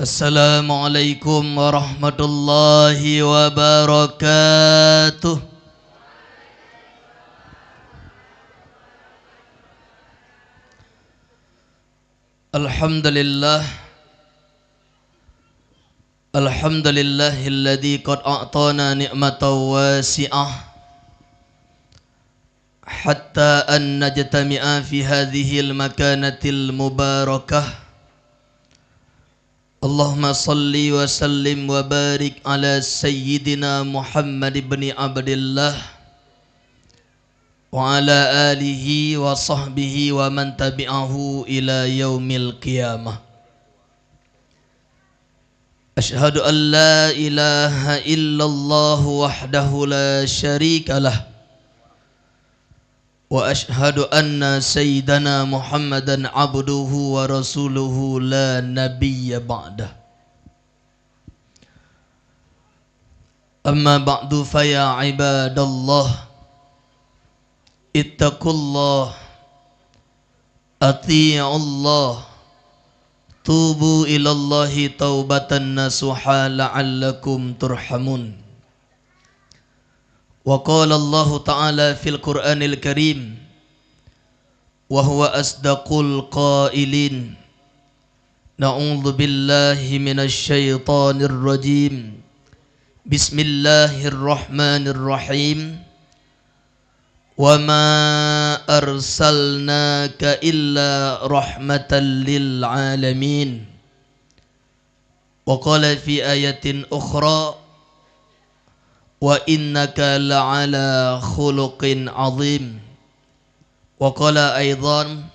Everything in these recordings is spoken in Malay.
Assalamualaikum warahmatullahi wabarakatuh. Alhamdulillah, alhamdulillahilladzi qad a'tana ni'matan wasi'ah hatta an najtami'a fi hadhil makanatil mubarakah. Allahumma salli wa sallim wa barik ala sayyidina Muhammad ibn Abdillah wa ala alihi wa sahbihi wa man tabi'ahu ila yaumil qiyamah. Ashhadu an la ilaha illallah wahdahu la syarika lah wa ashhadu anna sayyidana Muhammadan abduhu wa rasuluhu la nabiyya ba'dah. Amma ba'du fa ya ibadallah ittaqullah ati'ullah tubu ilallahi taubatan nasuha la'allakum turhamun. Wa qala Allah ta'ala fil Qur'anil Karim wa huwa asdaqul qailin na'udzu billahi minasy syaithanir rajim. Bismillahirrahmanirrahim. Wa ma arsalnaka illa rahmatan lil alamin. Wa qala fi ayatin ukhra wa innaka la'ala khuluqin azim. Wa qala aidan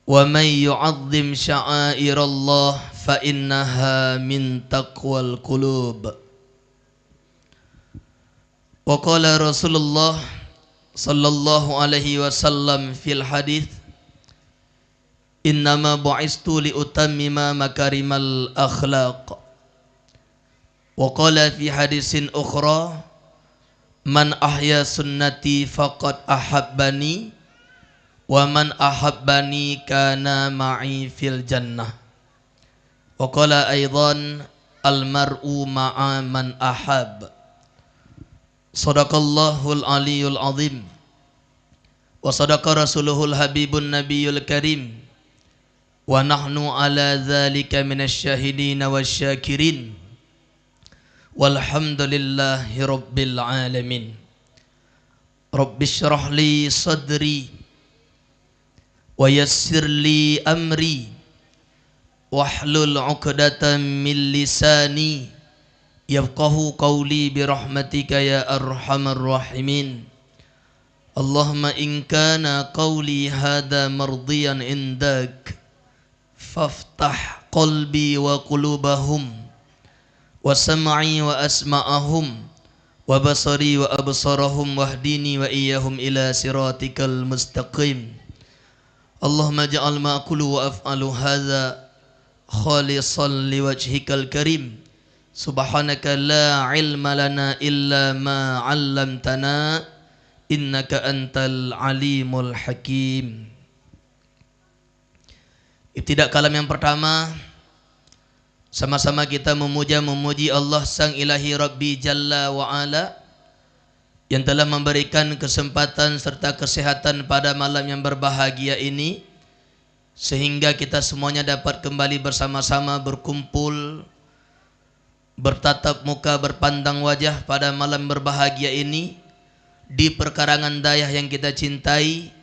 wa may yu'azzim sya'airallah fa innaha min taqwal qulub. Wa qala Rasulullah sallallahu alaihi wasallam fil hadits innama bu'istu li utammima makarimal akhlaq. Wa qala fi hadisin ukhra man ahya sunnati faqad ahabbani wa man ahabbani kana ma'i fil jannah. Wa qala aidan al mar'u ma'a man ahab. Sadaqallahul aliyul azim wa sadaqa rasuluhul habibun nabiyul karim wa nahnu ala dzalika minasy syahidin wasyakirin. Walhamdulillahi rabbil alamin. Rabbi syrah li sadri wa yassir li amri wahlul 'uqdatam min lisani yafqahu qawli birahmatika ya arhamar rahimin. Allahumma in kana qawli hadha mardiyan indak faftah qalbi wa qulubahum wa sam'i wa asma'ahum wa basari wa absarahum wahdini wa iyyahum ila siratikal mustaqim. Allahumma ja'al ma aqulu wa af'alu hadha khalisan liwajhikal karim. Subhanaka la ilma lana illa ma 'allamtana innaka antal alimul hakim. Ibtidak kalam yang pertama, sama-sama kita memuji Allah Sang Ilahi Rabbi Jalla wa'ala yang telah memberikan kesempatan serta kesehatan pada malam yang berbahagia ini, sehingga kita semuanya dapat kembali bersama-sama berkumpul, bertatap muka, berpandang wajah pada malam berbahagia ini di perkarangan dayah yang kita cintai,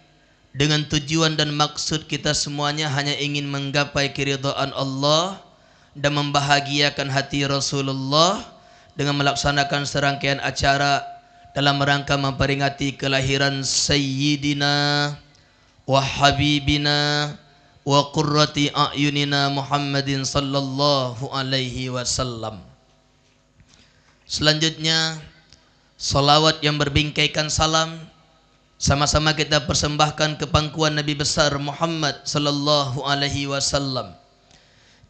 dengan tujuan dan maksud kita semuanya hanya ingin menggapai keridhaan Allah dan membahagiakan hati Rasulullah dengan melaksanakan serangkaian acara dalam rangka memperingati kelahiran Sayyidina wa Habibina wa qurrati a'yunina Muhammadin sallallahu alaihi wasallam. Selanjutnya, salawat yang berbingkaikan salam sama-sama kita persembahkan ke pangkuan Nabi besar Muhammad sallallahu alaihi wasallam,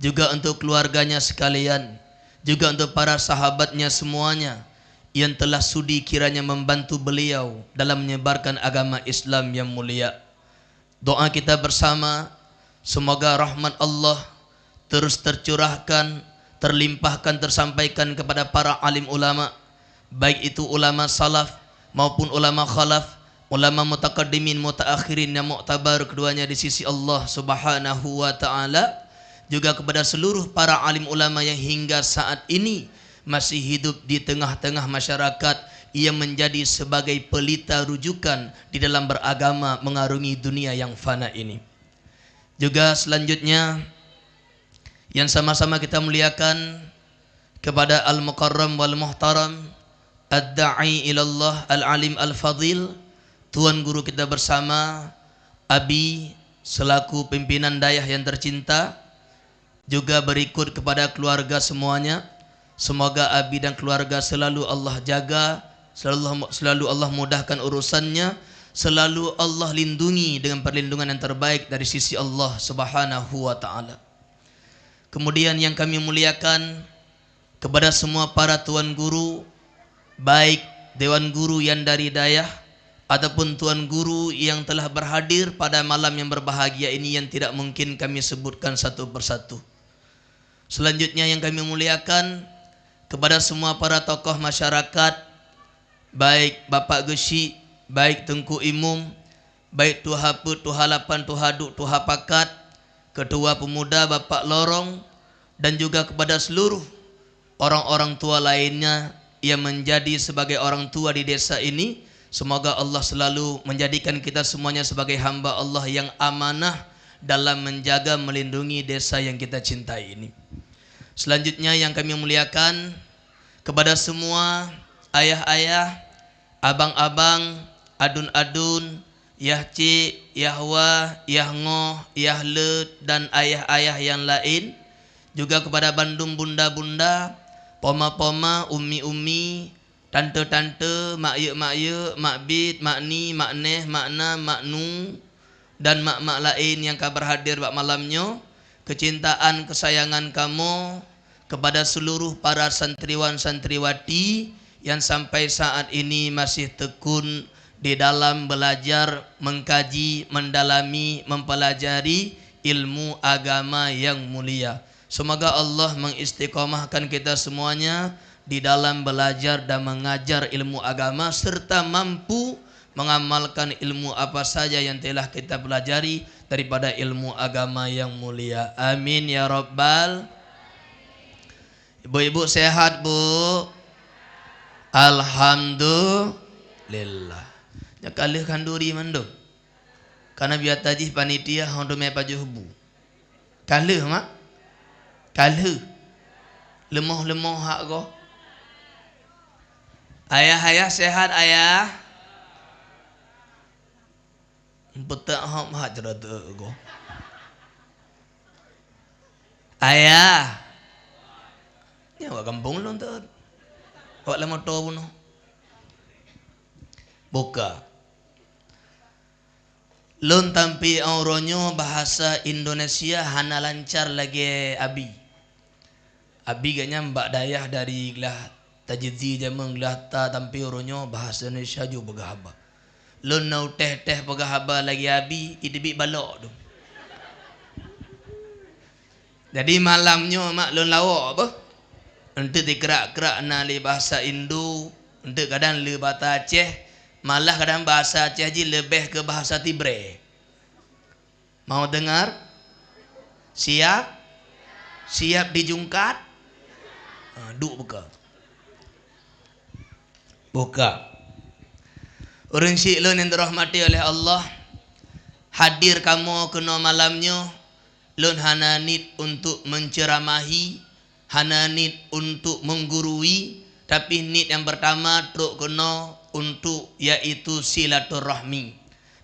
juga untuk keluarganya sekalian, juga untuk para sahabatnya semuanya yang telah sudi kiranya membantu beliau dalam menyebarkan agama Islam yang mulia. Doa kita bersama, semoga rahmat Allah terus tercurahkan, terlimpahkan, tersampaikan kepada para alim ulama, baik itu ulama salaf maupun ulama khalaf, ulama mutaqaddimin mutaakhirin yang mu'tabar keduanya di sisi Allah Subhanahu wa taala, juga kepada seluruh para alim ulama yang hingga saat ini masih hidup di tengah-tengah masyarakat yang menjadi sebagai pelita rujukan di dalam beragama mengarungi dunia yang fana ini. Juga selanjutnya yang sama-sama kita muliakan kepada Al-Mukarram wal Muhtaram Ad-Da'i ilallah Al-Alim Al-Fadil, Tuan Guru kita bersama Abi selaku pimpinan dayah yang tercinta, juga berikut kepada keluarga semuanya. Semoga Abi dan keluarga selalu Allah jaga, selalu Allah mudahkan urusannya, selalu Allah lindungi dengan perlindungan yang terbaik dari sisi Allah Subhanahu wa taala. Kemudian yang kami muliakan kepada semua para tuan guru, baik dewan guru yang dari dayah ataupun tuan guru yang telah berhadir pada malam yang berbahagia ini yang tidak mungkin kami sebutkan satu persatu. Selanjutnya yang kami muliakan kepada semua para tokoh masyarakat, baik Bapak Gesi, baik Tengku Imum, baik Tuha Put, Tuha Lapan, Tuha Duk, Tuha Pakat, Ketua Pemuda Bapak Lorong, dan juga kepada seluruh orang-orang tua lainnya yang menjadi sebagai orang tua di desa ini. Semoga Allah selalu menjadikan kita semuanya sebagai hamba Allah yang amanah dalam menjaga melindungi desa yang kita cintai ini. Selanjutnya yang kami muliakan kepada semua ayah-ayah, abang-abang, adun-adun, yahci, yahwa, yahngah, yahle, dan ayah-ayah yang lain. Juga kepada bandung bunda-bunda, poma-poma, umi-umi, tante-tante, mak-ye-mak-ye, mak-bit, mak-ni, mak-neh, mak-na, mak-nu, dan mak-mak lain yang kabar hadir pada malamnya. Kecintaan, kesayangan kamu kepada seluruh para santriwan-santriwati yang sampai saat ini masih tekun di dalam belajar, mengkaji, mendalami, mempelajari ilmu agama yang mulia. Semoga Allah mengistiqomahkan kita semuanya di dalam belajar dan mengajar ilmu agama serta mampu mengamalkan ilmu apa saja yang telah kita pelajari daripada ilmu agama yang mulia. Amin ya rabbal. Ibu-ibu sehat, Bu? Alhamdulillah. Ya kalih kanduri mando. Karena biar tajih panitia hondo me pajuh bu. Kalih mak? Kalih. Lemah-lemah hak go. Ayah-ayah sehat ayah? Betak hak cerita go. Ayah. Ya awak kampung lu tuh. Awak lama tahu no. Buka. Lun tampi auronyo bahasa Indonesia hana lancar lagi abi. Abi gaknya mbak dayah dari gelah tajidzi jamang gelah ta tampi auronyo bahasa Indonesia juga begahaba. Lun nau teh begahaba lagi abi idbi balok tu. Jadi malamnya mak lun lawak apa? Untuk dikerak-kerak nali bahasa Indo, untuk kadang le bahasa Aceh, malah kadang bahasa Aceh je lebih ke bahasa Tibre. Mau dengar? Siap? Siap dijungkat? Duk buka. Buka. Orang syik lun yang dirahmati oleh Allah, hadir kamu kena malamnya, lun hananit untuk menceramahi, hana nit untuk menggurui, tapi nit yang pertama truk kena untuk yaitu silaturahmi.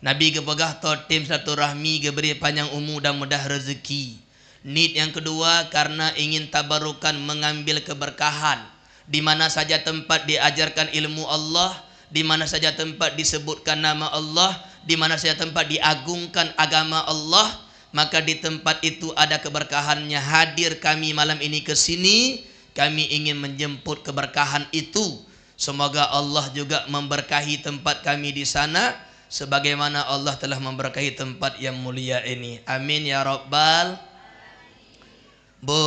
Nabi kepegah totim silaturahmi geberi panjang umur dan mudah rezeki. Nit yang kedua karena ingin tabarukan mengambil keberkahan. Di mana saja tempat diajarkan ilmu Allah, di mana saja tempat disebutkan nama Allah, di mana saja tempat diagungkan agama Allah, maka di tempat itu ada keberkahannya. Hadir kami malam ini ke sini, kami ingin menjemput keberkahan itu. Semoga Allah juga memberkahi tempat kami di sana sebagaimana Allah telah memberkahi tempat yang mulia ini. Amin ya rabbal. Bu,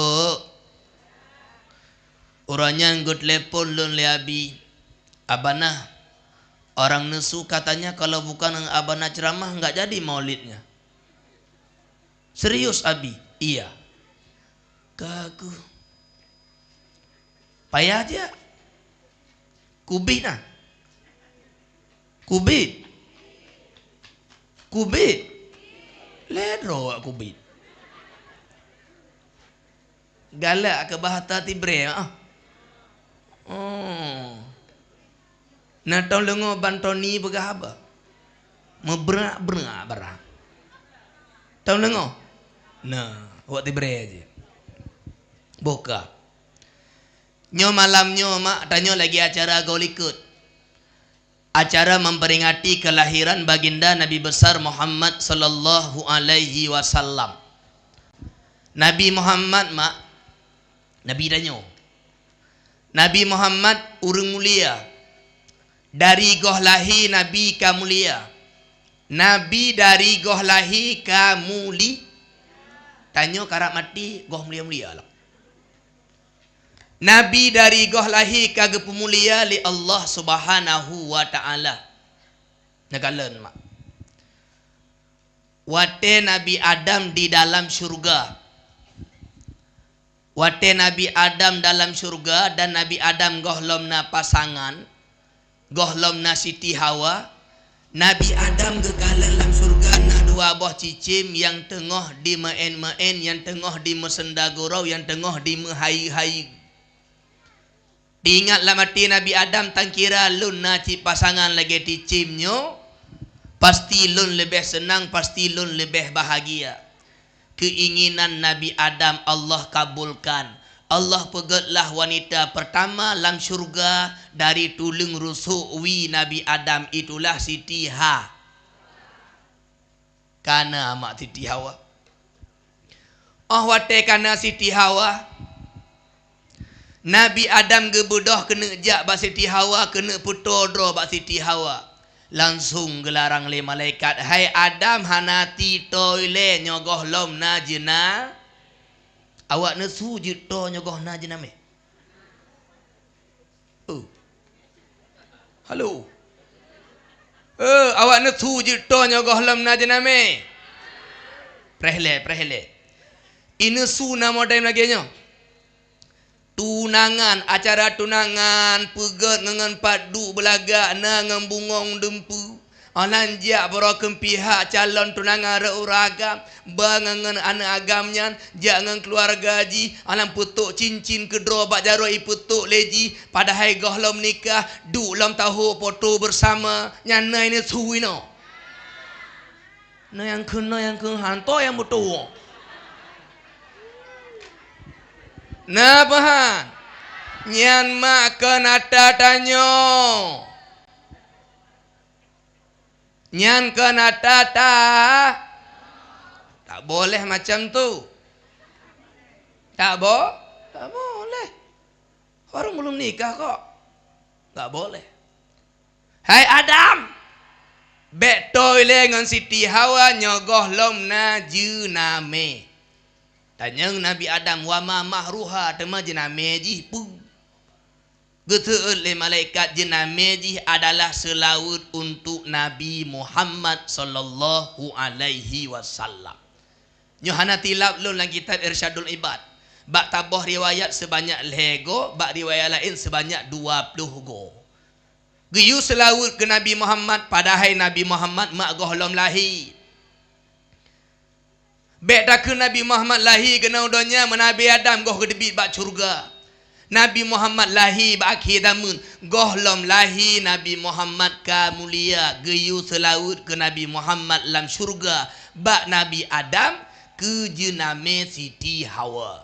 orangnya nggut lepon lun leabi. Abana, orang nesu katanya kalau bukan abana ceramah nggak jadi maulidnya. Serius abi? Iya. Kagu. Payah aja. Kubit nah. Kubit. Kubit. Ledro kubit. Galak ke bahata tibre ah. Oh. Nah tong lengo bantoni begahaba. Meberak-berak barang. Tong lengo. Nah, buat tibre aja. Buka. Nyo malam nyo mak tanyo lagi acara golikut. Acara memperingati kelahiran baginda Nabi besar Muhammad sallallahu alaihi wasallam. Nabi Muhammad mak Nabi danyo. Nabi Muhammad urang mulia. Dari goh lahi Nabi ka mulia. Nabi dari goh lahi ka muli. Tanyo karak mati goh mulia-mulia lah. Nabi dari goh lahi ka gepu mulia li Allah Subhanahu wa taala. Nagalan mak. Wate Nabi Adam di dalam surga. Wate Nabi Adam dalam surga dan Nabi Adam gohlomna pasangan, gohlomna Siti Hawa. Nabi Adam gekal dalam surga na dua buah cicim yang tengah di meen-meen, yang tengah di mesendagurau, yang tengah di mehai-hai. Diingatlah mati Nabi Adam tangkira lun na ci pasangan lagi cicimnyo, pasti lun lebih senang, pasti lun lebih bahagia. Keinginan Nabi Adam Allah kabulkan. Allah pegatlah wanita pertama dalam syurga dari tulang rusuk wi Nabi Adam, itulah Siti Ha. Kana mak Siti Hawa. Oh wate kana Siti Hawa. Nabi Adam gebudoh kena jak bak Siti Hawa, kena putodro bak Siti Hawa. Langsung gelarang le malaikat, hai Adam hanati toile nyogoh lom na jena. Awak nesu jito nyogoh na jena me. Halo. Awak nesu jito nyogoh lom na jena me. Prehle. Ini su nama daim lagi nyo. Tunangan, acara tunangan, pegat ngangan padu belaga na ngembungong dempu. Alanjak berokem pihak calon tunangan reuraga, bangangan anak agamnya, jangan keluarga ji, alam putuk cincin kedua bak jaro putuk leji, padahal gohlom nikah, du lam tahu foto bersama, nyana ini suwi no. Yang hanto yang betul. Nah bahan nyan makan ada tanyo nyan kena tata tak boleh macam tu, tak boleh. Orang belum nikah kok tak boleh. Hai Adam, betoi dengan Siti Hawa nyogoh lom na juname. Tanya Nabi Adam, wama mahruha tema jename ji pu. Geteul le malaikat jename ji adalah selaut untuk Nabi Muhammad sallallahu alaihi wasallam. Nyohana tilap lun dalam kitab Irsyadul Ibad. Bak taboh riwayat sebanyak lego, bak riwayat lain sebanyak 20 go. Giyu selaut ke Nabi Muhammad, padahal Nabi Muhammad mak gohlom lahir. Beda ke Nabi Muhammad lahir kena udonya menabi Adam goh kedebit bak surga. Nabi Muhammad lahir bak akhir zaman gohlom lahir Nabi Muhammad ka mulia geyu selaut ke Nabi Muhammad dalam surga bak Nabi Adam ke jename Siti Hawa.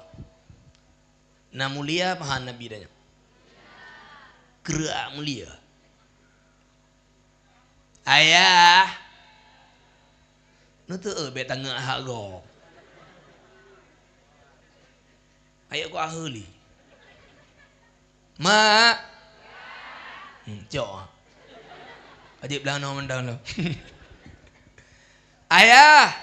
Na mulia pahan Nabi danya. Gerak mulia. Ayah nu teu be tangga hak go. Ayo ko ahli. Mak. Cok. Adik belah no mendang lo. Ayah.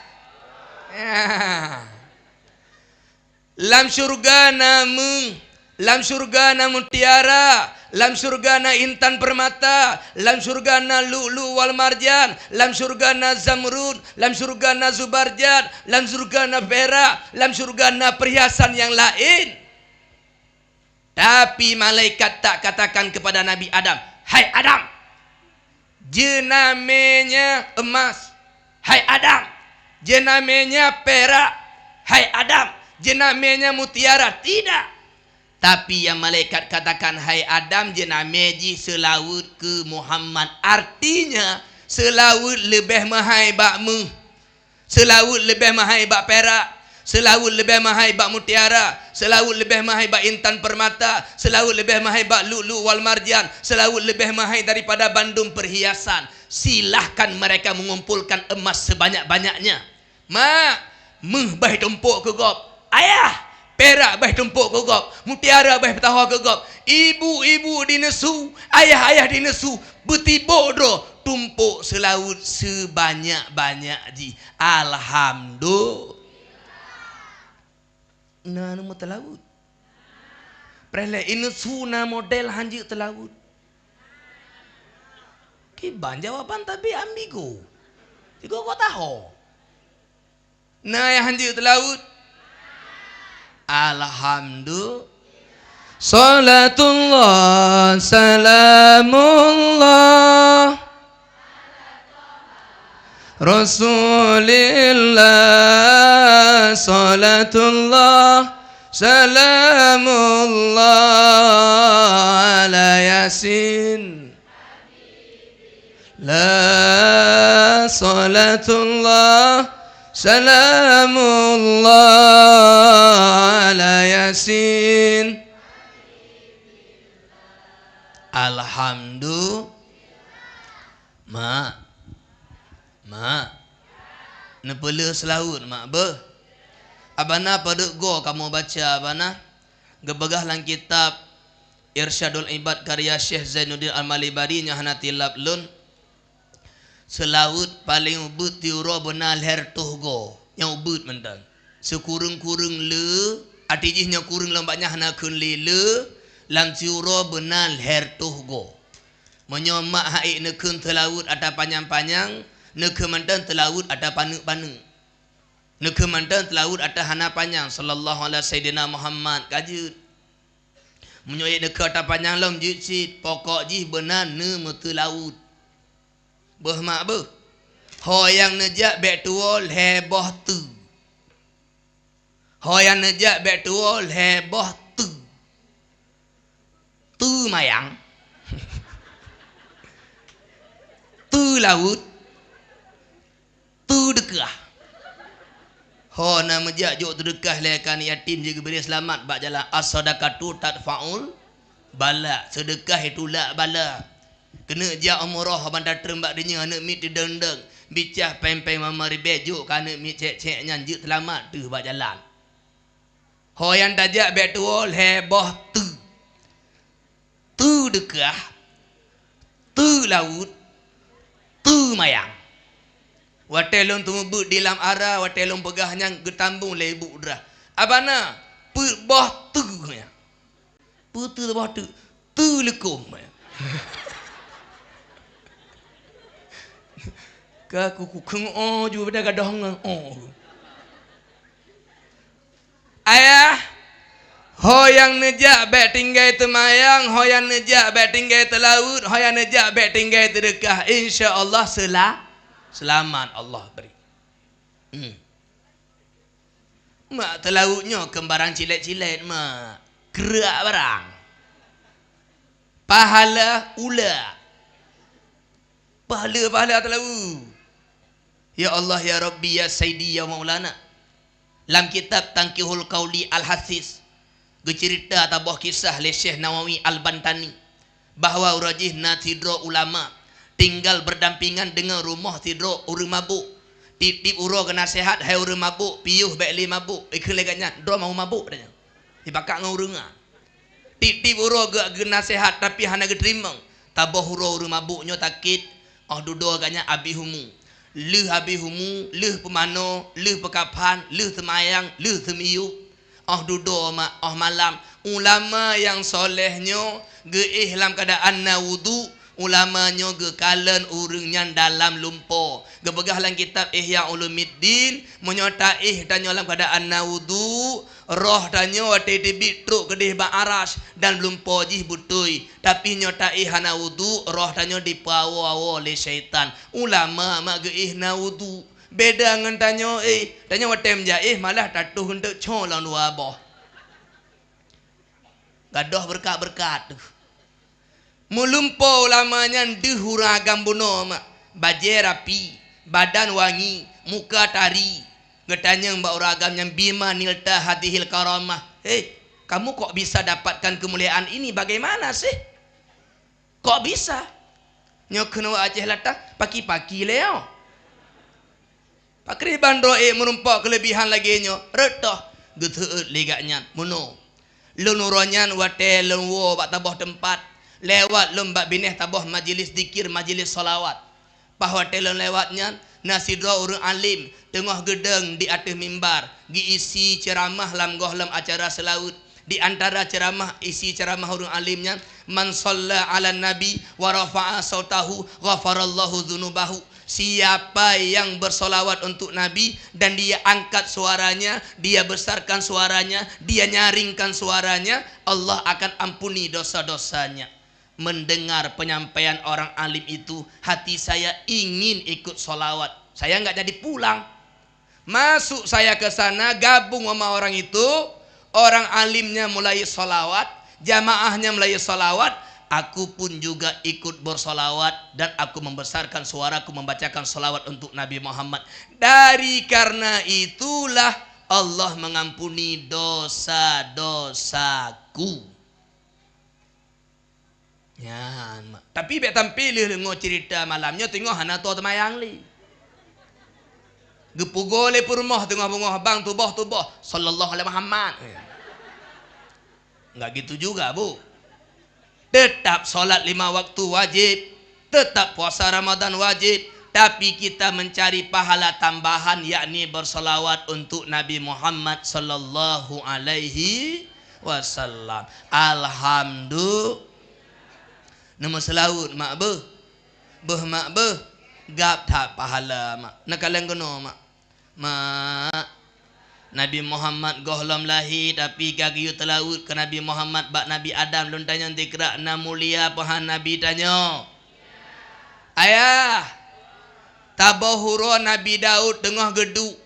lam syurga namu, lam syurga na mutiara, lam syurga na intan permata, lam syurga na lu'lu wal marjan, lam syurga na zamrud, lam syurga na zubarjan, lam syurga na perak, lam syurga na perhiasan yang lain. Tapi malaikat tak katakan kepada Nabi Adam, hai Adam, jenamanya emas. Hai Adam, jenamanya perak. Hai Adam, jenamanya mutiara. Tidak. Tapi yang malaikat katakan, hai Adam, jenameji selawut ke Muhammad. Artinya selawut lebih mahal bakmu, selawut lebih mahal bak perak, selawut lebih mahal bak mutiara, selawut lebih mahal bak intan permata, selawut lebih mahal bak lu'lu wal marjan, selawut lebih mahal daripada bandung perhiasan. Silahkan mereka mengumpulkan emas sebanyak-banyaknya. Mak, bah tumpuk ke gop. Ayah, perak bah tumpuk ke gop. Mutiara bah petahua ke gop. Ibu-ibu dinesu, ayah-ayah dinesu. Betibuk doh, tumpuk selawut sebanyak-banyak ji. Alhamdulillah. Nah, nama telawut. Perele ini suna model hanji telawut. Kiban jawapan tapi ambigu. Tiga kau tahu. Nah, yang hanji telawut. Alhamdulillah. Salatullah, salamullah, Rasulillah. Salatullah, salamullah ala Yasin. La salatullah, salamullah ala Yasin. Alhamdulillah. Mak, nepela selawut mak ber. Abana pada go kamu baca abana. Gebegah lang kitab Irsyadul Ibad karya Syekh Zainuddin Al-Malibari nyahana tilap lun. Selawut paling ubut tiura benar her tuhgo. Yang ubut mentang. Sekurung-kurung le, artijihnya kurung lembaknya hana kun le, lam tiura benar her tuhgo. Menyomak haik nekun telawut ada panjang-panjang, nekemantan telawut ada panuk-panuk. Nekemantan telawut ada hana panjang. Sallallahu alaihi Sayyidina Muhammad kajut. Menyoyak nekun ada panjang lam jitsit. Pokok jih benar ne telawut. Mak ber. Ho yang nejak bek tuol heboh tu. Ho yang nejak bek tuol heboh tu. Tu mayang. Tu laut. Tu dekah. Ho na mejak juk terdekah lekan yatim juga beri selamat bak jalan as-sadaqatu tadfa'ul bala. Sedekah itu la bala. Kena jak umrah bandar terembak dinya anak mit dendeng bicah pempeng mama ribejuk kana mit cek-cek nyanjut selamat tu bak jalan. Ho yang tajak betul heboh tu. Tu dekah. Tu laut. Tu mayang. Watelon tu mebut di dalam arah, watelon pegahnya getambung lebu dah. Abana boh tu nya. Putu boh tu. Tu lekum. Aku kukung juga pada gadong ayah ho yang nejak bek tinggal temayang, ho yang nejak bek tinggal telaut, ho yang nejak bek tinggal terdekah, insya-Allah selamat Allah beri. Mak telautnya kembarang cilet-cilet mak gerak barang. Pahala ula. Pahala telaut. Ya Allah ya Rabbi ya Sayyidi ya Maulana. Dalam kitab Tangkihul Qauli Al-Hasis bercerita tabuh kisah oleh Syekh Nawawi Al-Bantani bahawa urajih na tidro ulama tinggal berdampingan dengan rumah tidro urang mabuk. Tip-tip uro kena sehat hai urang mabuk piuh bekli mabuk ikelegannya dro mau mabuk dah. Dibakak ngau urang. Tip-tip uro gak kena sehat tapi hana geterima. Tabuh uro urang mabuknya takit dudo agaknya abi humu. Leh habis humu, leh pemano, leh pekapan, leh temayang, leh temiu. duduk mak malam ulama yang solehnya ge ihlam keadaan na wudu ulamanya ge kalen urungnya dalam lumpur ge begah lang kitab Ihya Ulumuddin menyota tanya dalam keadaan na wudu roh tanya wate debit truk gedeh ba aras dan lumpur jih butui tapi nyota hana wudu roh tanya dipawa oleh syaitan ulama mak ge na wudu beda ngan tanya watem jaih malah tatuh hendak colong dua boh gadoh berkat-berkat tu mulumpo lamanya dehuragam buno mak baje rapi badan wangi muka tari getanya mbak uragam yang bima nilta hadihil karamah kamu kok bisa dapatkan kemuliaan ini bagaimana sih kok bisa nyokno aceh latah paki-paki leo Pakri bandro menumpak kelebihan lagi nyo retoh geteut legaknya muno lunuronyan wate lunwo bak tabah tempat lewat lembak bineh tabah majlis dikir majlis salawat pahwate lewatnya nasidra urang alim tengah gedeng di atas mimbar giisi ceramah lam gohlam acara selaut di antara ceramah isi ceramah urang alimnya man shalla ala nabi wa rafa'a sautahu ghafarallahu dzunubahu siapa yang bersolawat untuk Nabi dan dia angkat suaranya, dia besarkan suaranya, dia nyaringkan suaranya, Allah akan ampuni dosa-dosanya. Mendengar penyampaian orang alim itu, hati saya ingin ikut solawat. Saya nggak jadi pulang. Masuk saya ke sana, gabung sama orang itu, orang alimnya mulai solawat, jamaahnya mulai solawat. Aku pun juga ikut bersolawat dan aku membesarkan suaraku membacakan solawat untuk Nabi Muhammad. Dari karena itulah Allah mengampuni dosa-dosaku. Ya, tapi bet tampil lengo cerita malamnya tengok hana tu temayang li. Gepugole purmoh tengah bungah bang tubuh sallallahu alaihi Muhammad. Enggak gitu juga, Bu. Tetap solat 5 waktu wajib, tetap puasa Ramadan wajib, tapi kita mencari pahala tambahan yakni bersolawat untuk Nabi Muhammad sallallahu alaihi wasallam. Alhamdulillah. Nama selaut mak mak gap tak pahala mak. Nak kalian kena mak. Nabi Muhammad gohlam lahi tapi kaki telaut ke Nabi Muhammad bak Nabi Adam lun tanya tikrak na mulia pahan Nabi tanya ayah tabahuro Nabi Daud tengah geduk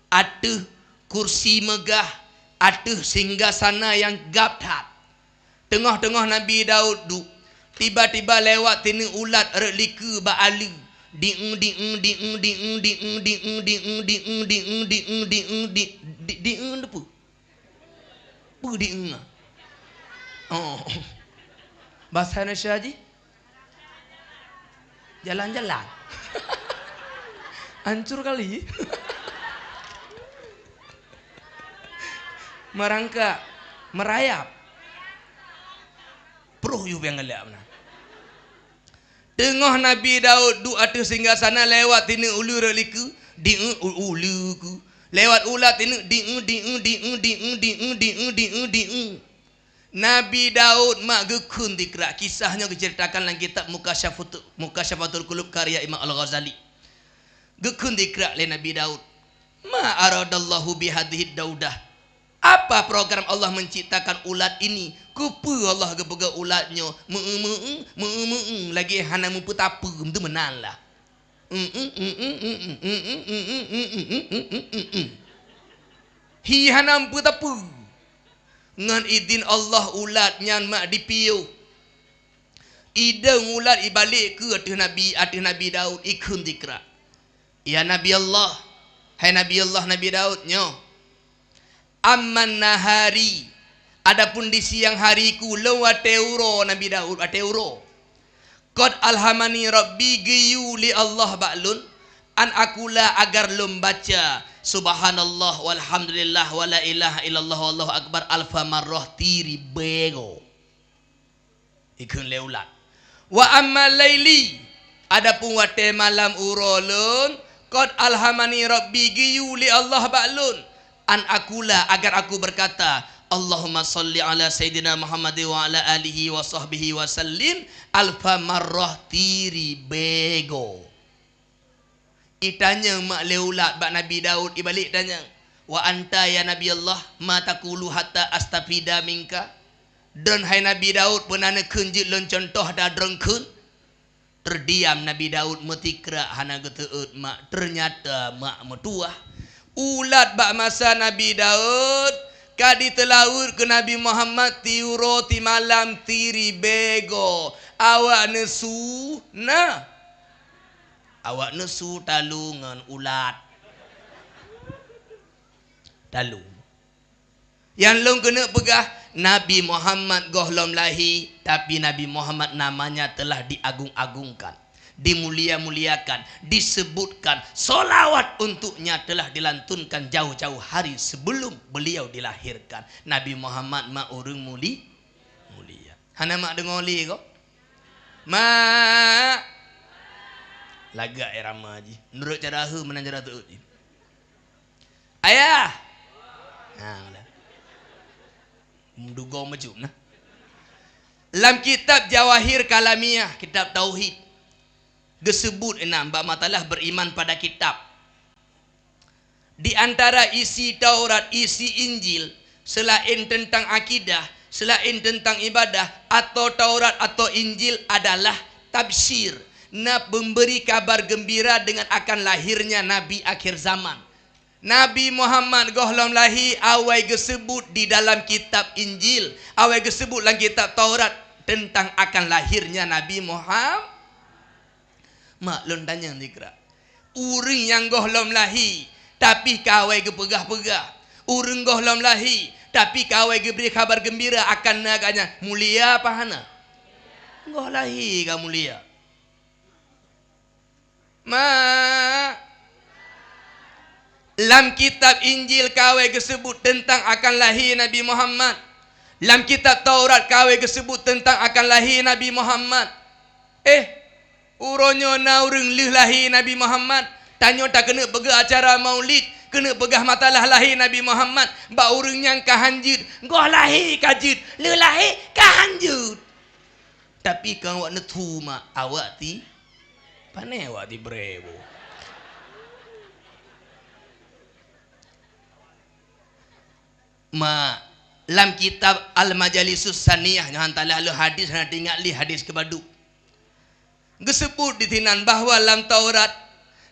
atuh kursi megah atuh singgasana yang gaptat tengah-tengah Nabi Daud duk tiba-tiba lewat tini ulat relika bak alu ding oh bahasa Indonesia Haji jalan-jalan hancur kali merangkak merayap peruh yu yang ngeliat benar. Tengah Nabi Daud du atas singgasana lewat ini ulu reliku uluku lewat ulat ini Nabi Daud mak gekun dikrak kisahnya diceritakan dalam kitab Mukasyafatul Qulub karya Imam Al-Ghazali gekun dikrak oleh Nabi Daud ma aradallahu bihadhihi daudah apa program Allah menciptakan ulat ini kupu Allah gebega ulatnya lagi hana mumpu tapu itu menang lah hi hana mumpu tapu ngan izin Allah ulatnya mak dipiu ideng ulat ibalik ke atas Nabi Daud ikun dikra ya Nabi Allah hai Nabi Allah Nabi Daud nyo amman nahari adapun di siang hariku lawateuro Nabi Daud ateuro qad alhamani rabbi giyuli Allah ba'lun an akula agar membaca subhanallah walhamdulillah wala ilaha illallah wallahu akbar alfa marrah tiri bego ikun leulat wa amma laili adapun wate malam urolun qad alhamani rabbi giyuli Allah ba'lun an akula agar aku berkata Allahumma salli ala Sayyidina Muhammad wa ala alihi wa sahbihi wa sallim alfa marrah tiri bego. Itanya mak leulat bak Nabi Daud ibalik tanya wa anta ya Nabi Allah ma taqulu hatta astafida minka. Dan hai Nabi Daud benana kunjit lon contoh da drengkeun. Terdiam Nabi Daud metikra hana geteut mak ternyata mak metuah. Ulat bak masa Nabi Daud kadi telaur ke Nabi Muhammad tiuro ti malam tiri bego awak nesu nah awak nesu talu ngan ulat talu yang long kena pegah Nabi Muhammad gohlom lahi tapi Nabi Muhammad namanya telah diagung-agungkan, dimulia-muliakan, disebutkan, solawat untuknya telah dilantunkan jauh-jauh hari sebelum beliau dilahirkan. Nabi Muhammad mak urang mulia. Hana mak dengar li ko? Mak lagak irama ji. Menurut cara hu menanjara tu ji. Ayah. Ha. Menduga macam nah. Dalam kitab Jawahir Kalamiah, kitab tauhid disebut enam bab matalah beriman pada kitab. Di antara isi Taurat, isi Injil selain tentang akidah, selain tentang ibadah atau Taurat atau Injil adalah tafsir, memberi kabar gembira dengan akan lahirnya Nabi akhir zaman. Nabi Muhammad gohlom lahi awai disebut di dalam kitab Injil, awai disebut dalam kitab Taurat tentang akan lahirnya Nabi Muhammad. Mak lon tanya dikira. Urang yang gohlom lahi tapi kawai gepegah-pegah. Urang gohlom lahi tapi kawai geberi kabar gembira akan naganya mulia apa hana? Goh lahi ka mulia. Mak dalam kitab Injil kawai disebut tentang akan lahir Nabi Muhammad. Dalam kitab Taurat kawai disebut tentang akan lahir Nabi Muhammad. Uronyo na urang lih lahir Nabi Muhammad. Tanyo tak kena pegah acara maulid, kena pegah matalah lahir Nabi Muhammad. Ba urang yang kahanjut, goh lahir kajut, lih lahir kahanjut. Tapi kan awak netu mak awak ti panai awak ti brebo. Ma dalam kitab Al-Majalisus Saniyah yang hantalah lu hadis hana ingat li hadis kebadu. Disebut di tinan bahawa dalam Taurat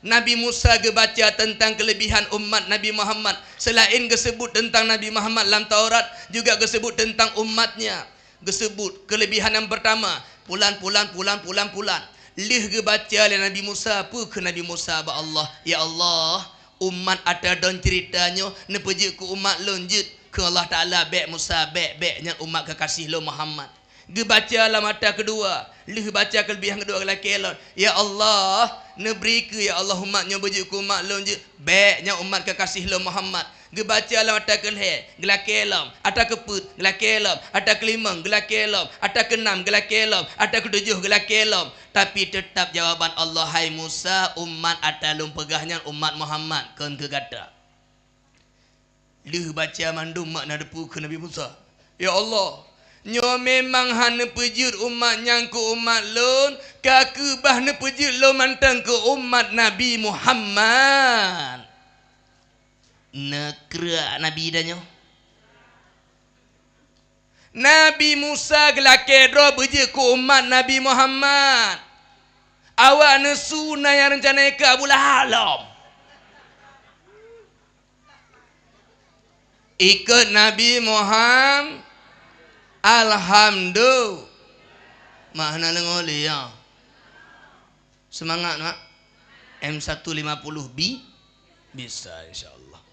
Nabi Musa gebaca tentang kelebihan umat Nabi Muhammad. Selain disebut tentang Nabi Muhammad dalam Taurat juga disebut tentang umatnya. Disebut kelebihan yang pertama pulan. Lih gebaca oleh Nabi Musa apa ke Nabi Musa ba Allah, ya Allah umat ada don ceritanya nepeje ku umat lonjut ke Allah Ta'ala bek Musa bek-beknya umat kekasih lo Muhammad. Dia baca lah mata kedua. Dia baca kelebihan kedua lelaki elon. Ya Allah, neberi ke ya Allah umatnya berjuk ke umat lo beknya umat kekasih lo Muhammad. Dia baca lah mata kelih, lelaki elon. Ada keput, lelaki elon. Ada kelima, lelaki elon. Ada keenam, lelaki elon. Ada ketujuh, lelaki elon. Tapi tetap jawaban Allah, hai Musa, umat ada lum pegahnya umat Muhammad. Kan kegata. Dia baca mandum mak nadepu ke Nabi Musa. Ya Allah, nyo memang hana pejut umat yang ke umat lon, kaku bah ne pejut lo mantang ke umat Nabi Muhammad. Nekra Nabi danyo. Nabi Musa gelake dro beje ke umat Nabi Muhammad. Awak nesu na yang rencana ke Abu Lahab. Ikut Nabi Muhammad. Alhamdulillah. Mana lengoli ya. Semangat nak. M150B bisa insyaallah.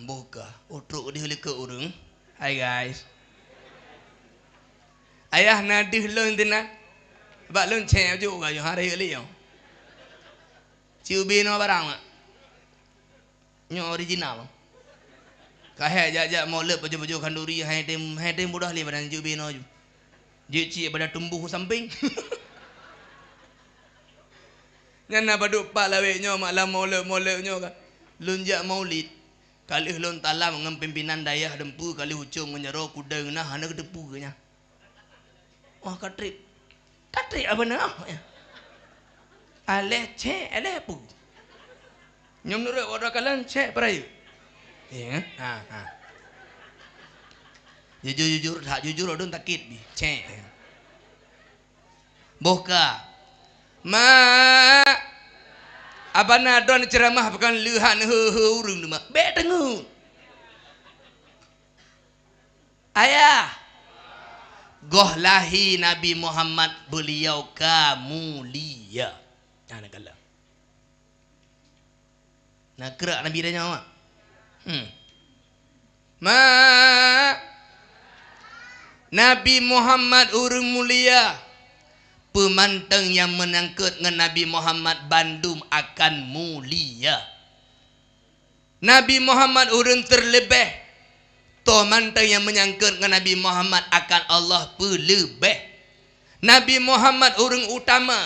Buka utruk di ke urang. Hai guys. Ayah nadih lon dina. Bak lon cek juga yo hari li yo. Ciubi no barang mak. Nyo original. Kahai jajak mau lep baju-baju kanduri hai dem mudah li badan ciubi no ju. Jici pada tumbuh samping. Nyana baduk pak lawe nyo mak la molek nyo kan. Lunjak maulid kali lon talam ngam pimpinan dayah dempu kali ucung menyero kuda ngena hana kedepu nya. Wah katrip apa nah ya. Aleh ce aleh pu. Nyom nurut orang kalan ce perayu. Ya, ha. Jujur tak jujur odon takit bi ce. Boka. Ma abana don ceramah bukan luhan urung mak. Be tengu. Ayah. Goh lahi Nabi Muhammad beliau mulia. Nah kala. Nak kerak Nabi dah nyawa. Ma Nabi Muhammad urung mulia. Pemantang yang menangkut dengan Nabi Muhammad bandum akan mulia. Nabi Muhammad urung terlebih. To mantang yang menyangkut dengan Nabi Muhammad akan Allah pelebih. Nabi Muhammad urung utama.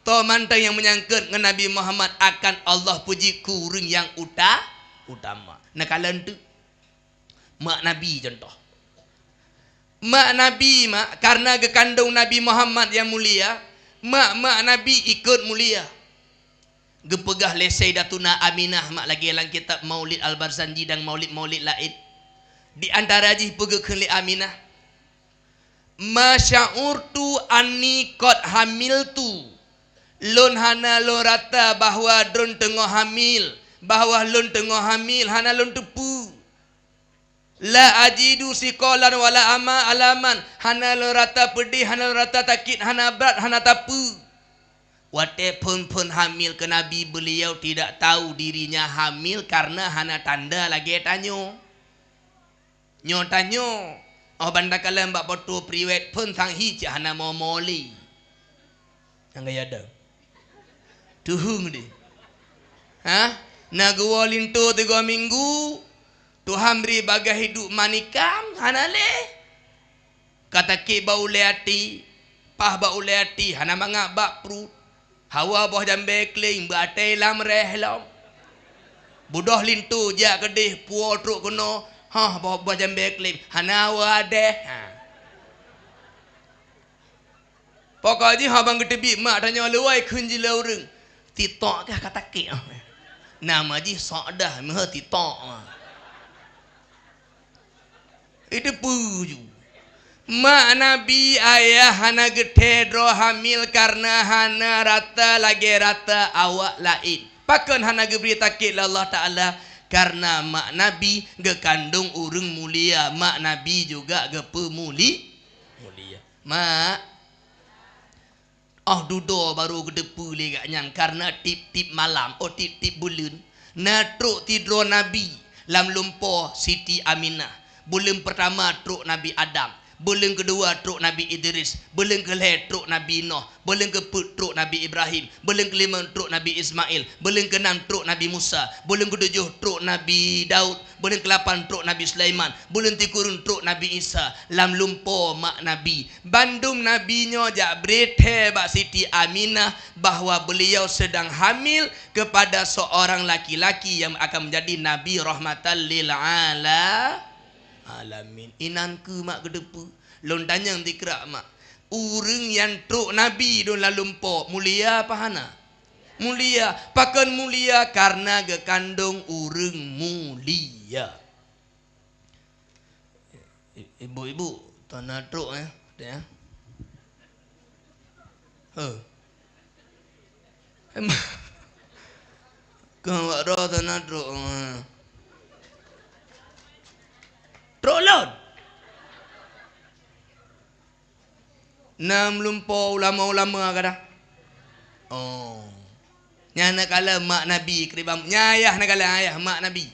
To mantang yang menyangkut dengan Nabi Muhammad akan Allah puji kurung yang utama. Nah kalian tu mak Nabi contoh. Mak Nabi mak karena gekandung Nabi Muhammad yang mulia, mak Nabi ikut mulia. Gepegah lesai Datuna Aminah mak lagi dalam kitab Maulid Al-Barzanji dan maulid-maulid lain. Di antara ji pegah ke Aminah. Masya'urtu anni qad hamiltu. Lon hana lo rata bahwa drone tengah hamil, bahwa lon tengah hamil hana lon tepu. La ajidu sikolan wala ama alaman. Hana lo rata pedih, hana lo rata takit, hana berat, hana tapu. Wate pun hamil ke Nabi beliau tidak tahu dirinya hamil karena hana tanda lagi tanyo. Nyo tanyo. Oh banda kala mbak potu priwet pun sang hijah hana mau moli. Yang gaya ada. Tuhung di. Ha? Nagwa lintu 3 minggu. Tuhan beri bagai hidup manikam hanale kata ke bau leati pah bau leati hana mangak bak perut hawa boh jambe kling batai lam rehlam budoh lintu ja kedih puo truk kono boh jambe kling hana wadeh pokoknya habang gedebi mak tanya luai kunji laureng titok kah kata ke nama ji sok dah meh titok itu puju. Mak Nabi ayah hana getedro hamil karena hana rata lagi rata awak lain. Pakan hana geberi takit Allah Ta'ala karena mak Nabi gekandung urung mulia. Mak Nabi juga gepemuli mulia. Mak dudo baru gedepu legak nyang karena tip-tip malam tip-tip bulan. Natruk tidro Nabi lam lumpo Siti Aminah. Bulan pertama truk Nabi Adam, bulan kedua truk Nabi Idris, bulan kelima truk Nabi Nuh, bulan keempat truk Nabi Ibrahim, bulan kelima truk Nabi Ismail, bulan keenam truk Nabi Musa, bulan ketujuh truk Nabi Daud, bulan ke-8 truk Nabi Sulaiman, bulan tikurun truk Nabi Isa. Lam lumpo mak Nabi bandung Nabi nyo jak berite bak Siti Aminah bahwa beliau sedang hamil kepada seorang laki-laki yang akan menjadi Nabi rahmatan lil alamin. Inanku mak gedepu lon tanyang dikrak mak urang yang truk Nabi don lalumpo mulia apa hana mulia pakan mulia karena gekandung urang mulia. Ibu-ibu tanah truk ya kau ada tanah truk Trolon. Nam lumpo ulama-ulama kada. Nyana kala mak Nabi keribam nyayah nakala ayah mak Nabi.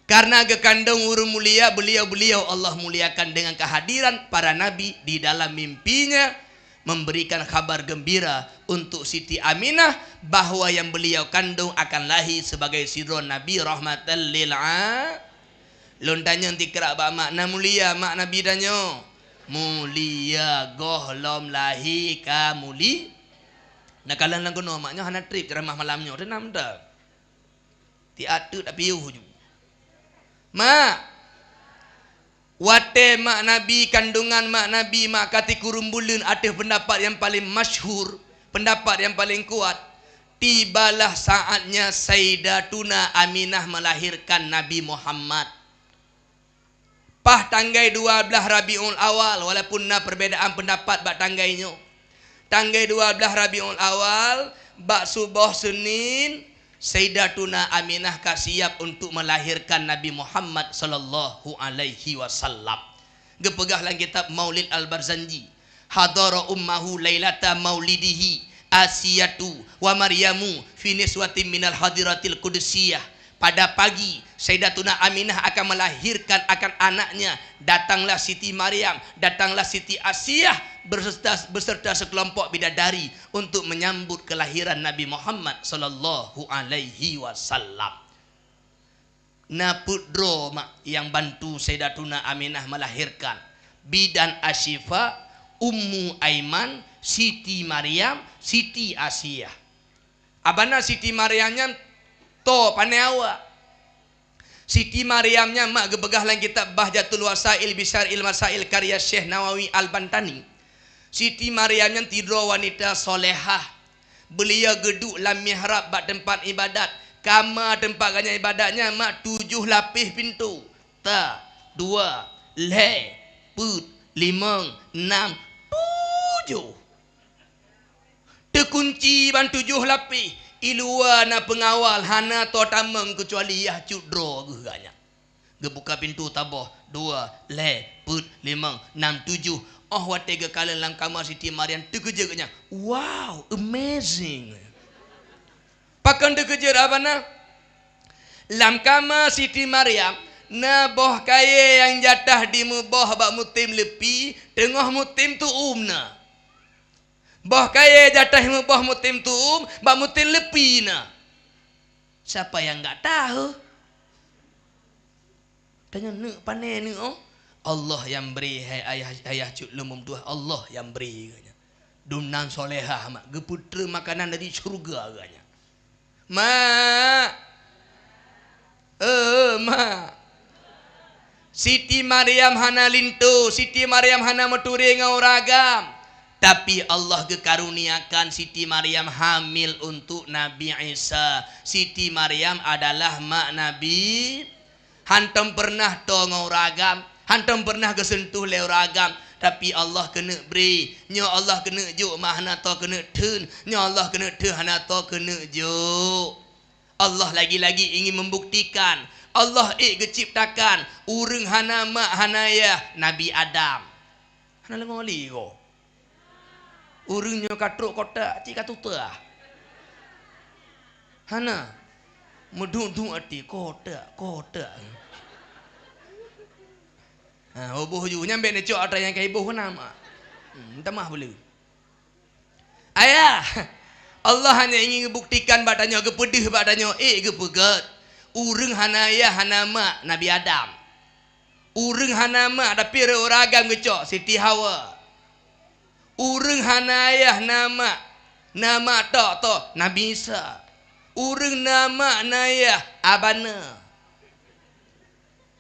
Karena gekandung urung mulia beliau Allah muliakan dengan kehadiran para nabi di dalam mimpinya memberikan kabar gembira untuk Siti Aminah bahwa yang beliau kandung akan lahir sebagai sidron Nabi rahmatan lil alamin. Lon tanya dikrak ba makna mulia mak Nabi danyo mulia goh lom lahi ka muli. Nak kalan lang kuno maknya hana trip ceramah malamnya tenam dah. Ti atu tak piuh ju. Mak wate mak Nabi, kandungan mak Nabi, mak kati kurumbulan, ada pendapat yang paling masyhur, pendapat yang paling kuat. Tibalah saatnya Sayyidatuna Aminah melahirkan Nabi Muhammad. Pah tanggai 12 Rabiul Awal, walaupun na perbedaan pendapat bak tanggainya. Tanggai 12 Rabiul Awal, bak subuh Senin, Sayyidatuna Aminah siap untuk melahirkan Nabi Muhammad sallallahu alaihi wasallam. Gepegahlah kitab Maulid Al-Barzanji. Hadara ummahu lailata maulidihi Asiyatu wa Maryamu fi niswatin minal hadiratil qudusiyah. Pada pagi Sayyidatuna Aminah akan melahirkan akan anaknya. Datanglah Siti Maryam, datanglah Siti Asiyah beserta sekelompok bidadari untuk menyambut kelahiran Nabi Muhammad sallallahu alaihi wasallam. Na putro mak yang bantu Sayyidatuna Aminah melahirkan. Bidan Asyifa, Ummu Aiman, Siti Maryam, Siti Asiyah. Abana Siti Maryamnya to pandai awak. Siti Maryamnya mak gebegah lang kitab Bahjatul Wasail Bisyaril Masail karya Syekh Nawawi Al-Bantani. Siti Maryamnya tidur wanita solehah. Beliau geduk dalam mihrab bak tempat ibadat. Kamar tempat ganya ibadatnya mak 7 lapis pintu. Ta, 2, le, put, 5, 6, 7. Terkunci ban 7 lapis. Iluan na pengawal hana to tameng kecuali yah cudro gehanya. Gebuka pintu tabah 2 le put 5 6 7. Oh wate ge kala lang kamar Siti Maryam terkejutnya. Wow, amazing. Pakan terkejut abana. Lam kamar Siti Maryam na boh kaya yang jatah di muboh bak mutim lepi tengah mutim tu umna. Bah kaya jatah mubah mutim tuum, bak mutim lepi na. Siapa yang enggak tahu? Tanya ni pandai ni oh. Allah yang beri ayah cuk lumum tuah, Allah yang beri katanya. Dumnan solehah mak, geputra makanan dari syurga katanya. Mak. Mak. Siti Maryam hana lintu, Siti Maryam hana meturi ngau ragam. Tapi Allah kekaruniakan Siti Maryam hamil untuk Nabi Isa. Siti Maryam adalah mak Nabi. Hantam pernah tongau ragam, hantam pernah kesentuh leu ragam. Tapi Allah kena beri. Nya Allah kena juk mak hana to kena tun. Nya Allah kena tun hana to kena juk. Allah lagi-lagi ingin membuktikan. Allah ciptakan urang hana mak hana ya Nabi Adam. Hana lengoli ko. Urungnya katruk kotak cik katuta. Hana medung ati kotak. Ha oboh ju nyambe ne cok ada yang kai boh nama. Tamah boleh. Ayah, Allah hanya ingin membuktikan badannya gepedih badannya gepegat. Urung hana ya hana mak Nabi Adam. Urung hana mak tapi ragam gecok Siti Hawa. Urang hanayah nama tok Nabi Isa. Urang nama nayah abana.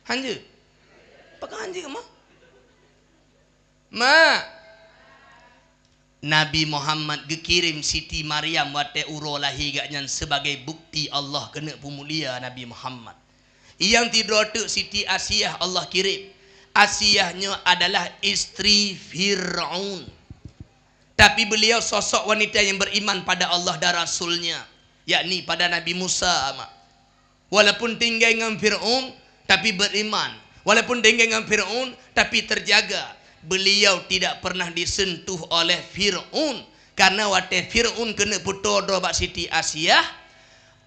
Hanje. Pakai hanje ke mah? Mak. Nabi Muhammad dikirim Siti Maryam wate uro lahi gaknya sebagai bukti Allah kena pemulia Nabi Muhammad. Yang tidur tu Siti Asiyah Allah kirim. Asiyahnya adalah istri Fir'aun. Tapi beliau sosok wanita yang beriman pada Allah dan Rasulnya. Yakni pada Nabi Musa. Walaupun tinggal dengan Fir'aun, tapi beriman. Walaupun tinggal dengan Fir'aun, tapi terjaga. Beliau tidak pernah disentuh oleh Fir'aun. Karena waktu Fir'aun kena putus bak Siti Asiyah.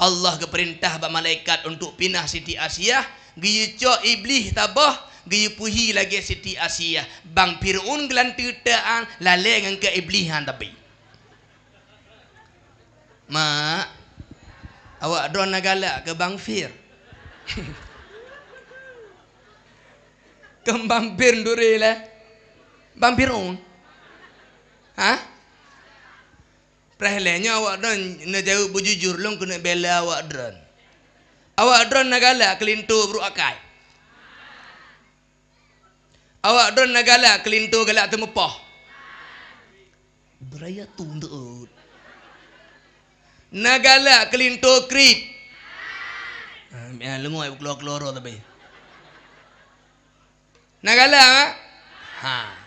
Allah keperintah bak malaikat untuk pindah Siti Asiyah. Giyucok iblis tabah. Gaya puhi lagi Siti Asiyah. Bang Fir'aun gelantutaan lalai dengan ke iblihan tapi. Mak, awak drone galak ke Bang Fir. Ke Bang Fir duri lah. Bang Fir'aun. Ha? Perhelanya awak drone nak jauh berjujur long kena bela awak drone. Awak drone nagala kelintu bro akai. Awak drone nagala kelintu galak temepah. Beraya tundut. Nagala kelintu krip. Lengoy keluar-keluar tapi. Nagala ha.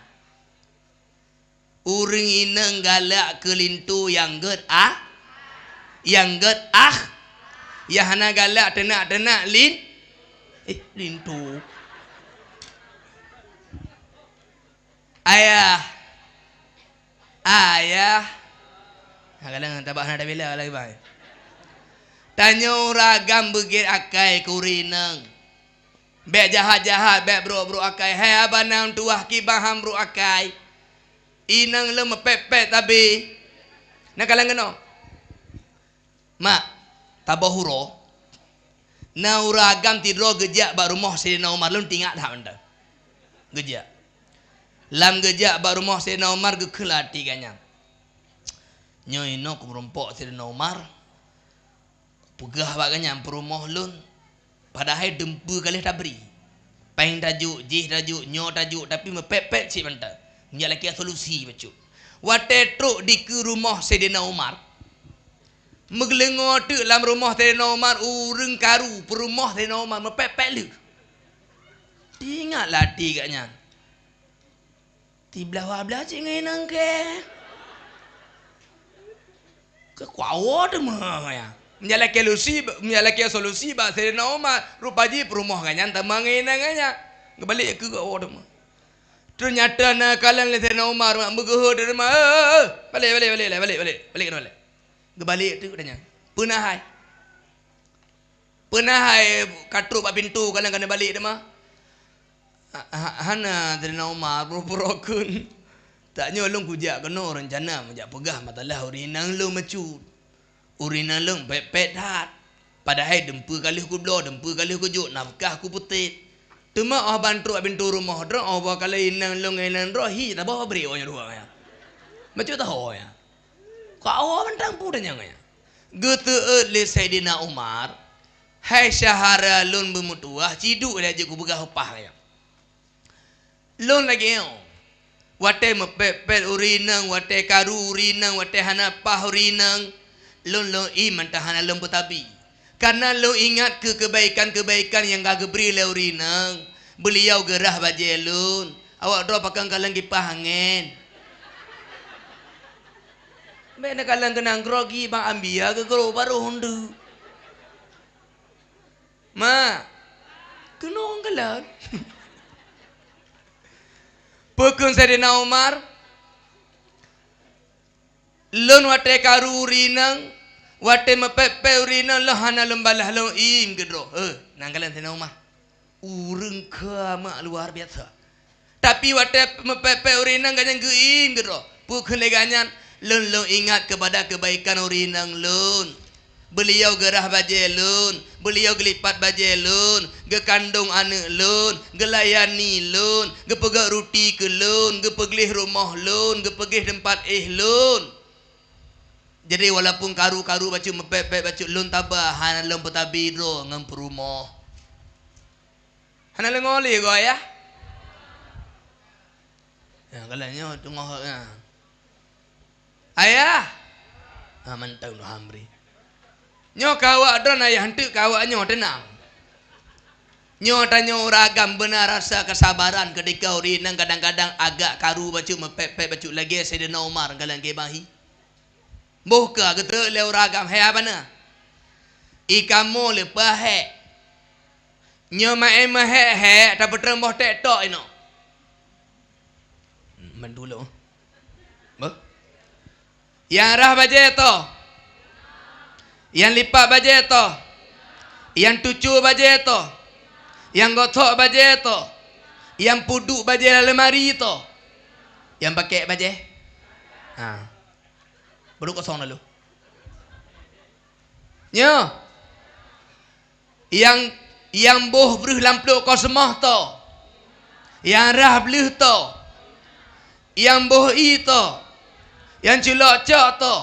Uring inang galak kelintu yang get ah. Yang get ah. Ya hana galak tenak-tenak lintu. Ayah. Kadang tabak hana bila lagi baik. Tanya ragam begir akai kurinang. Bek jahat-jahat bek bro akai. Hai abanang tuah kibaham bro akai. Inang le mepepet tapi. Nak kalang kena. Mak, tabahuro. Na uragam tidro gejak bak rumah Sayyidina Umar lun tinggal tak benda. Gejak. Lam gejak bak rumah Sayyidina Umar ke kelati kanyang. Nyoy no ku merompok Sayyidina Umar. Pegah bak kanyang perumah lun. Padahal dempu kali tak beri. Paing tajuk, jih tajuk, nyo tajuk tapi mepepet cik benda. Nya laki solusi bacu. Wate truk di ke rumah Sayyidina Umar. Megelengor tu dalam rumah Sayyidina Umar urang karu perumah Sayyidina Umar mepepet lu. Ingat lati katnya. Ti belah cik ngai nang ke. Ke kuawa tu mah ya. Menyalaki solusi ba Sayyidina Umar rupaji perumah katnya tamangai nang katnya. Kebalik ke kuawa tu mah. Ternyata nak kalang le Sayyidina Umar mak begoh dari rumah. Balik kena balik. Gebalik tu katanya. Penahai katruk pak pintu kalang kena balik dia mah. Hana Sayyidina Umar pura-pura tak nyolong kujak kena rencana majak pegah matalah urinang lu macut. Urinang lu pepet hat. Padahal dempu kali ku blo, dempu kali ku juk nafkah ku putit. Tuma bantu pintu rumah dro kalau inang lu nginan dro hi tak bawa beri ohnya dua ya. Macut tahu ya. Kau mentang pu dan yang ya. Gitu le Sayyidina Umar. Hai syahara lun bermutuah ciduk dia je ku begah upah ya. Lun lagi yo. Wate mepepet urinang, wate karu urinang, wate hanapah urinang. Lun iman tahan lun putabi. Karena lu ingat ke kebaikan-kebaikan yang gak beri le urinang. Beliau gerah bajelun. Awak doa pakang kalang kipah angin. Bena kalang kenang grogi bang ambia ke gro baru hundu. Ma. Kenong kalang. Pukun Sayyidina Umar. Lun wate karu urinang. Wate mepepe urina lahana lembalah lo im gedro. Nanggalan Sayyidina Umar. Urang kama luar biasa. Tapi wate mepepe urina ganyan geim gedro. Pukun leganyan lun ingat kepada kebaikan urinang lun. Beliau gerah baje lun, beliau gelipat baje lun, gekandung anak lun, gelayani lun, gepegak ruti ke lun, gepeglih rumah lun, gepegih tempat lun. Jadi walaupun karu-karu baca mepepet baca lun tabah hana lun petabiro ngam perumah. Hana lun ngoli go ya. Ya kalanya tengah ya. Ayah. Mantau no hamri. Nyo kawak don ayah hentik kawak nyo tenang. Nyo tanyo ragam benar rasa kesabaran ketika urinang kadang-kadang agak karu baca mepepet baca lagi Sayyidina Umar kalang kebahi. Buka getek leu ragam hai apa na? Ikamu lepas hai. Nyoma emah hai tak berterima tek tok ino. Mendulu. Bah. Yang rah baje to. Yang lipat baje to. Yang tucu baje to. Yang gotok baje to. Yang puduk baje lemari to. Yang pakai baje. Ha. Baru kosong lalu. Nya. Yang boh beruh lampluk kau semah to. Yang rah beluh to. Yang boh i to. Yang celok cak to.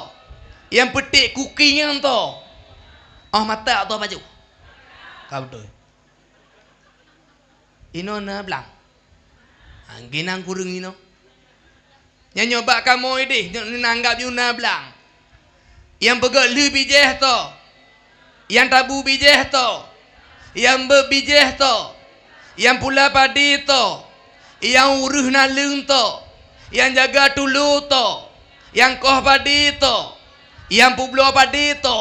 Yang petik kuking yang to. Oh mata to baju. Kau betul. Ino na blang. Ginang kurung ino. Yang nyoba kamu ini, nanggap you na blang. Yang begot lu bijeh to. Yang tabu bijeh to. Yang berbijeh to. Yang pula padi to. Yang uruh nalung to. Yang jaga tulu to. Yang koh padi to. Yang publo padi to.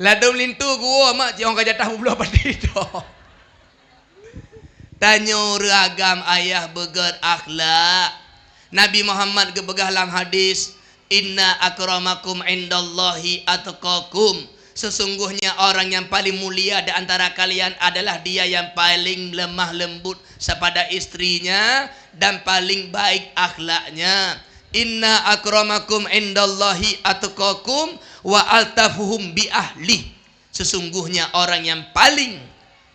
Ladum lintu gua mak jiong kajatah publo padi to. Tanyo ragam ayah begat akhlak. Nabi Muhammad gebegah dalam hadis, inna akramakum indallahi atqakum. Sesungguhnya orang yang paling mulia di antara kalian adalah dia yang paling lemah lembut kepada istrinya dan paling baik akhlaknya. Inna akramakum indallahi atqakum wa altafuhum bi ahli. Sesungguhnya orang yang paling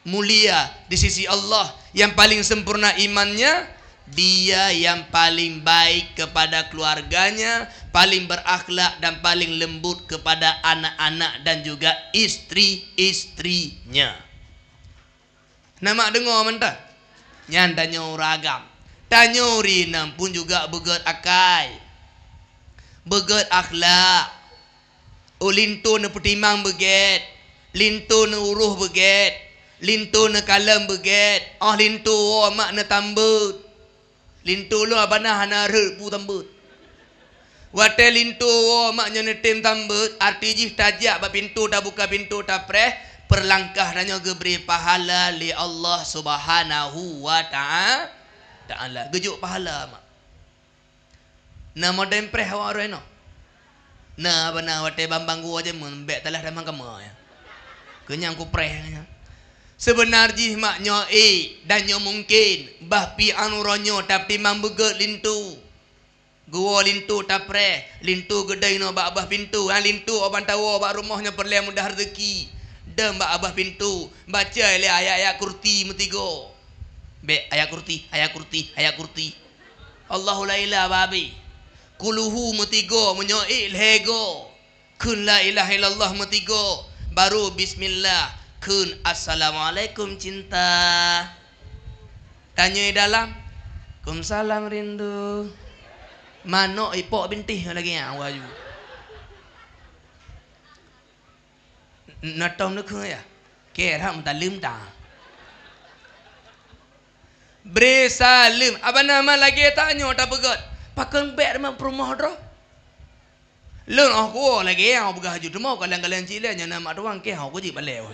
mulia di sisi Allah, yang paling sempurna imannya, dia yang paling baik kepada keluarganya, paling berakhlak dan paling lembut kepada anak-anak dan juga istri-istrinya. Nama dengar mentah? Nyan tanyo ragam. Tanyo rinam pun juga begat akai. Begat akhlak. Lintu ne petimang beget. Lintu ne uruh beget. Lintu ne kalam beget. Lintu mak ne tambut. Lintu lu abanah hana repu tambut. Wate lintu maknya netim tambut. Arti jih tajak ba pintu dah buka pintu dah preh. Perlangkah nanya geberi pahala li Allah subhanahu wa ta'ala. Gejuk pahala mak. Nama dem preh awak orang no. Nah benar wate bambang gua aja membek talah damang kama ya. Kenyang ku preh. Sebenarnya maknya dan nyo mungkin bahpi anuronyo tapi mambeget lintu. Gua lintu tapre, lintu gedai no bak abah pintu. Lintu oban tawo bak rumahnya perle mudah rezeki. Dem bak abah pintu. Baca le ayat-ayat kurti metigo. Be ayat kurti, ayat kurti, ayat kurti. Allahu la ilaha babi. Kuluhu metigo menyoil hego. Kun la ilaha illallah metigo. Baru bismillah. Kun assalamualaikum cinta. Tanya dalam. Kumsalam rindu. Mano ipok bintih lagi yang waju. Natong nak ya. Keram talim ta. Bre salim. Apa nama lagi tanya tak begot. Pakai beg memang perumah dah. Lun aku lagi yang bergah haju demo kalian cile nya nama doang ke aku ji balew.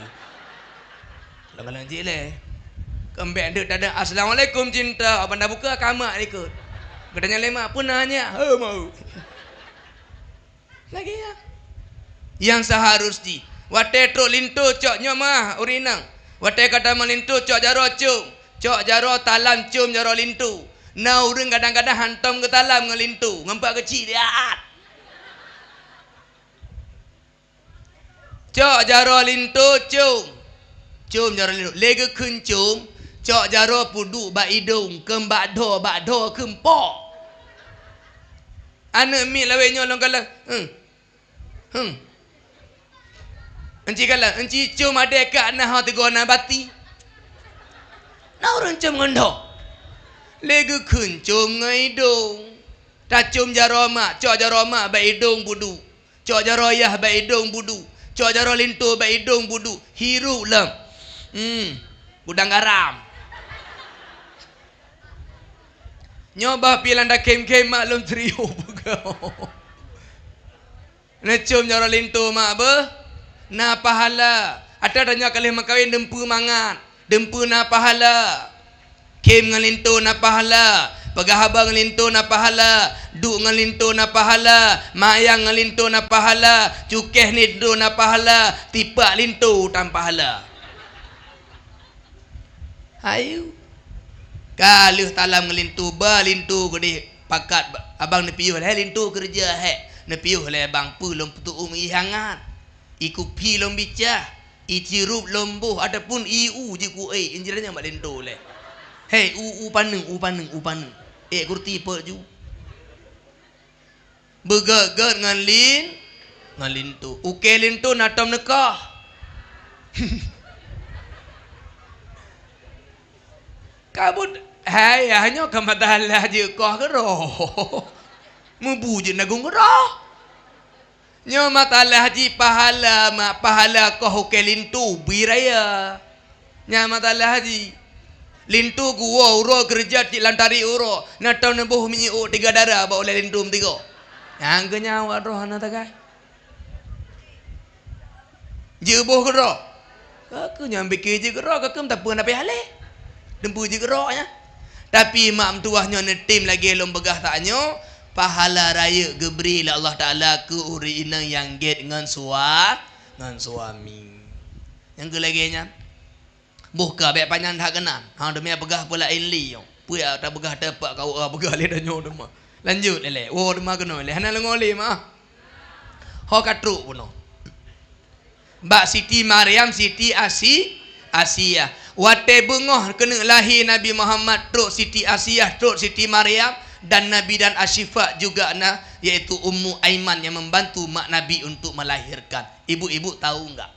Kalian cile. Kembek dek tada assalamualaikum cinta. Apa dah buka kamar ikut. Katanya lema pun nanya, mau. Lagi ya. Yang seharusnya wate tro lintu cok nyomah urinang. Wate kata melintu cok jaro cum. Cok jaro talam cum jaro lintu. Na urang kadang-kadang hantam ke talam ngelintu. Ngempak kecil dia. Cok jaro lintu cum. Cum jaro lintu. Lega kun cum. Cok jaro pudu bak hidung. Kembak do kempok. Anak mi lawe nyolong kala. Enci kala, enci cum ada kat nah tegur na bati. Na orang cum ngondo. Lega kun cum ngai hidung. Ta cum jaro mak, cok jaro mak bak hidung pudu. Cok jaro ayah bak hidung pudu. Cok jaro lintu bak hidung pudu. Hiru lam. Budang garam. Nyoba pilan dah kem-kem maklum trio begau. Necum nyara lintu mak be. Na pahala. Ada tanya kali makawin dempu mangat. Dempu na pahala. Kem ngalintu na pahala. Pagahaba ngalintu na pahala. Du ngalintu na pahala. Mayang ngalintu na pahala. Cukeh nidu na pahala. Tipak lintu tanpa pahala. Ayo. Kalau talam ngelintu ba lintu gede pakat abang ne piuh le lintu kerja ne piuh le bang pu lom putu hangat iku pi lom bica i cirup lombuh adapun iu je ku injilnya mak lintu le u paneng kurti pe ju Begagat ngan lintu. Uke lintu natam nekah. Kabut hanya kamatalah je kah geroh. Mubuj nagung geroh. Nyo matalah ji pahala mak pahala kah uke lintu biraya. Nya matalah ji. Lintu gua uro kerja di lantari uro. Natam nebuh minyi tiga darah ba oleh lintu tiga. Yang kenyawa roh anak tagai. Jebuh geroh. Aku nyambi kerja geroh aku tak pernah pergi hale. Dempu je gerohnya. Tapi mak mentuahnya netim lagi lom begah taknya. Pahala raya geberi lah Allah Ta'ala ke uri ina yang get ngan suami. Yang ke lagi nya. Buka baik panjang dah kenal. Hang demi begah pula inli yo. Puya tak begah dapat kau begah le dah nyo demah. Lanjut lele. Oh demah kena le. Hana lengoli mah. Ho katruk puno. Mbak Siti Maryam Siti Asia. Wate bengoh kena lahir Nabi Muhammad truk Siti Asia truk Siti Maryam dan Nabi dan Asyifa juga yaitu Ummu Aiman yang membantu mak Nabi untuk melahirkan. Ibu-ibu tahu enggak?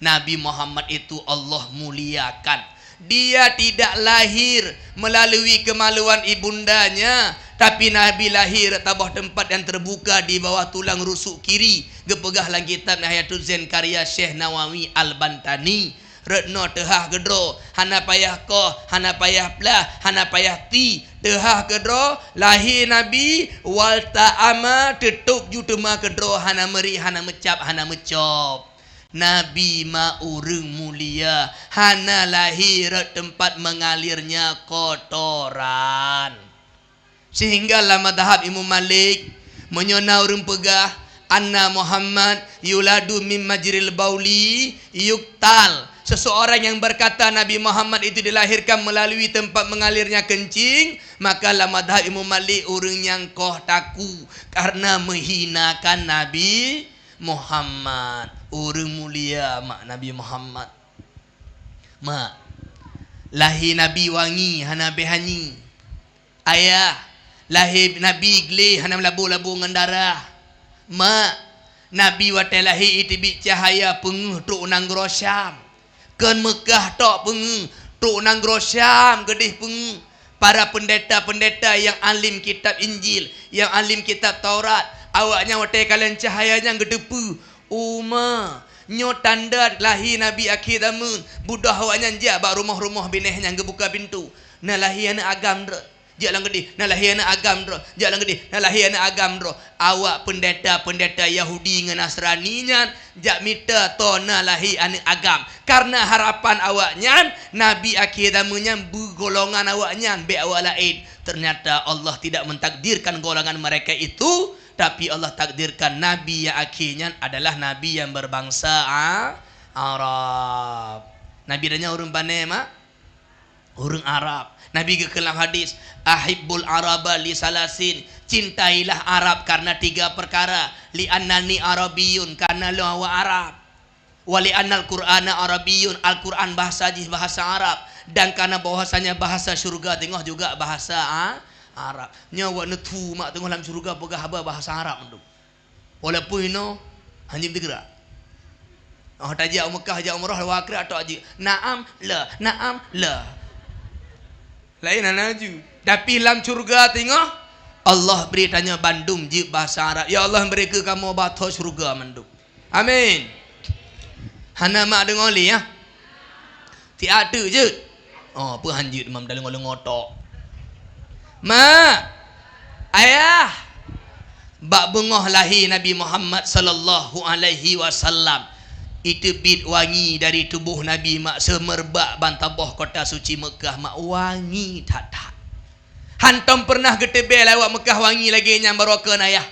Nabi Muhammad itu Allah muliakan. Dia tidak lahir melalui kemaluan ibundanya, tapi Nabi lahir tabah tempat yang terbuka di bawah tulang rusuk kiri. Gepegah lang kitab Nahiyatul Zain karya Syekh Nawawi Al-Bantani. Retno tehah gedro, hana payah ko, hana payah plah, hana payah ti, tehah gedro, lahir Nabi, wal ta'ama, tetuk jutema gedro, hana meri, hana mecap, hana mecop. Nabi ma urang mulia, hana lahir tempat mengalirnya kotoran. Sehingga lah madhab Imam Malik menyona urang pegah, anna Muhammad yuladu min majril bauli yuktal. Seseorang yang berkata Nabi Muhammad itu dilahirkan melalui tempat mengalirnya kencing, maka lah madhab Imam Malik urang yang koh taku karena menghinakan Nabi Muhammad. Urang mulia mak Nabi Muhammad. Mak lahir Nabi wangi hana behani. Ayah lahir Nabi geli hana labu-labu ngan darah. Mak Nabi wate lahir itibik cahaya penguh tuk nang Syam. Kan Mekah tok penguh tuk nang Syam gedih penguh. Para pendeta-pendeta yang alim kitab Injil, yang alim kitab Taurat, awaknya wate kalian cahayanya gedepu. Uma nyo tanda lahir Nabi akhir zaman. Budah awaknya dia bak rumah-rumah binehnya gebuka pintu. Na lahir anak agam dro. Jalan gede, na lahir anak agam dro. Jalan gede, na lahir anak agam dro. Awak pendeta-pendeta Yahudi dengan Nasraninya jak minta to na lahir anak agam. Karena harapan awaknya Nabi akhir zamannya bergolongan awaknya be awak lain. Ternyata Allah tidak mentakdirkan golongan mereka itu, tapi Allah takdirkan Nabi yang akhirnya adalah Nabi yang berbangsa Arab. Nabi adanya urang panai mak? Urang Arab. Nabi ke kelam hadis, ahibbul araba li salasin, cintailah Arab karena 3 perkara. Li annani arabiyun, karena lu awak Arab. Wa li annal qur'ana arabiyun, Al-Quran bahasa Arab. Dan karena bahasanya bahasa syurga, tengok juga bahasa Arab. Nyawa netu mak tengok dalam syurga pegah bahasa Arab menduk. Walaupun ino hanya bergerak. Oh tajak Mekah tajak umrah wakri atau aji. Naam la. Lain anaju. Tapi dalam syurga tengok Allah beri tanya bandum je bahasa Arab. Ya Allah beri ke kamu batas syurga menduk. Amin. Hana mak dengar li ya. Ti ada je. Oh apa hanjit mam dalam ngotok. Mak, ayah, bak bengah lahir Nabi Muhammad sallallahu alaihi wasallam. Itu bit wangi dari tubuh Nabi mak semerbak bantabah kota suci Mekah mak wangi tak. Hantam pernah getebe lawak Mekah wangi lagi nyam barokan ayah.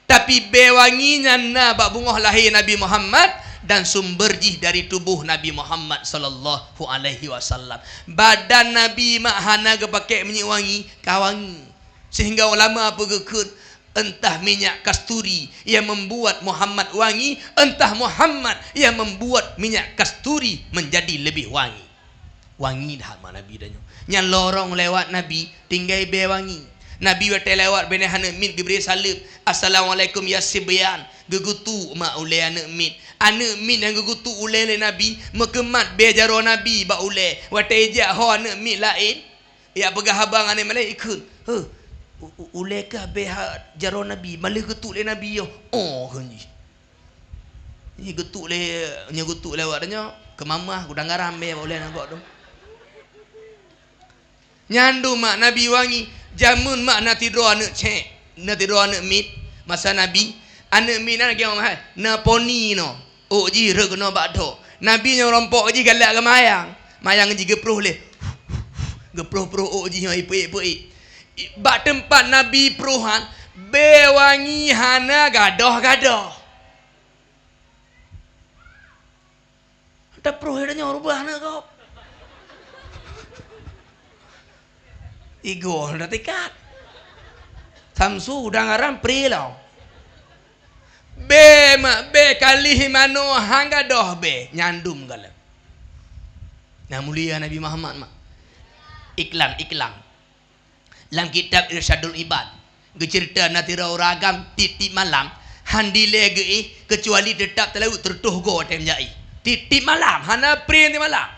Tapi be wanginya na bak bengah lahir Nabi Muhammad dan sumberjih dari tubuh Nabi Muhammad sallallahu alaihi wasallam. Badan Nabi mak hana ke pakai minyak wangi, kawangi. Sehingga ulama apa gekut, entah minyak kasturi yang membuat Muhammad wangi, entah Muhammad yang membuat minyak kasturi menjadi lebih wangi. Wangi dah mak Nabi dah. Yang lorong lewat Nabi tinggal be wangi. Nabi wa lewat bene hana mit diberi salim. Assalamualaikum ya sibyan. Gegutu mak ule anak mit. Anak mit yang gegutu ule le Nabi. Mekemat be jaro Nabi ba ule. Wa tejak ho anak mit lain. Ya pegah habang ane malai ikut. Ule kah be jaro Nabi. Malai getu le Nabi yo. Oh kanji. Ni getu le nya getu lewat nya ke mamah gudang garam be ba ule nak tu. Nyandu mak Nabi wangi. Jamun mak nak tidur anak cek. Nak tidur anak mit. Masa Nabi. Anak mit nak kira mahal. Na poni no. Oh ji reg no bakdo. Nabi yang rompok ji galak ke mayang. Mayang ji gepruh le. Gepruh-pruh oh ji ipuk-ipuk. Bak tempat Nabi pruhan. Be wangi hana gadoh-gadoh. Ada pruh nya rubah nak kau. Igo dah tikat. Samsu udang aram pri lau. Be mak be kali mano hangga doh be nyandum galam. Nah mulia Nabi Muhammad mak. Iklan. Dalam kitab Irsyadul Ibad. Gecerita natira ragam titip malam. Handile ge kecuali tetap terlalu tertuh go tem jai. Titip malam hana pri nanti malam.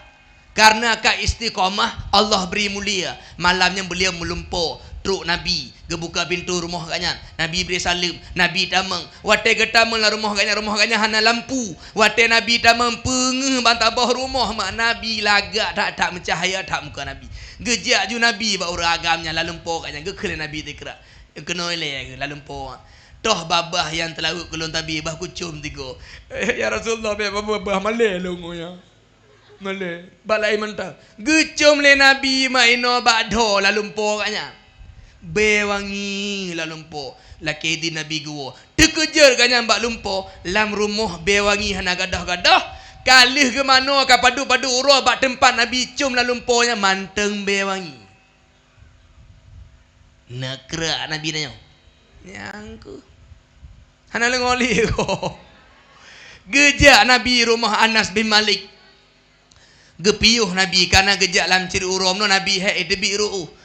Karena ka istiqamah Allah beri mulia. Malamnya beliau melumpur truk Nabi. Gebuka pintu rumah kanya. Nabi beri salim. Nabi tamang. Wate getamang lah rumah kanya hana lampu. Wate Nabi tamang pengeh bantabah rumah mak Nabi lagak tak mencahaya tak muka Nabi. Gejak ju Nabi bau ragamnya lalumpur kanya. Gekele Nabi tikra. Kena ile lalumpur. Toh babah yang telah kulun tabi bah kucum tigo. Ya Rasulullah babah malai longo ya. Malai balai mentah. Gecum le Nabi maino bakdo lalumpur kanya. Be wangi la lumpur laki di Nabi gua terkejar kanya mbak lumpur lam rumah be wangi hana gadah-gadah kalih ke mana ka padu-padu urah bak tempat Nabi cium la lumpurnya manteng be wangi nakra Nabi nanya nyangku hana lengoli ko gejak Nabi rumah Anas bin Malik gepiuh Nabi karena gejak lam ciri urom no Nabi he debi ru'uh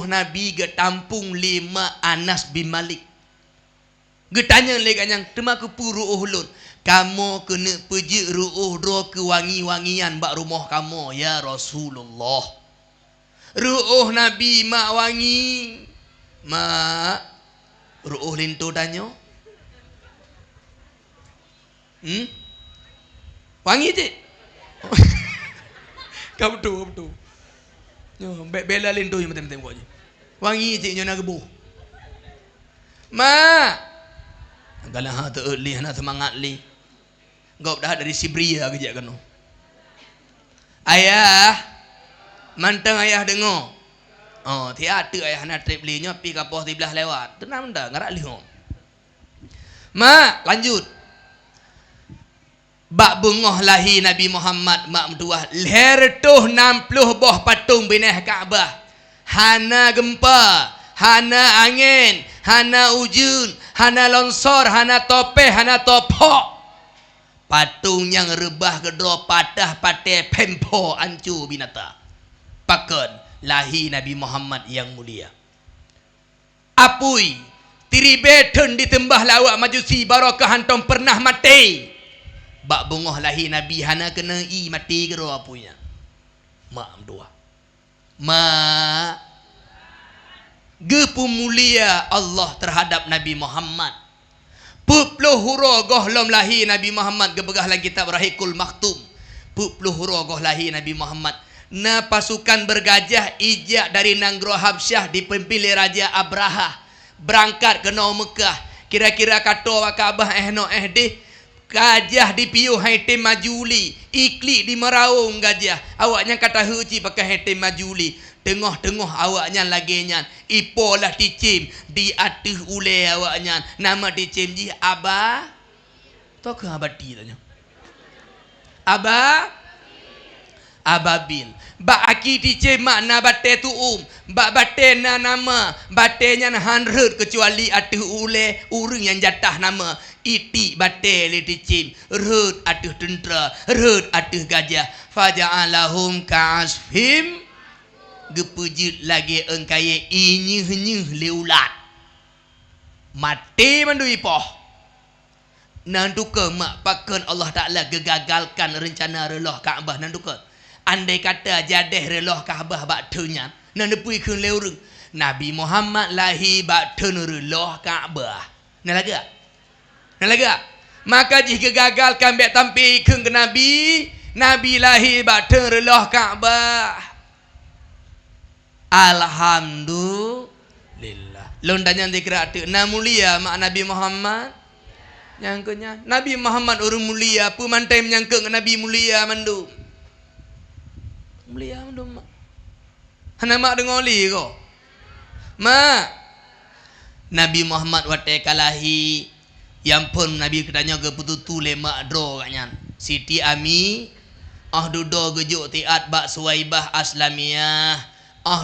Nabi getampung 5 Anas bin Malik. Getanya lagi kanyang tema kepu ru'uh lun. Kamu kena pergi ru'uh dro ke wangi-wangian bak rumah kamu ya Rasulullah. Ru'uh Nabi mak wangi. Mak ru'uh lintu tanya. Wangi cik. Kamu tu. Bela lindu yang macam-macam kau je. Wangi cik nyo nak gebuh. Ma. Galah ha tu li hana semangat li. Gop dah dari Sibria kejak kanu. Ayah. Mantang ayah dengar. Oh, tiada ayah nak trip li nyo pi kapoh 13 lewat. Tenang dah ngarak li. Ma, lanjut. Bak bungoh lahi Nabi Muhammad mak mentuah lertuh 60 boh patung binah Kaabah. Hana gempa, hana angin, hana ujun, hana longsor, hana topeh, hana topok. Patung yang rebah gedro patah patah pempo ancu binata. Pakon lahi Nabi Muhammad yang mulia. Apui tiribetun ditembah lawak majusi barokah hantom pernah mati. Bak bungoh lahi Nabi hana kena mati gero apunya. Mak dua. Mak gepu mulia Allah terhadap Nabi Muhammad. Pupluh huro gohlom lahi Nabi Muhammad gebegah lagi kitab Rahikul Maktum. Pupluh huro goh lahi Nabi Muhammad. Na pasukan bergajah ijak dari Nanggro Habsyah dipimpin Raja Abraha. Berangkat ke Mekah. Kira-kira kata wa Kaabah no deh. Gajah di piu haitim majuli. Ikli di meraung gajah. Awaknya kata huci pakai haitim majuli. Tengah-tengah awaknya laginya. Ipo lah dicim. Di atuh ule awaknya. Nama dicim ji Abah. Tahu ke abadi tanya? Abah. Ababil. Bak aki dicim makna bate tu Bak bate na nama. Batenya na 100 kecuali atuh ule. Urung yang jatah nama. Iti bate le dicim. Rut atuh tentera. Rut atuh gajah. Faja'alahum ka'asfim gepujut lagi engkaya inyuh leulat mati mandu ipoh nanduka mak pakan Allah Ta'ala gegagalkan rencana relah Kaabah nanduka andai kata jadeh relah Kaabah baktunya nandepui kun leurung Nabi Muhammad lahir baktun relah Kaabah nak lagi maka jika gagalkan bek tampi kun ke Nabi lahir baktun relah Kaabah alhamdulillah londanya dikira tu na mulia mak Nabi Muhammad nyangkanya Nabi Muhammad orang mulia apa mantai menyangka Nabi mulia mandu mak hana mak dengoli ko mak Nabi Muhammad watai kalahi yang pun Nabi katanya ke pututu lemak dro katnya Siti Ami dudo gejuk tiat bak Suwaibah Aslamiyah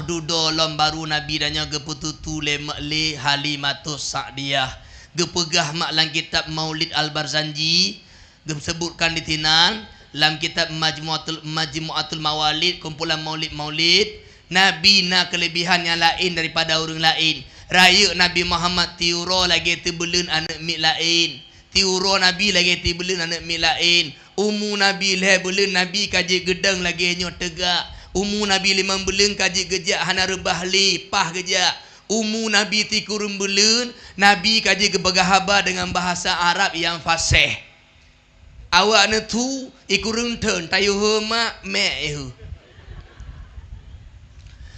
dudo lom baru Nabi danya ke pututu lemak le Halimatus Sa'diyah gepegah mak lang kitab Maulid Al-Barzanji disebutkan di tinan dalam kitab Majmu'atul Mawalid kumpulan maulid Nabi na kelebihan yang lain daripada orang lain raya Nabi Muhammad tiuro lagi tibelun anak mik lain tiuro Nabi lagi tibelun anak mik lain umu Nabi leh belun Nabi kaji gedang lagi nyo tegak umu Nabi 5 bulan kaji gejak hana rebah lipah gejak umu Nabi ti kurun bulan Nabi kaji gebagahaba dengan bahasa Arab yang fasih awak ne tu ikurun turn tayuh mak mehu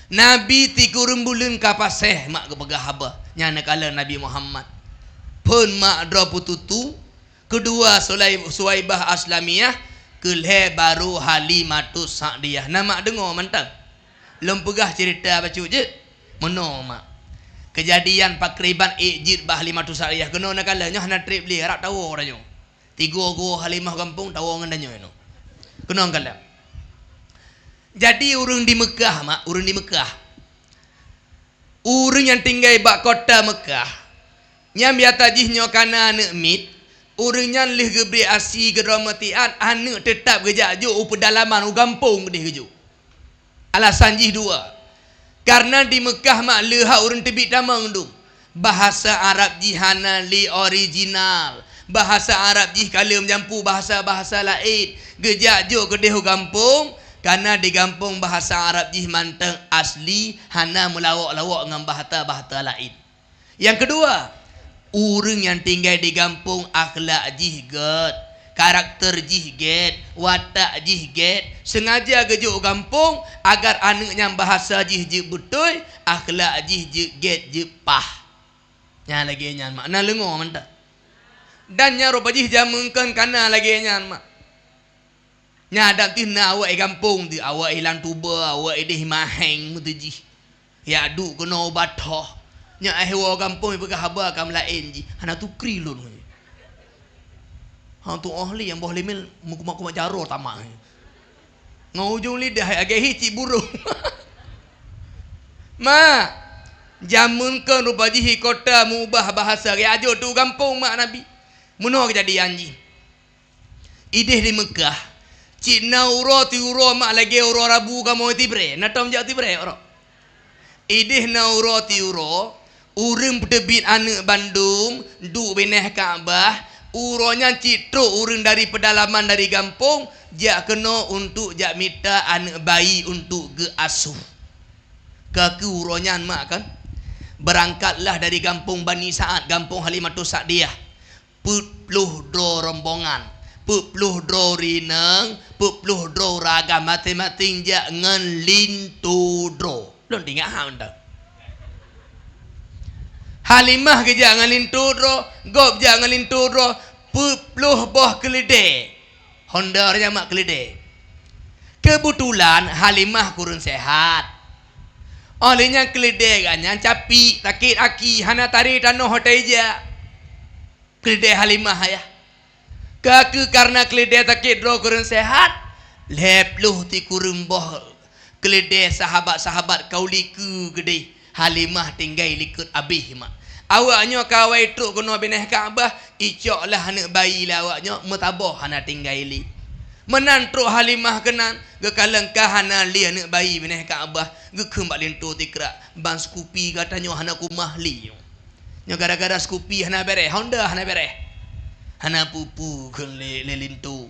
Nabi ti kurun bulan ka fasih mak gebagahaba nyana kala Nabi Muhammad pun mak dra pututu kedua Suwaibah Aslamiyah kelhe baru Halimatus Sa'diyah nama dengar mantap lempegah cerita baca je meno mak kejadian pakriban ijid bah Halimatus Sa'diyah kena nak kalanya hana trip li harap tahu dah nyo 3 go Halimah kampung tahu ngan danyo eno kena kala jadi urang di Mekah mak urang di Mekah urang yang tinggal bak kota Mekah nyam biata jihnyo kana anak mit urang yang lih gebri asi gedramatian anak tetap gejak jo pedalaman u kampung deh gejo alasan jih dua karena di Mekah mak leha orang tebik damang tu bahasa Arab jihana li original bahasa Arab jih kala menyampu bahasa-bahasa lain gejak jo kedeh kampung karena di kampung bahasa Arab jih manteng asli hana melawak-lawak dengan bahasa-bahasa lain yang kedua orang yang tinggal di kampung akhlak jih get karakter jih get watak jih get sengaja gejuk kampung agar anaknya bahasa jih betul akhlak jih get pah nya lagi nyan mak na lengo mantap dan nya rupa jih jamengkan kana lagi nyan mak nya dak ti na awak kampung tu awak hilang tuba awak idih maheng mutu jih ya du kena obat toh nya ahwa kampung pegah haba kam lain ji hana tu krilun tu ahli yang boleh mil muku jaro tamak ngau ujung lidah agak hici burung mak jamun kan rupa jihi kota mubah bahasa ke ajo tu kampung mak Nabi muno kejadian ji ideh di Mekah cina uro tiuro mak lagi uro rabu kamu tibre natom jak tibre oro ideh na uro tiuro urang pedebit anak Bandung du beneh Kaabah uronya citro urang dari pedalaman dari kampung jak kena untuk jak minta anak bayi untuk ge asuh kaki uronya mak kan berangkatlah dari kampung Bani Sa'ad kampung Halimatus Sa'diyah pupluh dro rombongan pupluh dro rineng pupluh dro raga mati-mati jak ngen lintu dro lon tinggal ha unda Halimah ke jangan lintu dro gop jangan lintu dro pupluh boh kelide Honda mak kelide kebetulan Halimah kurun sehat olehnya kelide ganyan capi takit aki hana tari tano hoteja kelide Halimah ya kaki karena kelide takit dro kurun sehat lepluh ti kurun boh kelide sahabat-sahabat kauliku gede Halimah tinggal likut abih mak awaknya kawai truk kena beneh Kaabah icoklah anak bayi lah awaknya mutabah hana tinggali Menantruk Halimah kenan gekalang kahana li anak bayi beneh Kaabah gekem bak lintu tikrak ban skupi katanya hana kumah li nyo gara-gara skupi hana bereh Honda hana bereh hana pupu keun le lintu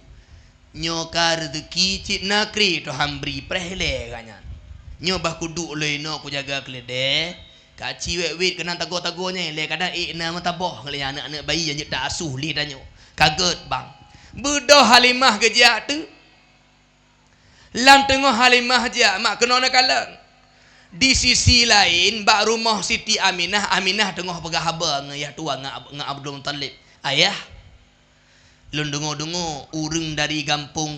nyo kar rezeki cik nakri to hambri prehle kanyan nyo bah kudu le no ku jaga kelede kaci wet kenan tago-tagonya le kada na mataboh kali anak-anak bayi yang tak asuh li danyo kaget bang bedah Halimah gejak tu lam tengah Halimah je mak kena nak kalang di sisi lain bak rumah Siti Aminah tengah pegah haba ngayah tua ngak Abdul Muttalib ayah lun dengo urang dari kampung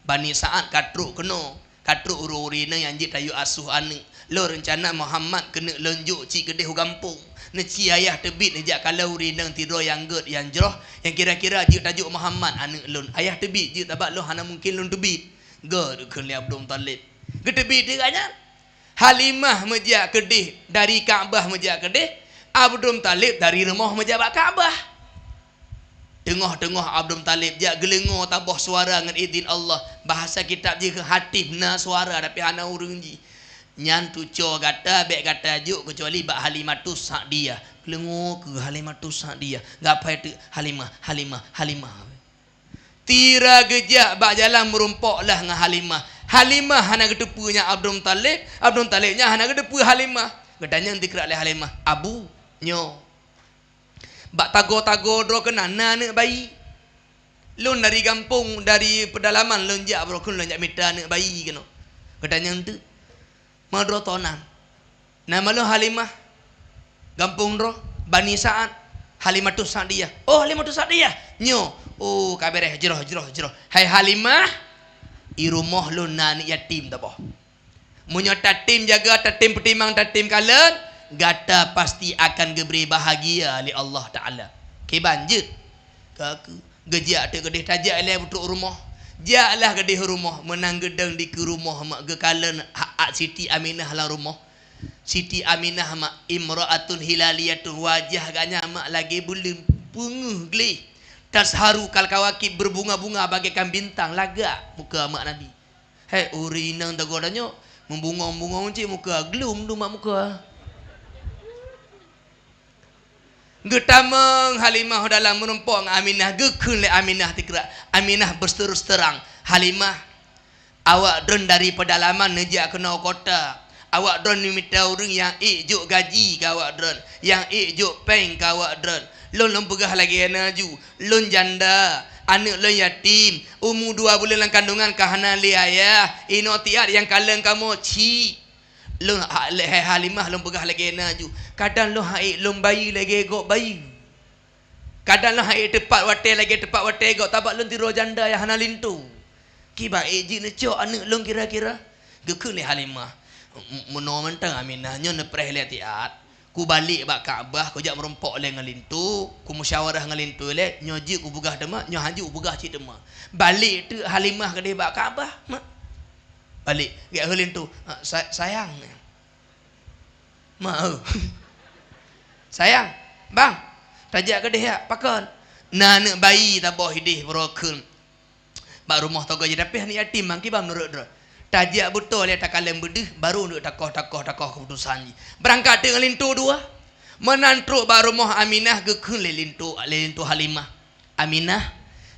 Bani Sa'ad katruk uri-urina yang jit tayu asuh ane lo rencana Muhammad kena lonjuk cik kedeh kampung neci ayah tebit nejak kalau rinang tidur yang ged yang jeroh yang kira-kira jik tajuk Muhammad anak lun ayah tebit jik tabak lo hana mungkin lun tebit ged kena Abdul Muttalib ke tebit dia kanya Halimah mejak kedeh dari Kaabah mejak kedeh Abdul Muttalib dari rumah mejak Kaabah tengah-tengah Abdul Muttalib jak gelengo tabah suara dengan izin Allah bahasa kitab je hatifna suara tapi hana urang ji nyan tu co kata bek kata juk kecuali bak Halimatus Sa'diyah kelengo ke Halimatus Sa'diyah gapai tu Halimah tira gejak bak jalan merumpok lah dengan Halimah hana kedepunya Abdul Muttalibnya hana kedepu Halimah gedanya nanti kerak le Halimah abu nyo bak tago-tago dro kena anak bayi lun dari kampung dari pedalaman lun jak bro kun lun jak mitra anak bayi kena gedanya nanti madro tonan nama lo Halimah kampung dro Bani Sa'ad Halimatus Sa'diyah oh Halimatus Sa'diyah nyo oh kabereh jeroh hai Halimah i rumah lo nani yatim tak boh munyo tatim jaga tatim petimang tatim kalen gata pasti akan geberi bahagia oleh Allah Ta'ala ke banjir kaku gejak te gedeh tajak le betul rumah jaklah gedeh rumah menang gedang di ke rumah mak gekalan hak Siti Aminah lah rumah Siti Aminah mak imra'atun hilaliyatun wajah ganya mak lagi belum bunguh geli tasharu kal kawakib berbunga-bunga bagaikan bintang lagak muka mak Nabi hei urinang tagodanyo membunga-bunga cik muka glum tu mak muka getamang Halimah dalam menumpang Aminah gekun le Aminah tikra Aminah berterus terang Halimah awak dron dari pedalaman nejak kena kota awak dron minta orang yang juk gaji ke awak dron yang juk peng ke awak dron lon pegah lagi naju lon janda anak lon yatim umur 2 bulan kandungan kahana li ayah ino tiar yang kaleng kamu ci lon Halimah lon pegah lagi naju kadang lo hai lom bayi lagi gok bayi kadang lo hai tepat wate gok tabak lon tiro janda yang hana lintu kiba eji necok anak lon kira-kira gekun le Halimah meno mentang Aminah nyo ne preh le tiat ku balik bak Kaabah ku jak merompok le ngalintu ku musyawarah ngalintu le nyo ji ku bugah demak nyo haji ku bugah cik demak balik tu Halimah ke bak Kaabah mak balik gak ngalintu sayang mak sayang bang tajak ke dia pakon nak bayi taboh hidih broken bak rumah togo je tapi ni yatim bang kibam nurut dro tajak betul le takalem bedeh baru nuk takoh keputusan ni berangkat dengan lintu dua menantruk bak rumah Aminah gekun le lintu Halimah Aminah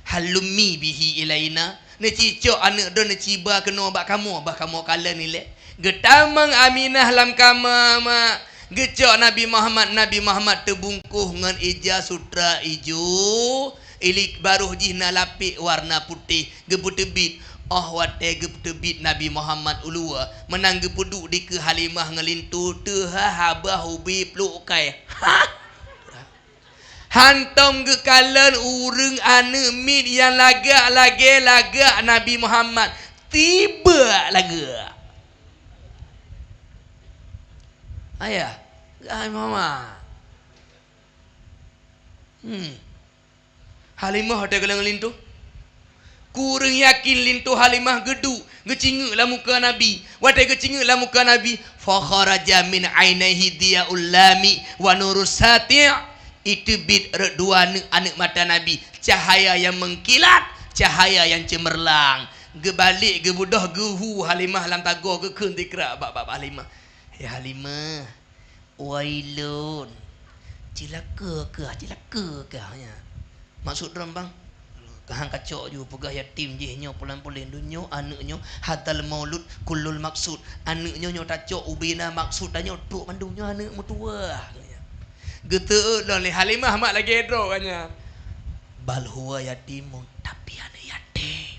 halummi bihi ilaina ne cicok anak do ne ciba kena bak kamu kala ni le getamang Aminah lam kama mak gecok Nabi Muhammad terbungkuh dengan ija sutra ijo ilik baruh jihna lapik warna putih gebu tebit wate gebu tebit Nabi Muhammad ulua menang gepuduk di ke Halimah ngelintu teha habah ubi plukai hantam gekalan urang ane mit yang lagak Nabi Muhammad tiba laga ayah, ay mama. Halimah ada gelang lintu. Kurang yakin lintu Halimah gedu, gecingu lah muka Nabi. Wadai gecingu lah muka Nabi. Fa kharaja min ainaihi diyaul lami wa nurus sati'. Itu bid dua anak mata Nabi, cahaya yang mengkilat, cahaya yang cemerlang. Gebalik ge budah gehu Halimah lam tago ge keun dikra bab Halimah. Ya Halimah, wailun. Cilaka ke nya. Maksud ram bang. Kahang kacok ju pegah yatim je nyo pulan-pulan dunyo anaknyo hatal maulud kullul maksud anaknyo nyo tacok ubina maksud danyo tok mandunyo anak mutua. Geteut lah le Halimah mak lagi edro kanya. Bal huwa yatimun tapi anak yatim.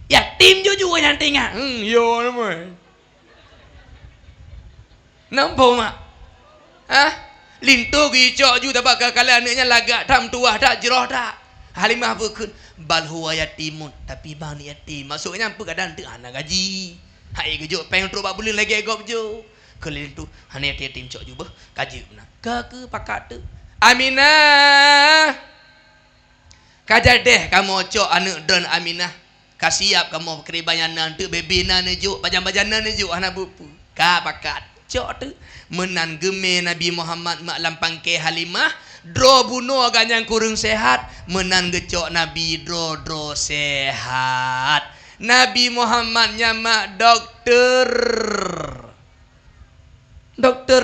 Yatim jujur yang tinggal. Yo nama. Nampak mak? Ah, lintu gicok ju tak bakal kala anaknya lagak tam tuah tak jeroh tak. Halimah berkun bal huwa yatimun tapi bang ni yatim. Maksudnya apa kadang tu anak gaji. Hai gejuk peng untuk bak bulan lagi agak jo. Kelin tu hanya yatim cok ju bah gaji benar. Ke pakat tu. Aminah. Kajadeh kamu cok anak dan Aminah. Kasiap kamu keribayan nanti baby na nejuk bajan-bajan na nejuk anak bupu. Ka pakat cok tu menan geme Nabi Muhammad mak lampang ke Halimah. Dro bunuh agak yang kurang sehat menan gecok Nabi dro sehat. Nabi Muhammad nyamak dokter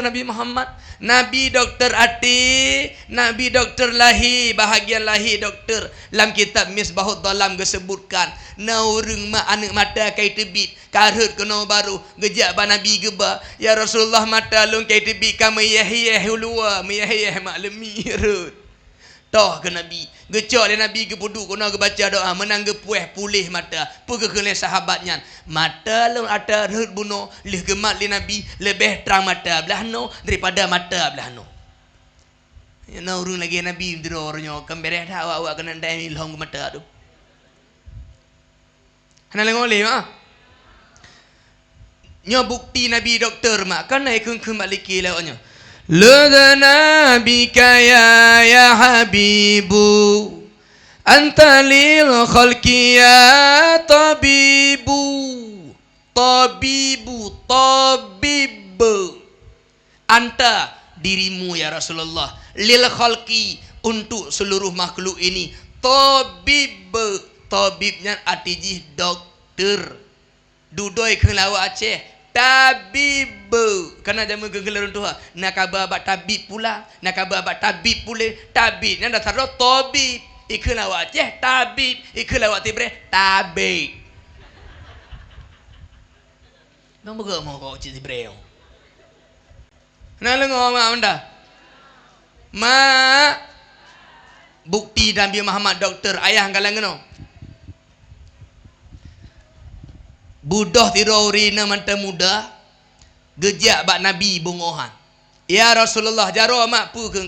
Nabi Muhammad, Nabi dokter hati, Nabi dokter lahi, bahagian lahi dokter. Dalam kitab Misbahud Dalam disebutkan naurung mak anak mata kai tebit karut kena baru gejak ba Nabi geba ya Rasulullah mata long kai tebit ka meyah ulua meyah maklemi rut toh ke Nabi gecok le Nabi gebudu kena baca doa menang gepueh pulih mata puge kele sahabatnya mata long ada rut buno leh gemat le Nabi lebih terang mata belah no daripada mata belah no ya naurung lagi Nabi drornyo kembere dah awak kena ndai long mata tu. Hana lengoleh mak. Nyo bukti Nabi doktor mak. Kan naik kun maliki lawaknya. Ladana bika ya habibu. Anta lil khalqi ya tabibu. Tabib. Anta dirimu ya Rasulullah. Lil khalqi untuk seluruh makhluk ini. Tabibnya artijih dokter. Dudoi ke lawak Aceh. Tabib. Karena jamu gegelar tu ha. Nak khabar abad tabib pula. Nak khabar abad tabib pula. Tabib. Yang dah taruh tabib. Ikan lawak Aceh. Tabib. Ikan lawak Tibre. Tabib. Bang bergerak mau kau cik Tibre. Nak lengok mak anda. Mak. Bukti Nabi Muhammad dokter. Ayah kalang kena. Budah tirorina manta muda gejak bak Nabi bungohan. Ya Rasulullah jaro mak pu ke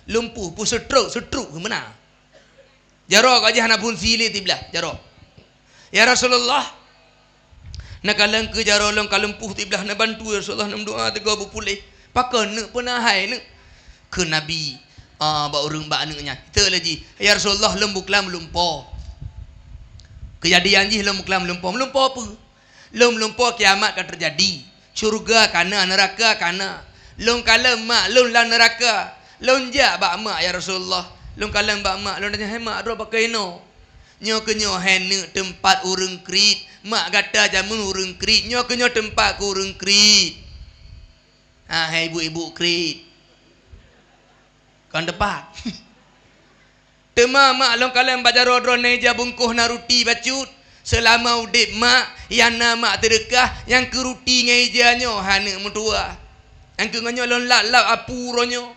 lumpuh pu stroke ke mana? Jaro ka jahna pun sili tiblah jaro. Ya Rasulullah nak kalang ke jaro long kalumpuh tiblah na bantu ya Rasulullah nam doa tega bu pulih. Pakai ne pernah hai ne ke Nabi bak urang bak anaknya. Kita lagi ya Rasulullah lembuklam lumpo. Kejadian ji lembuklam lumpo apa? Lumpo kiamat akan terjadi. Syurga kana neraka kana. Lom kalam mak lom lan neraka. Lom jak bak mak ya Rasulullah. Lom kalam bak mak lom tanya mak ro pakai no. Nyo kenyo hene tempat urang krit. Mak kata jamun urang krit. Nyo kenyo tempat ku urang krit. Hai ibu-ibu krit. Kan depan. Tema mak long kalam baca rodron neja bungkuh naruti bacut. Selama udip mak yang nama terdekat yang keruti ngejanyo hana mutua. Yang kenganyo lon lap apuronyo.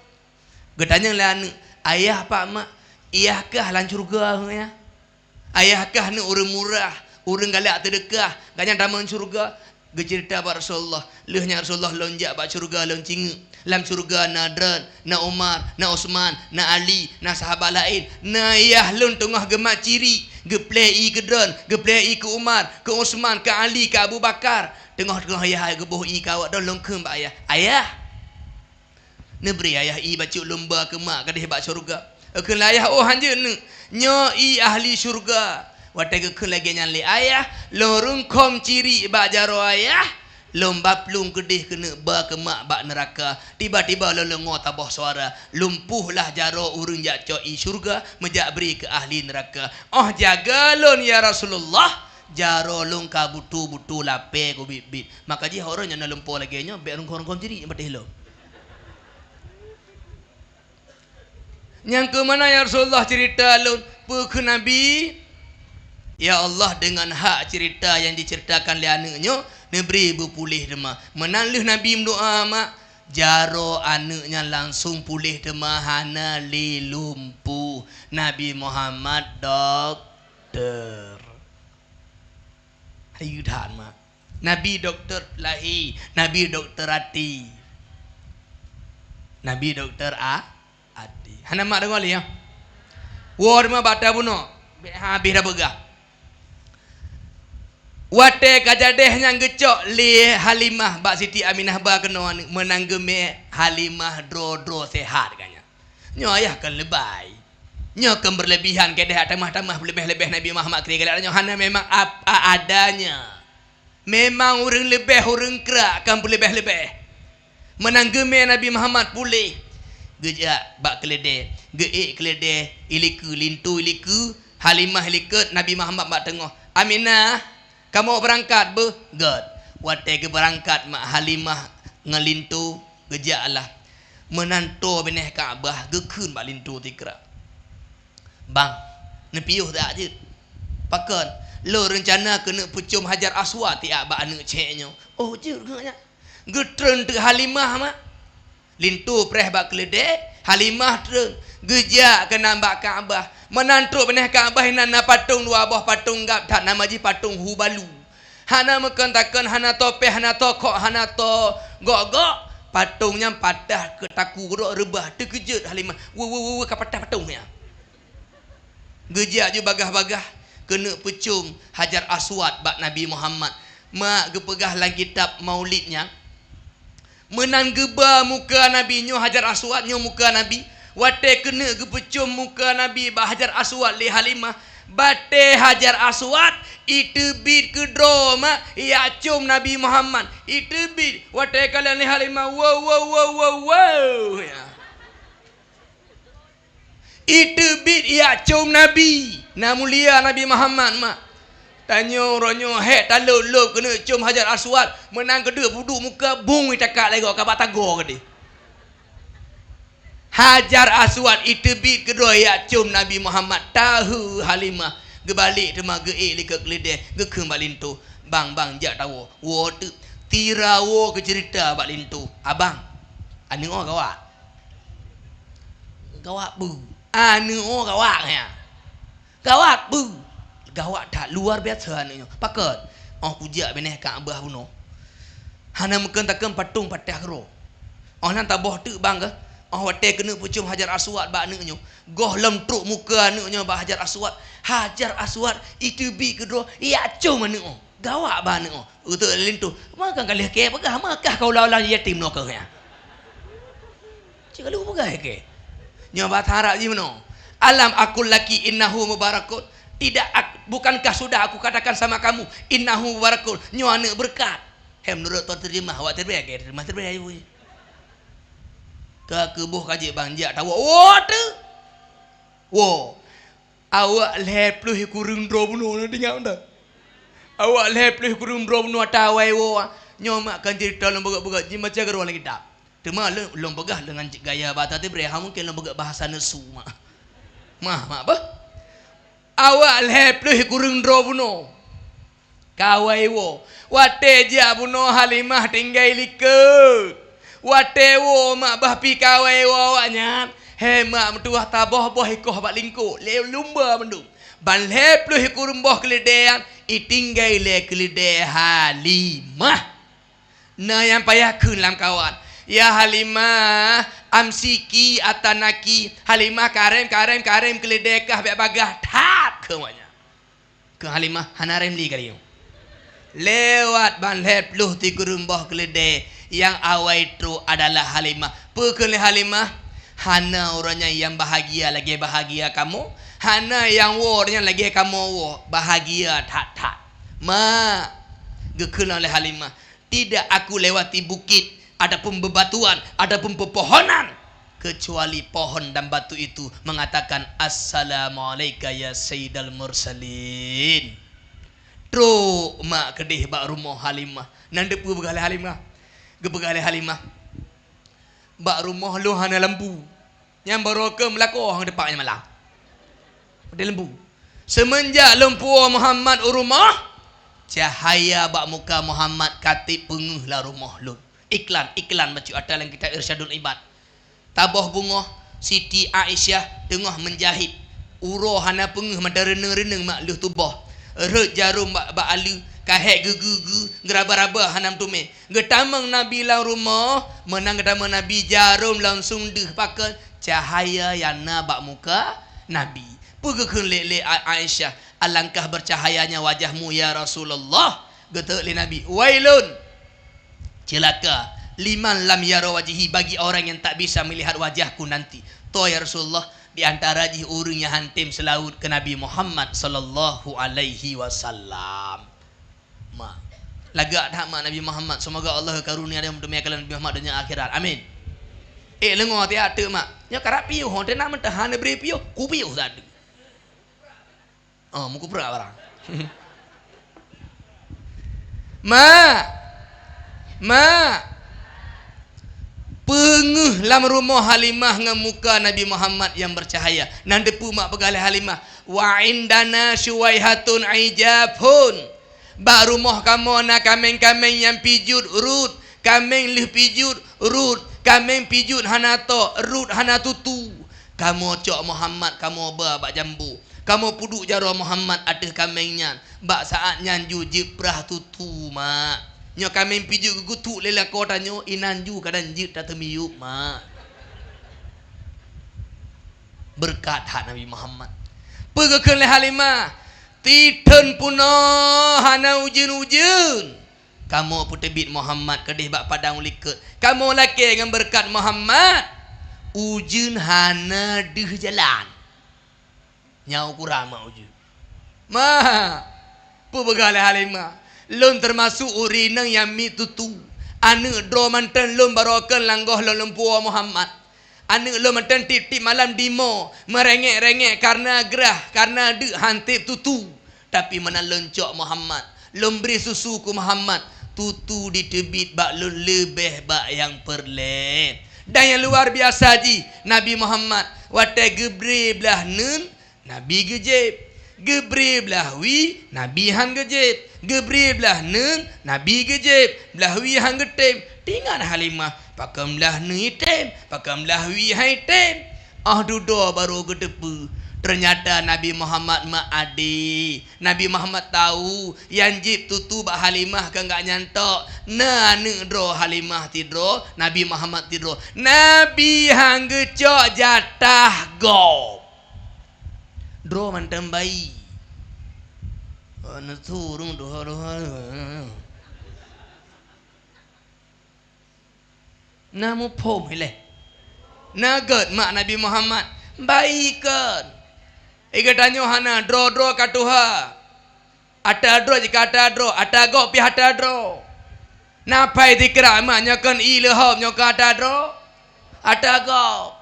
Getanya lah anak, ayah pak mak, iyahkah lan surga ya? Ayahkah ni urang murah, urang galak terdekat, ganyan taman surga. Gecerita pak Rasulullah, lehnya Rasulullah lonjak pak surga lon cingu. Lam surga Nadran, na Umar, na Osman, na Ali, na sahabat lain. Na ayah lon tengah gemak ciri. Geplei ke Dran, geplei ke Umar, ke Osman, ke Ali, ke Abu Bakar. Tengah-tengah ayah geboh i kawak dah longkem ba ayah. Ayah. Nebri ayah i baca lomba ke mak kadih bak syurga. Ke ayah oh hanje ne. Nyo i ahli syurga. Watai ke lagi nyali ayah, lorung kom ciri bak jaro ayah. Lomba plung kedih kena ba ke mak bak neraka. Tiba-tiba lelengor tabah suara. Lumpuhlah jaro urung jak coi syurga. Menjak beri ke ahli neraka. Oh jaga lon ya Rasulullah. Jaro long ka butu-butu lape ko bit-bit. Maka ji orang yang lumpuh lagi nya. Biar orang-orang jadi yang patih lo. Yang ke mana ya Rasulullah cerita lon. Ke Nabi. Ya Allah dengan hak cerita yang diceritakan oleh anaknya, neberi berpulih demah. Menalih Nabi mendoa mak, jaro anaknya langsung pulih demah hana li lumpuh. Nabi Muhammad dokter. Ayu dah mak. Nabi dokter lahir, Nabi dokter hati. Nabi dokter hati. Hana mak dengar li ya. War mah bata buno. Habis dah begah. Wate kajadehnya ngecok li Halimah bak Siti Aminah ba kena menanggeme Halimah dro sehat kanya. Nyo ayah kan lebay. Nyo kan berlebihan ke dah tamah-tamah lebih-lebih Nabi Muhammad kira-kira nyo hana memang apa adanya. Memang orang lebih orang kerak kan lebih-lebih. Menanggeme Nabi Muhammad pulih. Gejak bak keledai, geik keledai, iliku lintu iliku, Halimah likut Nabi Muhammad bak tengah. Aminah kamu berangkat be? God. Wate ke berangkat mak Halimah ngelintu gejak lah. Menantu beneh Kaabah gekun bak lintu tikra. Bang, nepiuh tak je. Pakon, lo rencana kena pucum Hajar Aswad tiap bak anak ceknya. Oh je gaknya. Getren tu Halimah mak. Lintu preh bak keledai, Halimah terus gejak kena bak Kaabah. Menantuk beneh Kaabah nana patung dua buah patung gap tak nama ji patung Hubalu. Hana makan takkan hana topeh hana tokok hana to gok-gok patungnya patah ke taku gerok rebah terkejut Halimah. Wo ka patah patungnya. Gejak je bagah-bagah kena pecum Hajar Aswad bak Nabi Muhammad. Mak gepegah dalam kitab Maulidnya. Menan geba muka Nabi nyo Hajar Aswad nyo muka Nabi. Wate kena gepecum muka Nabi bak Hajar Aswad li Halimah. Bate Hajar Aswad itu bit ke drama ya cum Nabi Muhammad. Itu bit wate kalian li Halimah. Wow ya. Itu bit ya cum Nabi. Nah mulia Nabi Muhammad mak. Tanyo ronyo hek taluk kena cum Hajar Aswad. Menang kedua buduk muka bung takak lagi ka batagor ke dia. Hajar Aswad itu bit kedua ya cum Nabi Muhammad. Tahu Halimah gebalik tema geik li ke keledai gekeng bak lintu. Bang jak tahu wo tu tirawo ke cerita bak lintu. Abang anu oh gawak bu anu oh gawak ya gawak bu gawak tak luar biasa anu pakot oh kujak beneh Kaabah buno hana meken takkan patung patah ro oh nan taboh tu bang ke. Oh wate kena pucum Hajar Aswad bak anaknya. Goh lem truk muka anaknya bak Hajar Aswad. Hajar Aswad itu bi kedua ya cum anaknya. Gawak bak anaknya. Utuk lintu. Makan kali ke pegah makah kau laulang yatim no ke ya. Cik lu pegah ke. Nyoba harap ji meno. Alam akul laki innahu mubarakun. Tidak bukankah sudah aku katakan sama kamu innahu mubarakun. Nyo anak berkat. Menurut tuan terjemah awak terbaik ke terjemah terbaik ibu. Ke kebuh kaji bangjak tahu tu awak lepluh kurung drobno dengar anda awak lepluh kurung drobno tawai nyomak kan cerita lembagak-bagak ji macam geruang lagi tak tema lembagah dengan gaya bahasa tu bereha mungkin lembagak bahasa nesu mah apa awak lepluh kurung drobno kawai wate ja buno Halimah tinggal likut watewo mak bah pi kawai wawaknya he mak mentuah taboh boh ikoh bak lingku le lumba mendung ban le pluh kurum boh keledean itinggai le keledai Halimah na yang payah kun lam kawan ya Halimah amsiki atanaki Halimah karem keledai kah bak bagah tat ke wanya ke Halimah hanarem li kali lewat ban le pluh ti kurum boh keledai yang awal itu adalah Halimah. Pekali Halimah, hana orangnya yang bahagia lagi bahagia kamu, hana yang warnya lagi kamu bahagia tak. Ma, gekena oleh Halimah. Tidak aku lewati bukit, adapun bebatuan, adapun pepohonan, kecuali pohon dan batu itu mengatakan assalamualaikum ya sayyidal mursalin. Tro mak kedih bak rumah Halimah. Nang depu begalai Halimah. Gebegalai Halimah. Bak rumah lu hana lembu. Yang baru ke melako hang depaknya malah. Pada lembu. Semenjak lempu Muhammad rumah, cahaya bak muka Muhammad katip penguh lah rumah lu. Iklan baca ada dalam kitab Irsyadul Ibad. Tabah bunga Siti Aisyah tengah menjahit. Uro hana penguh mada reneng-reneng mak lu tubah. Rek jarum bak alu kahek gugu geraba-raba hanam tume. Getamang Nabi lang rumah, menang getama Nabi jarum langsung deh pakai cahaya yang bak muka Nabi. Pegekun lele Aisyah, alangkah bercahayanya wajahmu ya Rasulullah. Getek le Nabi, wailun, celaka, liman lam yara wajihi, bagi orang yang tak bisa melihat wajahku nanti. Toh ya Rasulullah, di antara ji urang yang hantim selaut ke Nabi Muhammad sallallahu alaihi wasallam. Ma, lagak dah mak Nabi Muhammad, semoga Allah karunia dia mendunia Nabi Muhammad dunia akhirat. Amin. Lengo ti ada mak. Nya karap piu hon nak mentahan beri piu, ku piu sadu. Oh, muku pura barang. Ma penguh lam rumah Halimah ngemuka Nabi Muhammad yang bercahaya. Nan depu mak pegalai Halimah. Wa indana syuwaihatun ijabhun. Ba rumah kamu na kameng-kameng yang pijut urut. Kameng lih pijut urut. Kameng pijut hanato urut hanatutu. Kamu cok Muhammad kamu bak jambu. Kamu puduk jaro Muhammad ada kamengnya. Bak saat nyanju jiprah tutu mak. Nyo kami piju gutuk lela kota nyo inanju kadang jit datang miyuk mak. Berkat hak Nabi Muhammad. Pegekeun le Halimah. Titen puno hana ujun-ujun. Kamu putebit Muhammad kedih bak padang uliket. Kamu laki dengan berkat Muhammad. Ujun hana deh jalan. Nyau kurang mak ujun. Ma. Pebegal le Halimah. Lun termasuk urinang yang mi tutu. Anu dro mantan lun barokan langgoh lun lempua Muhammad. Anu lun mantan tip-tip malam dimo. Merengek-rengek karena gerah. Karena dek hantip tutu. Tapi mana lencok Muhammad. Lun beri susu ku Muhammad. Tutu ditebit bak lun lebih bak yang perlen. Dan yang luar biasa ji. Nabi Muhammad. Watai gebri belah nun. Nabi gejib. Gebri belah wi. Nabi han gejib. Gebri belah nun, Nabi gejib. Belah wi hang getem. Tinggal Halimah. Pakam belah nun item. Pakam belah wi hai item. Dudo baru gedepu. Ternyata Nabi Muhammad mak adi. Nabi Muhammad tahu. Yang jib tutu bak Halimah kan gak nyantok. Nah nu dro Halimah tidro. Nabi Muhammad tidro. Nabi hang gecok jatah gop. Dro mantan bayi. Turun doha. Namu pom hele. Nagat mak Nabi Muhammad baikan. Ika tanyo hana dro katuha. Ata dro jika ata dro, ata go pi ata dro. Napai dikira mak nyokan ilham nyoka ata dro. Ata go.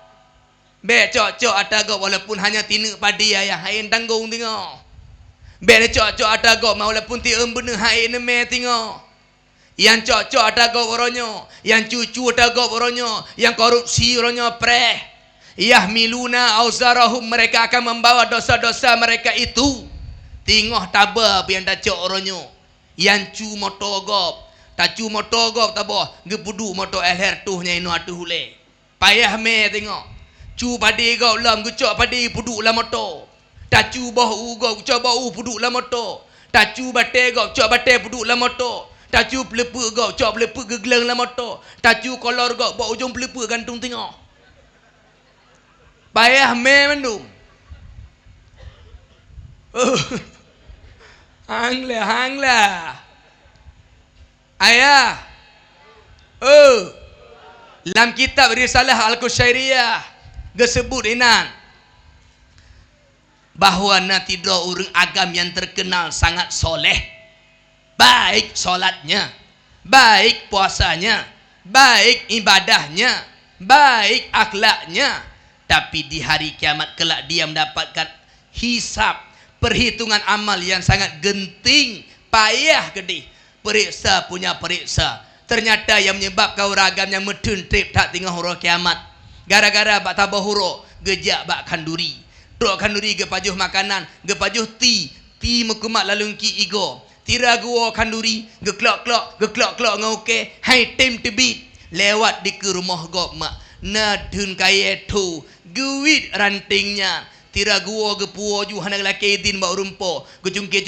Be cok ata go walaupun hanya tinu padi ayah hain tanggung tengok. Bele cok ada go walaupun ti bener hai neme tingo. Yang cok ada go woronyo, yang cucu ada go woronyo, yang korupsi woronyo preh. Yahmiluna auzarahum, mereka akan membawa dosa-dosa mereka itu. Tingoh taba yang dah cok woronyo. Yang cu motogop, tak cu motogop tabo, gepudu moto elher tuh inu atuh le. Payah me tengok. Cu padi go lam gucok padi pudu la moto. Tacu bau go coba bau puduk la motor. Tacu bate go coba bate puduk la motor. Tacu pelepu go coba pelepu gegeleng la motor. Tacu kolor go bau ujung pelepu gantung tengok. Payah me mendum. Hanglah. Ayah. Dalam kitab Risalah Al-Qusyairiyah disebut inan bahawa nanti dua orang agam yang terkenal sangat soleh, baik solatnya, baik puasanya, baik ibadahnya, baik akhlaknya. Tapi di hari kiamat kelak dia mendapatkan hisab, perhitungan amal yang sangat genting, payah gede. Periksa punya periksa. Ternyata yang menyebabkan ragam yang medun trip tak tengah huruf kiamat. Gara-gara bak tabah huruf, gejak bak kanduri. Truk kanduri ke pajuh makanan, ke pajuh ti mekumat lalu ki igo. Tira gua kanduri, ke klok-klok ngauke, hai tim tebit. Lewat di ke rumah gop mak. Nadun kaya tu, guit rantingnya. Tira gua ke puo ju hana laki din bak rumpo. Gucungke,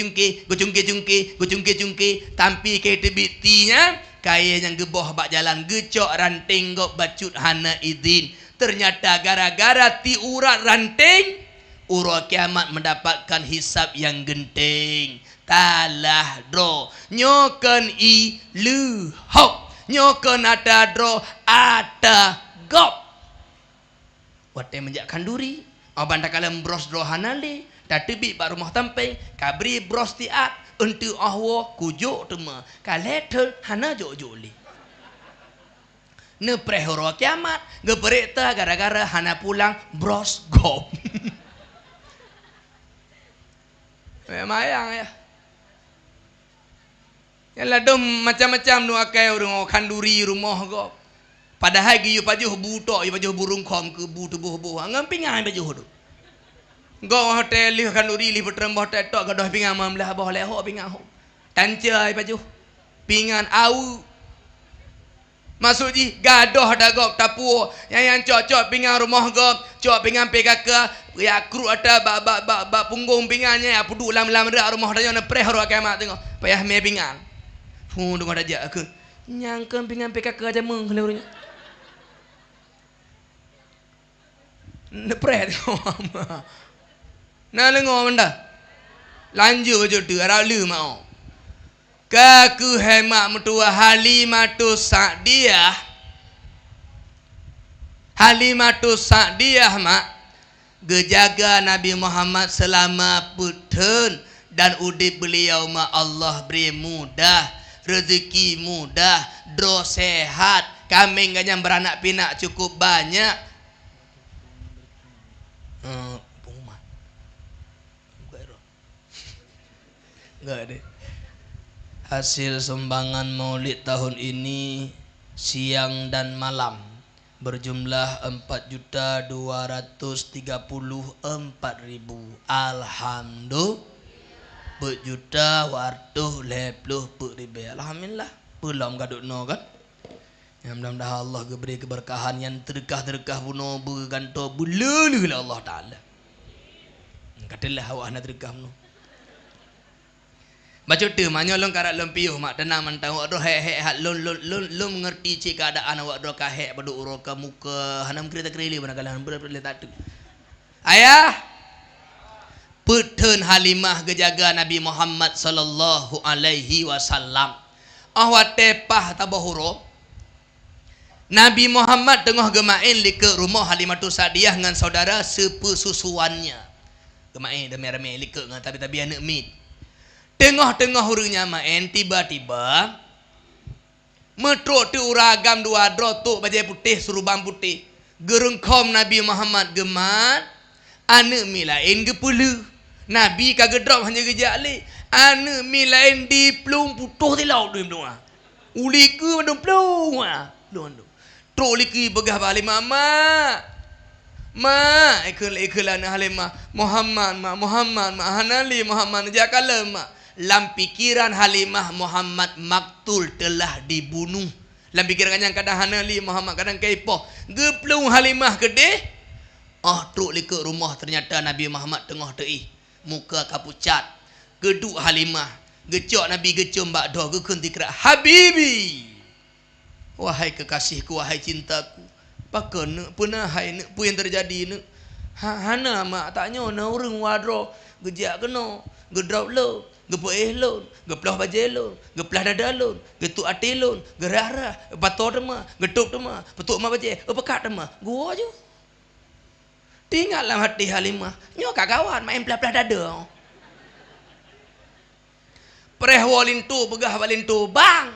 tampi kaya tebit tinya. Kaya yang geboh bak jalan, gecok ranting gop bacut hana idin. Ternyata gara-gara ti urat ranting, urut kiamat mendapatkan hisab yang genting. Talah dro nyokan i lu hok nyokan ada dro ada gop. Wate menjakkan duri abang tak kalam bros dro hanale tatibi ba rumah tampai kabri bros tiat untuk ahwo kujo tema kaletel hana jojoli ne prehoro kiamat geberita gara-gara hana pulang bros gop. Mayang ya. Yang ladum macam-macam nu akai urang kanduri rumah gop. Padahal giyu pajuh butok, yu pajuh burung khom ke bu tubuh-buh. Ngam pingan pajuh tu. Go hotel li kanduri li petrembah tetok gadah pingan mamlah bah leho pingan ho. Tancai pajuh. Pingan au. Masuk ji gadah dah gop tapu yang cocok pingan rumah gop, cocok pingan PKK ya kru ada bak punggung pingannya apa du lam rak rumah dah yang preh ro kiamat tengok. Payah me pingan. Hu dengar dah aku. Nyangkeun pingan PKK aja meng kelurnya. Ne preh tengok. Nah lengo benda. Lanjut je tu ara lu mau. Kaku hemat mutua Halimatus Sa'diyah mak gejaga Nabi Muhammad selama putun dan udip beliau mak Allah beri mudah, rezeki mudah, dro sehat, kambing ganyang beranak pinak cukup banyak. Enggak deh. Hasil sumbangan maulid tahun ini siang dan malam berjumlah 4.234.000. Alhamdulillah. Berjuta wartuh lepluh ribu. Alhamdulillah. Belum gaduk no kan? Yang mudah-mudahan Allah beri keberkahan yang terkah buno berganto bulul Allah Taala. Katalah awak nak terkah buno. Baca tu maknya long karat long piuh mak tenang mentang awak doh hek hat long mengerti cik keadaan awak doh kahek pada urut ke muka hanam kereta kerili mana kalah boleh tak tu. Ayah putun Halimah gejaga Nabi Muhammad sallallahu alaihi wasallam. Awak tepah tabahuro. Nabi Muhammad tengah gemain li ke rumah Halimatus Sa'diyah dengan saudara sepesusuannya. Gemain ramai-ramai li ke dengan tabi-tabi anak mit. Tengah-tengah hurungnya main tiba-tiba metro tu uragam dua drotuk bajai putih surubang putih gerengkom Nabi Muhammad gemat ane milain gepulu Nabi kagak drop hanya gejak le ane milain di plung putuh di laut tu doa uli ke mandung plung doa tro liki begah balik mama ikul anak Halimah Muhammad hanali Muhammad jakala mak lam pikiran Halimah Muhammad maktul telah dibunuh. Lam pikiran yang kadang hanali Muhammad kadang kaipoh. Geplung Halimah gede. Truk li ke rumah ternyata Nabi Muhammad tengah tei. Muka kapucat. Geduk Halimah. Gecok Nabi gecom bak doh gekun tikra Habibi. Wahai kekasihku, wahai cintaku. Pakon puna hai pu yang terjadi ne. Hana mak taknya na urang wadro gejak keno. Gedrop lo. Gepoeh lon, geplah bajai lon, geplah dada lon, getuk ati lon, gerara, pator tema, getuk tema, petuk ma bajai, pekat tema, gua je. Tinggal dalam hati Halimah, nyo kawan main pelah-pelah dada. Preh walin tu begah walin tu bang.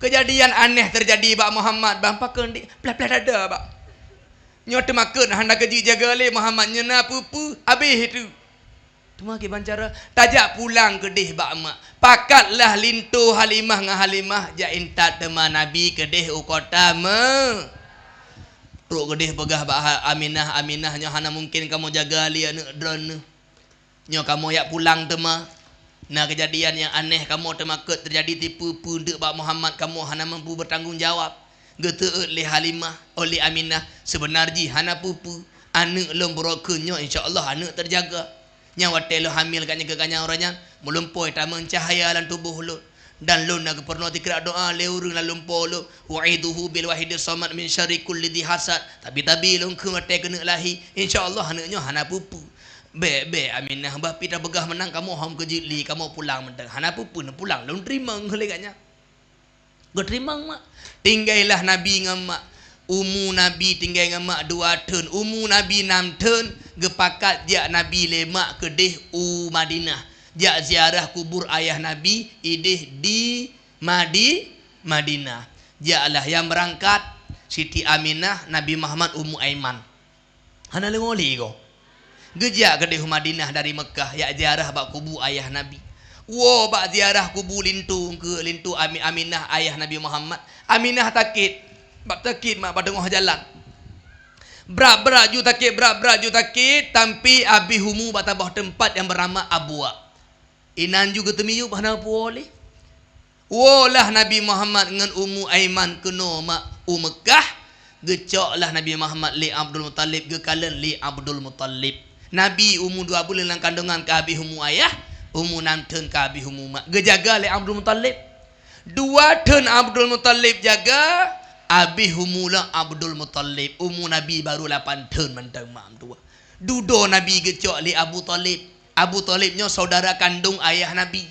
Kejadian aneh terjadi bak Muhammad bang pakai di pelan-pelan ada bak. Nyo temakeun hendak keji jaga le Muhammad nyena pupu habis itu. Tuma ke bancara tajak pulang ke deh bak mak. Pakatlah lintu Halimah ngah Halimah ja intat teman Nabi ke deh ukota me. Ruk ke deh pegah bak Aminah nyo hana mungkin kamu jaga li anak drone. Nyo kamu yak pulang tema. Nah kejadian yang aneh kamu temakut terjadi tipu pundak bak Muhammad kamu hana mampu bertanggungjawab. Geteut li Halimah oleh Aminah sebenarnya hana pupu anak lom berokenyo insyaallah anak terjaga. Nyawa telo hamil katnya ke kanya orangnya melumpoi tamang cahaya dalam tubuh lu dan lu nak perlu dikira doa leurung la lumpo lu wa'iduhu bil wahid samad min syarri kulli dhi hasad tapi lu ke mate kena lahi insyaallah anaknya hana pupu be Aminah bah pita begah menang kamu hom ke jili kamu pulang mentang hana pupu nak pulang lu terima ngele katnya go terima mak tinggailah nabi ngamak umu nabi tinggal ngamak 2 tahun umu nabi 6 tahun gepakat jak nabi lemak kedih Madinah jak ziarah kubur ayah nabi idih di Madinah jaklah yang berangkat Siti Aminah Nabi Muhammad Ummu Aiman hana lengoli ko gejak kedih Madinah dari Mekah ya ziarah bak kubur ayah nabi bak ziarah kubur lintu Aminah ayah Nabi Muhammad Aminah takit bab takit mak pada tengah jalan berat ju takit tapi abi humu batabah tempat yang bernama Abwa inan juga temiyu bahana boleh lah Nabi Muhammad dengan Ummu Aiman kena mak Mekah gecoklah Nabi Muhammad li Abdul Muttalib gekalan li Abdul Muttalib Nabi umur 2 bulan dalam kandungan ke abi humu ayah umur 6 tahun ke abi humu mak gejaga li Abdul Muttalib 2 tahun Abdul Muttalib jaga abi humula Abdul Muttalib umur Nabi baru 8 tahun mentang mak tua dudo Nabi gecok li Abu Talibnya saudara kandung ayah Nabi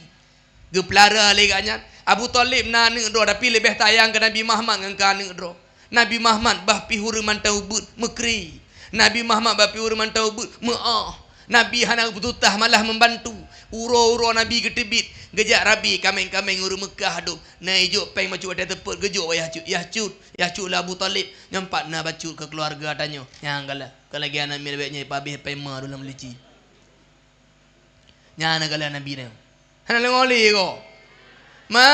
gepelara li katnya Abu Talib na nek do tapi lebih tayang ke Nabi Muhammad ngkan nek do Nabi Muhammad bah pihur mantau but mekri Nabi Muhammad bah pihur mantau but maah Nabi hana betutah malah membantu uro Nabi getebit gejak Rabi kameng-kameng uru Mekah duk na ijuk peng macu ada teput gejuk yahcut lah Abu Talib nyampak na bacut ke keluarga tanyo yang gala kalau lagi anak milbeknya pabih pema dalam lici nyana gala Nabi na hana lengoli ko ma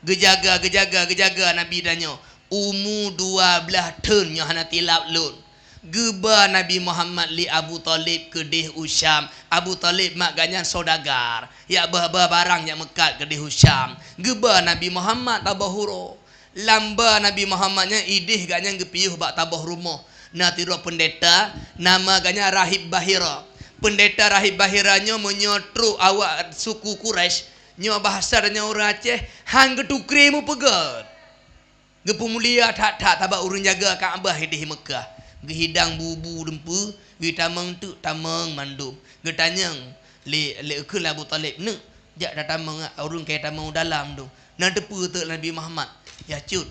gejaga Nabi tanyo umu 12 tahun nya hana tilap lun geba Nabi Muhammad li Abu Talib kedih Usyam Abu Talib mak ganyan saudagar ya bah barang yang mekat kedih Usyam geba Nabi Muhammad tabah huro lamba Nabi Muhammadnya idih ganyan gepiuh bak tabah rumah na tiro pendeta nama ganyan Rahib Bahira pendeta Rahib Bahiranya menyotru awak suku Quraisy nyo bahasa nya orang Aceh hang getukri mu pegat gepu mulia tak tabak urun jaga Kaabah di Mekah gehidang bubu dempu gitamang tu tamang mandum getanyang le ke Abu Talib ne jak datamang urun ke tamang dalam tu na depu tu Nabi Muhammad ya cut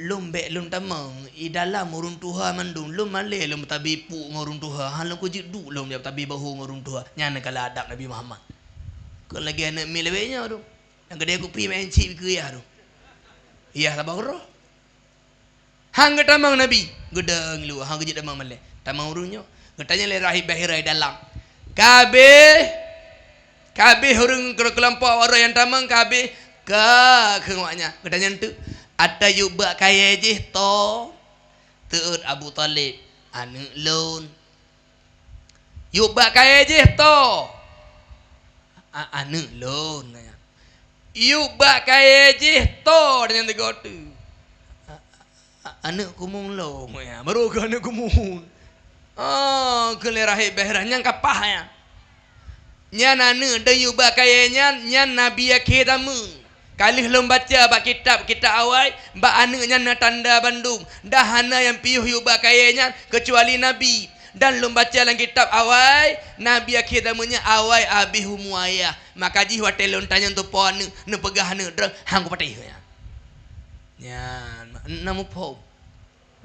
lom tamang i dalam urun tuha mandum lom male lom tabi pu ngurun tuha han ko jidu lom ya tabi bahu ngurun tuha nyana kala adab Nabi Muhammad ko lagi anak milewenya tu yang gede aku pi main cip ke ya tu iya sabaro hang tamang Nabi gedeng lu hang gejit tamang male tamang urunyo getanya le Rahib Bahira dalam kabeh urung kelompok orang yang tamang kabeh ka kengwaknya getanya tu ada yubak kaya je to teut Abu Talib anu lun yubak kaya je to anu lun yubak kaya je to dengan tegotu anak kumung lo ya baru ke anak kumung ke Rahib Bahira nyang kapah ya nyan anu dayu bakayanya nyan nabi akhidamu kalih lom baca bak kitab awal bak anu nyan tanda Bandung dah hana yang piuh yu bakayanya kecuali nabi dan lom baca dalam kitab awal nabi akhidamunya awal abi humuayah maka ji hotel tanya untuk pon ne pegah ne drang hang ko patih ya nyan namu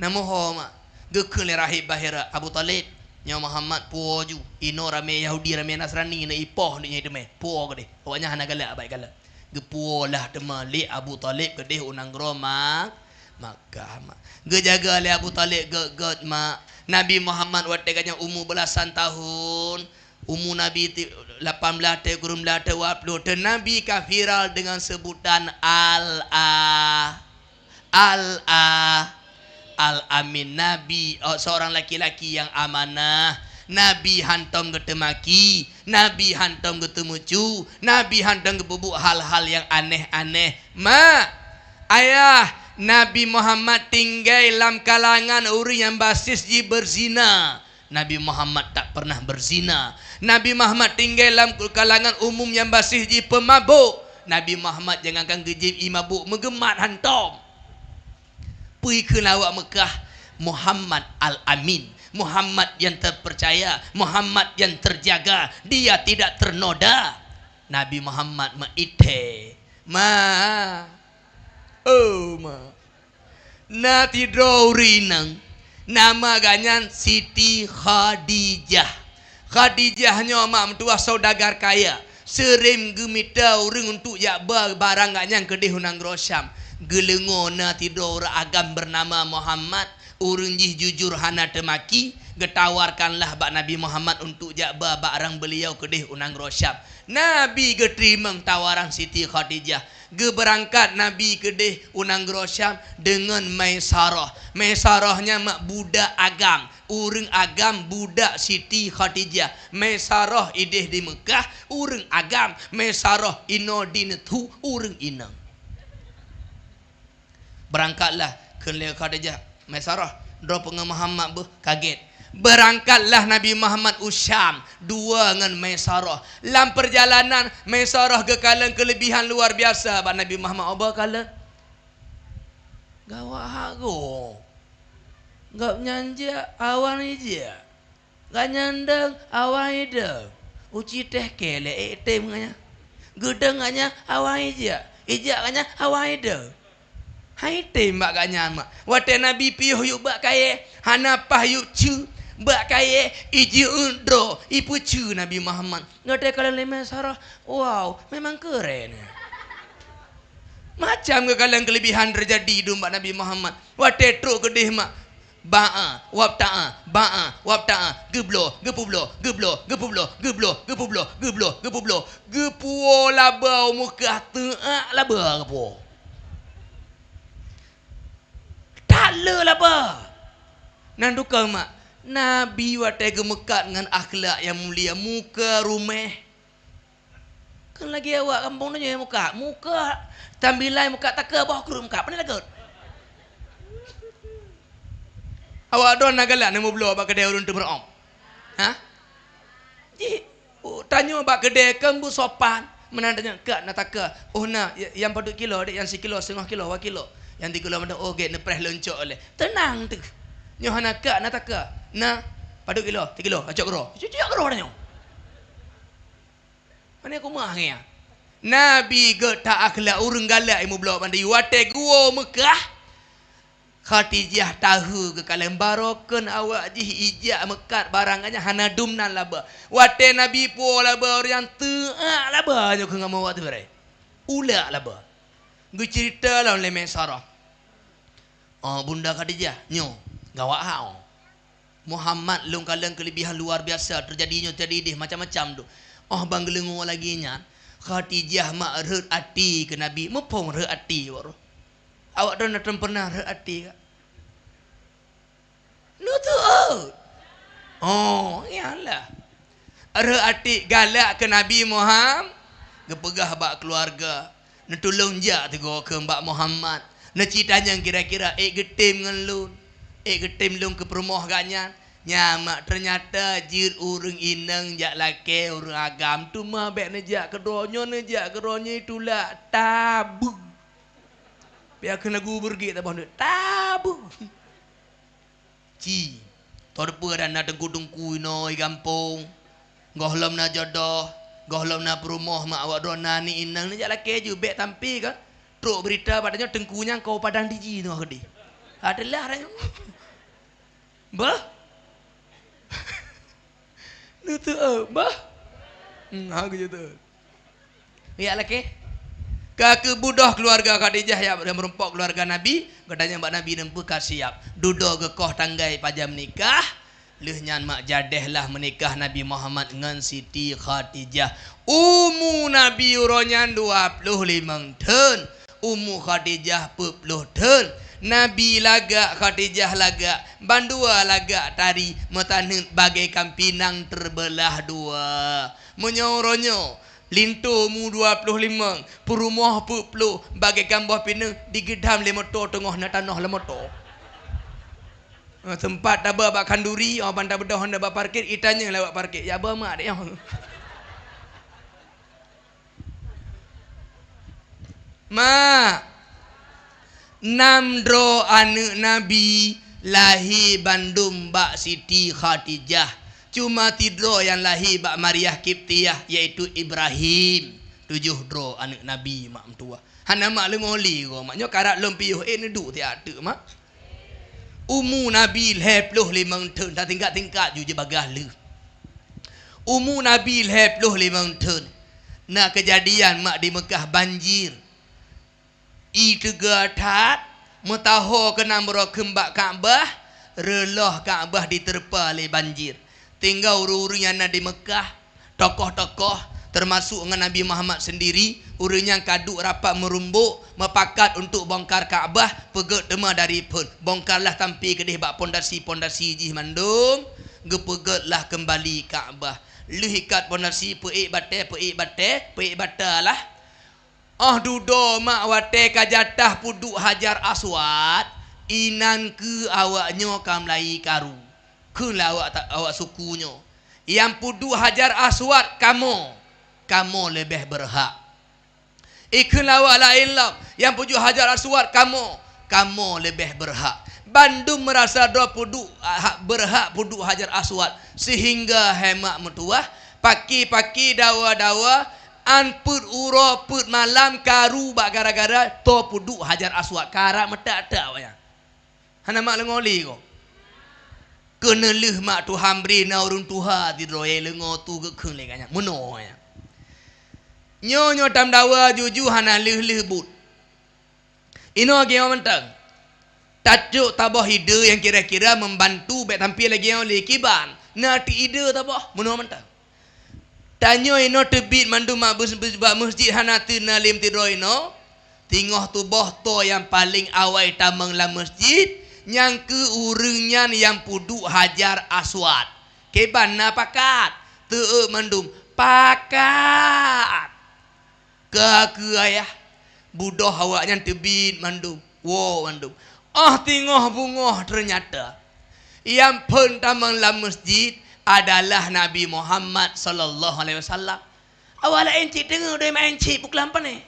mak gekele Rahib Bahira Abu Talib nya Muhammad puoju ino rame Yahudi rame Nasrani na ipoh ni nyai deme puo gede pokoknya hana galak baik galak Gepuolah temali Abu Talib kedih unang romak Makkah mak. Gejaga le Abu Talib gegot mak. Nabi Muhammad wateganya umur belasan tahun. Umur Nabi 18 kurun 20 dan Nabi kafiral dengan sebutan Al-Amin. Nabi seorang laki-laki yang amanah. Nabi hantam getemaki, Nabi hantam getemucu, Nabi hantam gebubuk hal-hal yang aneh-aneh. Mak, ayah, Nabi Muhammad tinggal dalam kalangan orang yang basis ji berzina. Nabi Muhammad tak pernah berzina. Nabi Muhammad tinggal dalam kalangan umum yang basis ji pemabuk. Nabi Muhammad jangankan gejib mabuk mengemat hantam. Pergi ke lawak Mekah, Muhammad Al-Amin, Muhammad yang terpercaya, Muhammad yang terjaga, dia tidak ternoda. Nabi Muhammad maite ma na tidourinang nama ganyan Siti Khadijah. Khadijahnya mak mentua saudagar kaya, serim gemita orang untuk yak barang ganyan kedih hunang Rosyam. Gelengona tidur agam bernama Muhammad. Urang jih jujur hana temaki, getawarkanlah bak Nabi Muhammad untuk jakba barang beliau kedih unang Rosyam. Nabi geterima tawaran Siti Khadijah. Geberangkat Nabi kedih unang Rosyam dengan Maisarah. Maisarahnya mak budak agam. Urang agam budak Siti Khadijah. Maisarah idih di Mekah, urang agam. Maisarah ino dinetu urang inang. Berangkatlah ke Khadijah. Maisarah drop dengan Muhammad kaget. Berangkatlah Nabi Muhammad Usyam dua dengan Maisarah. Dalam perjalanan Maisarah kekalan kelebihan luar biasa. Pak Nabi Muhammad apa kala? Gawak hago. Gak nyanja awan ija. Gak nyandang awan ida. Uci teh kele etem nganya. Gedeng nganya awan ija. Ija nganya awan ida. Hai tembak gaknya mak. Wate Nabi piuh yuk bak kaya. Hanapah yuk cu. Bak kaya. Iji undro. Ipu cu Nabi Muhammad. Ngata kalau lemah sarah. Wow. Memang keren. Macam kekalian kelebihan terjadi di umat Nabi Muhammad. Wate truk kedih mak. Ba'a. Wabta'a. Ba'a. Wabta'a. Geblo. Gepublo. Geblo. Gepublo. Geblo. Gepublo. Geblo. Gepublo. Gepuo labau mukah te'ak labau gepuo. Tak lah apa. Nanduka mak. Nabi watai gemekat dengan akhlak yang mulia. Muka rumah. Kan lagi awak kampung nanya muka. Muka. Tambilai muka tak ke bawah kurung muka. Apa ni lagut? Awak doan nagalan yang mau belah abak kedai urun tu berom. Ha? Ji. Tanya abak kedai kembu sopan. Menandanya. Kak nak tak ke. Oh nak. Yang paduk kilo. Yang sekilo. Setengah kilo. Wak kilo. Yang 3 kilo macam get nepres loncok oleh. Tenang tu. Nyohana kak nak tak ke. Nah, paduk kilo, 3 kilo, acok gero. Acok gero dah nyo. Mana aku mah ya. Nabi getak akhlak urang galak imu blok pandai wate gua Mekah. Khadijah tahu ke kalian barokan awak jih ijak mekat barangannya hana dumnan laba. Wate Nabi po laba orang teak laba nyo ke ngamo wak tu berai. Ulak laba. Gue cerita lah oleh Maisarah. Oh, Bunda Khadijah, nyo, gawak hao. Muhammad long kalang kelebihan luar biasa terjadinya terjadi macam-macam tu. Oh, bang gelengu lagi nya. Khadijah mak reut ati ke Nabi, mepong reut ati waro. Awak dah nak pernah reut ati kak? Lu tu. Oh, iyalah. Reut ati galak ke Nabi Muhammad, gepegah bak keluarga. Netulung jak tegur ke Mbak Muhammad. Necitanya kira-kira getim dengan lun. Getim lun ke perumah ganyan. Nyamak ternyata jir urang inang jak laki urang agam tu mah bek nejak kedonya itulah tabu. Biar kena gubur gitu abang tabu. Ci. Torpa dan nak dengku-dengku noi kampung. Gohlom na jodoh. Gohlom na perumah mak awak dona ni inang ni jak laki je bek tampi kan. Truk berita padanya tengkunya kau padang diji tu aku di. Adalah raya. Bah. Lu tu bah. Aku je tu. Ya laki. Ke budah keluarga Khadijah yang merempok keluarga Nabi, katanya mbak Nabi nempu siap. Dudo gekoh tanggai pajam nikah. Lehnya mak jadehlah menikah Nabi Muhammad dengan Siti Khadijah. Umu Nabi uronyan 25 tahun. Umu Khadijah 40 tahun. Nabi laga Khadijah laga. Bandua laga tari. Metanun bagaikan pinang terbelah dua. Menyoronyo. Lintu mu 25. Perumah 40. Bagaikan buah pinang. Digedam lemoto tengah na tanah lemoto. Tempat dah bawa kanduri, orang pandai bedah Honda bawa parkir, itanya lewat parkir. Ya bawa mak dia. Mak, 6 dro anak Nabi lahir Bandung Mbak Siti Khadijah. Cuma 3 yang lahir Mbak Maryah Kiptiyah iaitu Ibrahim. 7 dro anak Nabi mak mentua. Hana mak lengoli ko maknya karat lempiyuh neduk tiada mak. Umu Nabi 25 tahun. Tak tingkat-tingkat je bagah le. Umu Nabi 25 tahun. Nah kejadian mak di Mekah banjir. Tiga tat. Metaho kena berkembak Kaabah. Relah Kaabah diterpa oleh banjir. Tinggal uru-uru yang ada di Mekah. Tokoh-tokoh. Termasuk dengan Nabi Muhammad sendiri. Urang kaduk rapat merumbuk. Mepakat untuk bongkar Kaabah. Pegat tema dari pun. Bongkarlah tampi kedih bak pondasi-pondasi jih mandum. Gepegatlah kembali Kaabah. Lihikat pondasi peik batai lah. Dudo mak wate kajatah puduk Hajar Aswad. Inan ke awaknya kamlai karu. Ke lah awak sukunya. Yang puduk Hajar Aswad kamu lebih berhak. Ikun lawak lain lah. Yang pujuk Hajar Aswad kamu lebih berhak. Bandung merasa puduk berhak puduk Hajar Aswad. Sehingga hemat mentua. Paki-paki dawa-dawa. Anput uro put malam karu bak gara-gara. To puduk Hajar Aswad. Karak metak-tak wayang. Hana mak lengoli ko. Kena leh mak tu hambri na urun tuha. Tidroye lengo tu gekeng leganya. Menoh wayang. Nyo tam dawa juju hana leh but. Ino lagi yang mentang. Tajuk tabah ide yang kira-kira membantu bet tampil lagi yang oleh kiban. Nati ide tabah menua mentang. Tanyo ino tebit mandu mak masjid hana tu nalim tidro ino. Tinggoh tu boh to yang paling awal tamang la masjid. Yang ke urungan yang puduk Hajar Aswad. Keban na pakat. Te mandum pakat. Ke ayah budoh awaknya tebit mandum. Wow mandum. Tinggoh bungoh ternyata. Yang pentamang la masjid adalah Nabi Muhammad sallallahu alaihi wasallam. Awak encik dengar dia main encik pukul apa ni?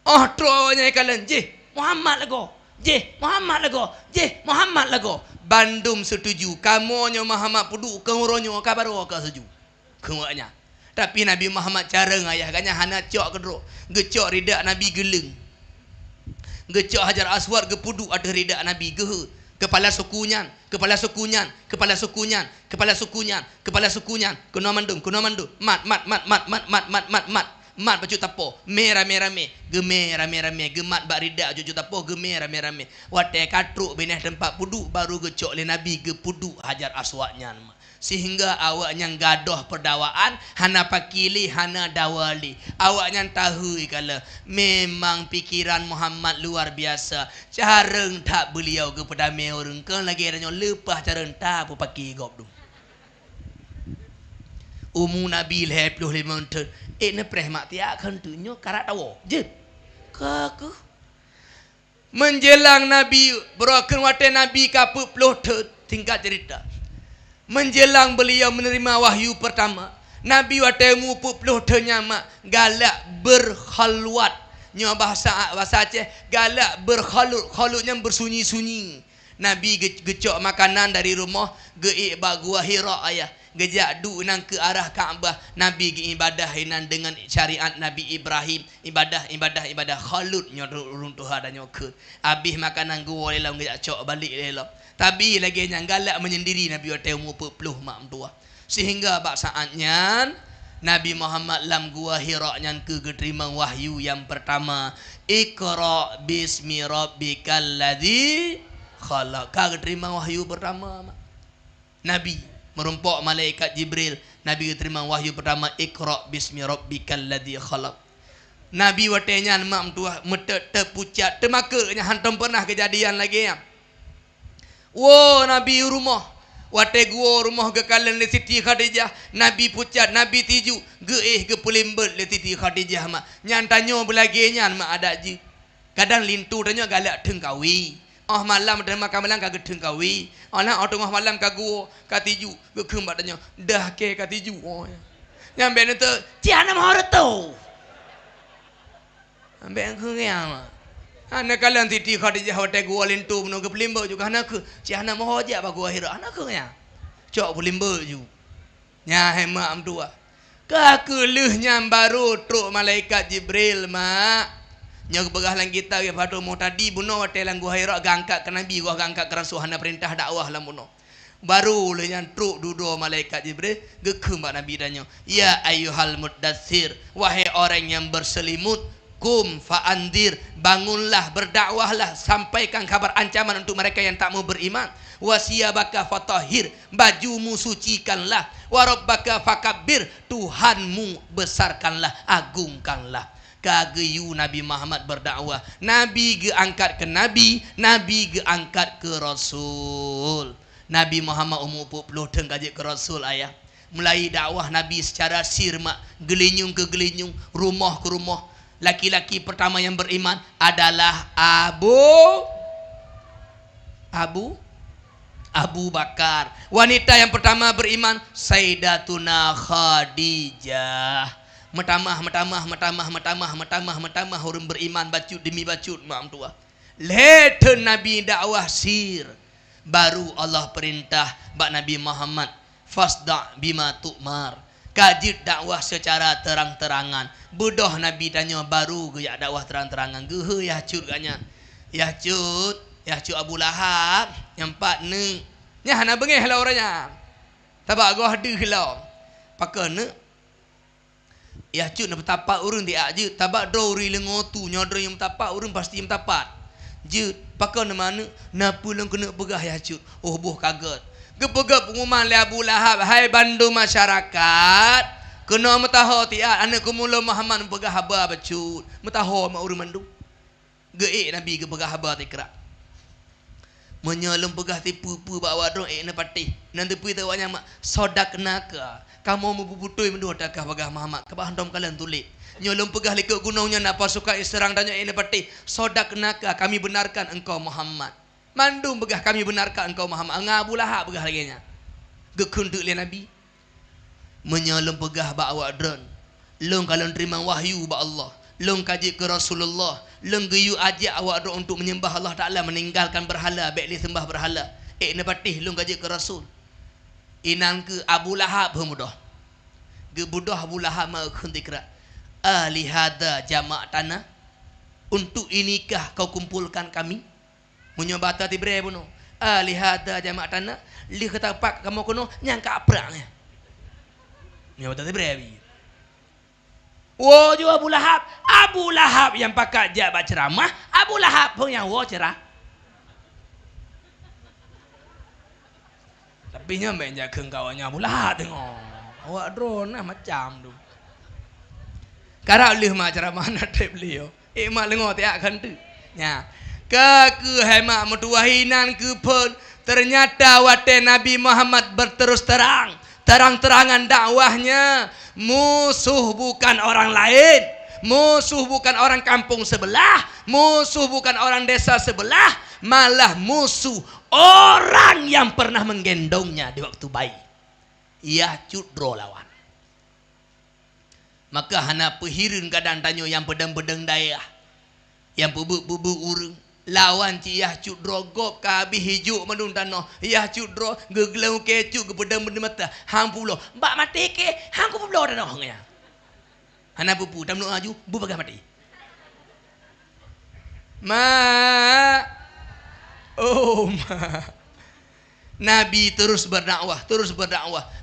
Terowaknya kalian. Muhammad lagu. Muhammad lagu. Bandung setuju. Kamunya Muhammad puduk keuronyo kabaro ka setuju. Keuaknya. Tapi Nabi Muhammad cara ngayah kanya hana cok kedro. Gecok ridak Nabi geleng. Gecok Hajar Aswad gepuduk ada ridak Nabi gehe. Kepala sukunyan. Kuno mandum. Mat baju tapo. Merah-merah. Gemat bak ridak juju tapo. Gemerah-merah. Watai katruk beneh tempat puduk. Baru gecok le Nabi gepuduk Hajar Aswadnya. Sehingga awaknya gadoh perdawaan. Hana pakili, hana dawali. Awaknya tahu kala. Memang pikiran Muhammad luar biasa. Careng tak beliau kepada orang. Kan lagi adanya lepah careng tak apa paki gop tu. Umu Nabi 25 tahun. Nepreh mak tiak kentunya karat tawo. Je. Kaku. Menjelang Nabi. Berakan watai Nabi kapuk puluh tahun. Tingkat cerita. Menjelang beliau menerima wahyu pertama. Nabi watemu puluh tahun mak. Galak berkhalwat. Nya bahasa Aceh. Galak berkhalut. Khalutnya bersunyi-sunyi. Nabi gecok makanan dari rumah. Geik bak gua Hira ayah. Gejak du nang ke arah Kaabah. Nabi gi ibadah inan dengan syariat Nabi Ibrahim. Ibadah khalut nyo runtuh dan nyokut. Habis makanan gua lelam gejak cok balik lelam. Tapi lagi yang galak menyendiri Nabi watai umur 40 mak mentua. Sehingga bak saatnya Nabi Muhammad lam gua Hira nyan ke terima wahyu yang pertama. Iqra bismi rabbikal ladzi khalaq. Ka terima wahyu pertama. Nabi merumpok malaikat Jibril. Nabi terima wahyu pertama. Iqra bismi rabbikal ladzi khalaq. Nabi watenya mak tua mete terpucat temakanya hantam pernah kejadian lagi ya. Wo Nabi rumah. Wate gua rumah ke kalian le Siti Khadijah. Nabi pucat, Nabi tiju. Ge pulimbel le Siti Khadijah mak. Nyan tanyo belagi nyan mak ada je. Kadang lintu tanyo galak tengkawi. Oh malam dan makan malam kagak tengkawi. Oh nak tengah malam kagua katiju. Ge kembat tanyo. Dah ke katiju. Oh ya. Nyambe tu, ciana mau tu. Ambil aku yang mak. Anak kalian Siti Khadijah hotel gua lintu menunggu pelimba juga anak ke. Si anak mau aja apa gua Hira anak ke ya. Cok pelimba juga. Nya hemat tua. Kakelehnya baru truk malaikat Jibril mak. Nya begah lang kita ke padu mau tadi buno hotel lang gua Hira gangkat ke Nabi gua gangkat ke Rasul hana perintah dakwah lah buno. Baru lehnya truk duduk malaikat Jibril gekem mak Nabi danyo. Ya ayyuhal muddatsir, wahai orang yang berselimut. Kum fa'andir, bangunlah, berdakwahlah, sampaikan kabar ancaman untuk mereka yang tak mau beriman. Wasiyabaka fatahhir, bajumu sucikanlah. Warabbaka fakabbir, Tuhanmu besarkanlah, agungkanlah. Kageyu Nabi Muhammad berdakwah. Nabi ge angkat ke Nabi, Nabi ge angkat ke Rasul. Nabi Muhammad umur 40 teng kaji ke Rasul ayah. Mulai dakwah Nabi secara sirma, gelinyung ke gelinyung, rumah ke rumah. Laki-laki pertama yang beriman adalah Abu Bakar. Wanita yang pertama beriman Sayyidatuna Khadijah. Metamah orang beriman bacut demi bacut mak tua. Later Nabi dakwah sir. Baru Allah perintah bak Nabi Muhammad fasda bima tu'mar. Kajit dakwah secara terang-terangan. Budoh Nabi tanya baru ge dakwah terang-terangan. Ge ya cut ganya. Ya cut Abu Lahab yang 4 ne. Nya hana bengeh lah orangnya. Tabak goh deh lah. Pakane ya cut na betapa urang dia je. Tabak dori lengotu nyodro yang betapa urang pasti yang tapat. Je pakane mana na pulang kena pegah ya cut. Oh boh kaget. Gepegap pengumuman le Abu Lahab, hai bandu masyarakat, kena metaho tiat anak kumula Muhammad pegah haba bacut. Metaho mak urang mandu. Geik Nabi ke pegah haba tikra. Menyalem pegah tipu-pu bawa dong na patih. Nanti pi tawanya mak sodakna ka. Kamu mebubutui mendu takah pegah Muhammad. Kabah handom kalian tulik. Nyolong pegah likut gunungnya nak pasukan serang tanya na patih. Sodakna ka kami benarkan engkau Muhammad. Mandum begah kami benarkan engkau Muhammad. Abu Lahab begah lagi nya. Gekunduk le Nabi. Menyalem pegah ba awak dron. Long kalau terima wahyu ba Allah. Long kaji ke Rasulullah. Long geyu ajak awak dron untuk menyembah Allah Taala, meninggalkan berhala, baik li sembah berhala. Ne patih long kaji ke Rasul. Inang ke Abu Lahab mudah. Ge budah Abu Lahab ma khuntikra. Alihada jama' tanah. Untuk inikah kau kumpulkan kami? Menyobata tibre buno. Lihada jama' tanah. Li ketapak kamu kuno nyang kapraknya. Menyobata tibre. Wo jo Abu Lahab. Abu Lahab yang pakai jabat ceramah. Abu Lahab pun yang wo cerah. Tapi nyampe jaga kawannya Abu Lahab tengok. Awak drone lah macam tu. Karena lih ceramah nak trip beliau. Mak lengo tiak kan tu. Ya. Ke hemat metuahinan ke pun ternyata wate Nabi Muhammad berterus terang-terangan dakwahnya. Musuh bukan orang lain, musuh bukan orang kampung sebelah, musuh bukan orang desa sebelah, malah musuh orang yang pernah menggendongnya di waktu bayi. Ia cudro lawan. Maka hana pehirin kadang tanyo yang pedang-pedang daerah, yang bubuk-bubuk urung. Lawan ciyah cudro gop kabi hijau menun tanah. Yah cudro geglau kecu gepedang benda mata. Hang pulo. Mbak mati ke hang ku pulo tanah hangnya. Hana pupu tam nu aju bu bagah mati. Ma. Oh ma. Nabi terus berdakwah.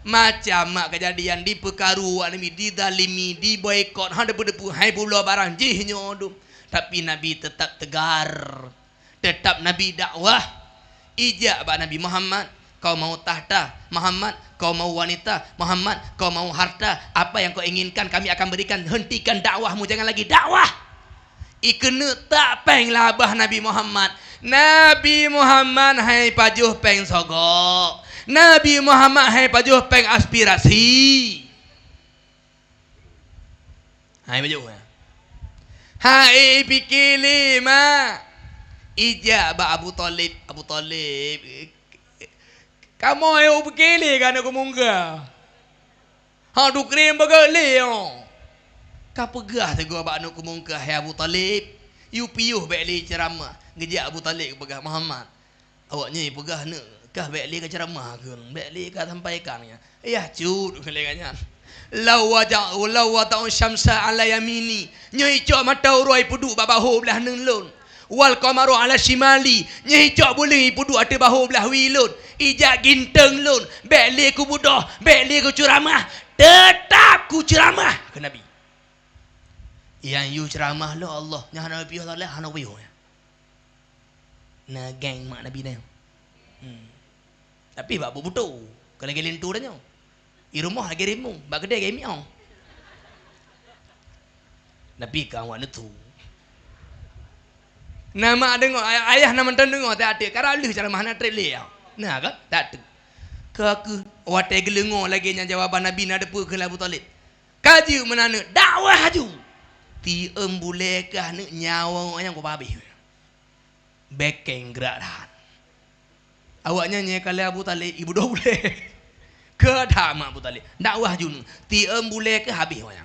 Macam mak kejadian di pekaru Nabi didalimi, diboikot, hada berdepu, hai pula barang jihnya odum. Tapi Nabi tetap tegar. Tetap Nabi dakwah. Ijak bak Nabi Muhammad, kau mau tahta Muhammad, kau mau wanita Muhammad, kau mau harta, apa yang kau inginkan kami akan berikan. Hentikan dakwahmu, jangan lagi dakwah. Ikena tak peng labah Nabi Muhammad. Nabi Muhammad hai pajuh peng sogok. Nabi Muhammad hai pajuh peng aspirasi. Hai pajuh. Hai fikir lima. Ijabah Abu Talib. Kamu ayo fikir kan aku munggah. Ha du krim bagale yo. Ka pegah te gua bak nak munggah hai Abu Talib. You piuh beli ceramah. Ngejak Abu Talib pegah Muhammad. Awaknya pegah nak kah beli ke ceramah ke? Beli ke sampaikannya. Ya cud kelegannya. Law waja'u syamsa ala yamini. Nyai cok mata uroi pudu babahu belah nenlun. Wal qamaru ala shimali. Nyai cok boleh pudu ate bahu belah wilun. Ijak ginteng lun. Beli ku budoh, beli ku ceramah. Tetap ku ceramah ke Nabi. Yang you ceramah lo Allah. Yang hana piuh Allah hana piuh. Na geng mak Nabi dah. Tapi bak butuh. Kalau gelin tu dah nyo. I rumah lagi rimu, bak kedai lagi miau. Nabi kau wan tu. Nama dengo ayah nama dengo tak ada. Karena lu cara mana trele ya. Nah kan tak ada. Ke wate gelengo lagi nya jawaban Nabi na depu ke Abu Talib. Kaji menana dakwah haju. Ti embule kah nak nyawa yang ko babi. Bekeng gerak. Awaknya nyekale Abu Talib ibu dah boleh. Ke dah mak Abu Talib. Dakwah jun. Ti embule ke habis wayang.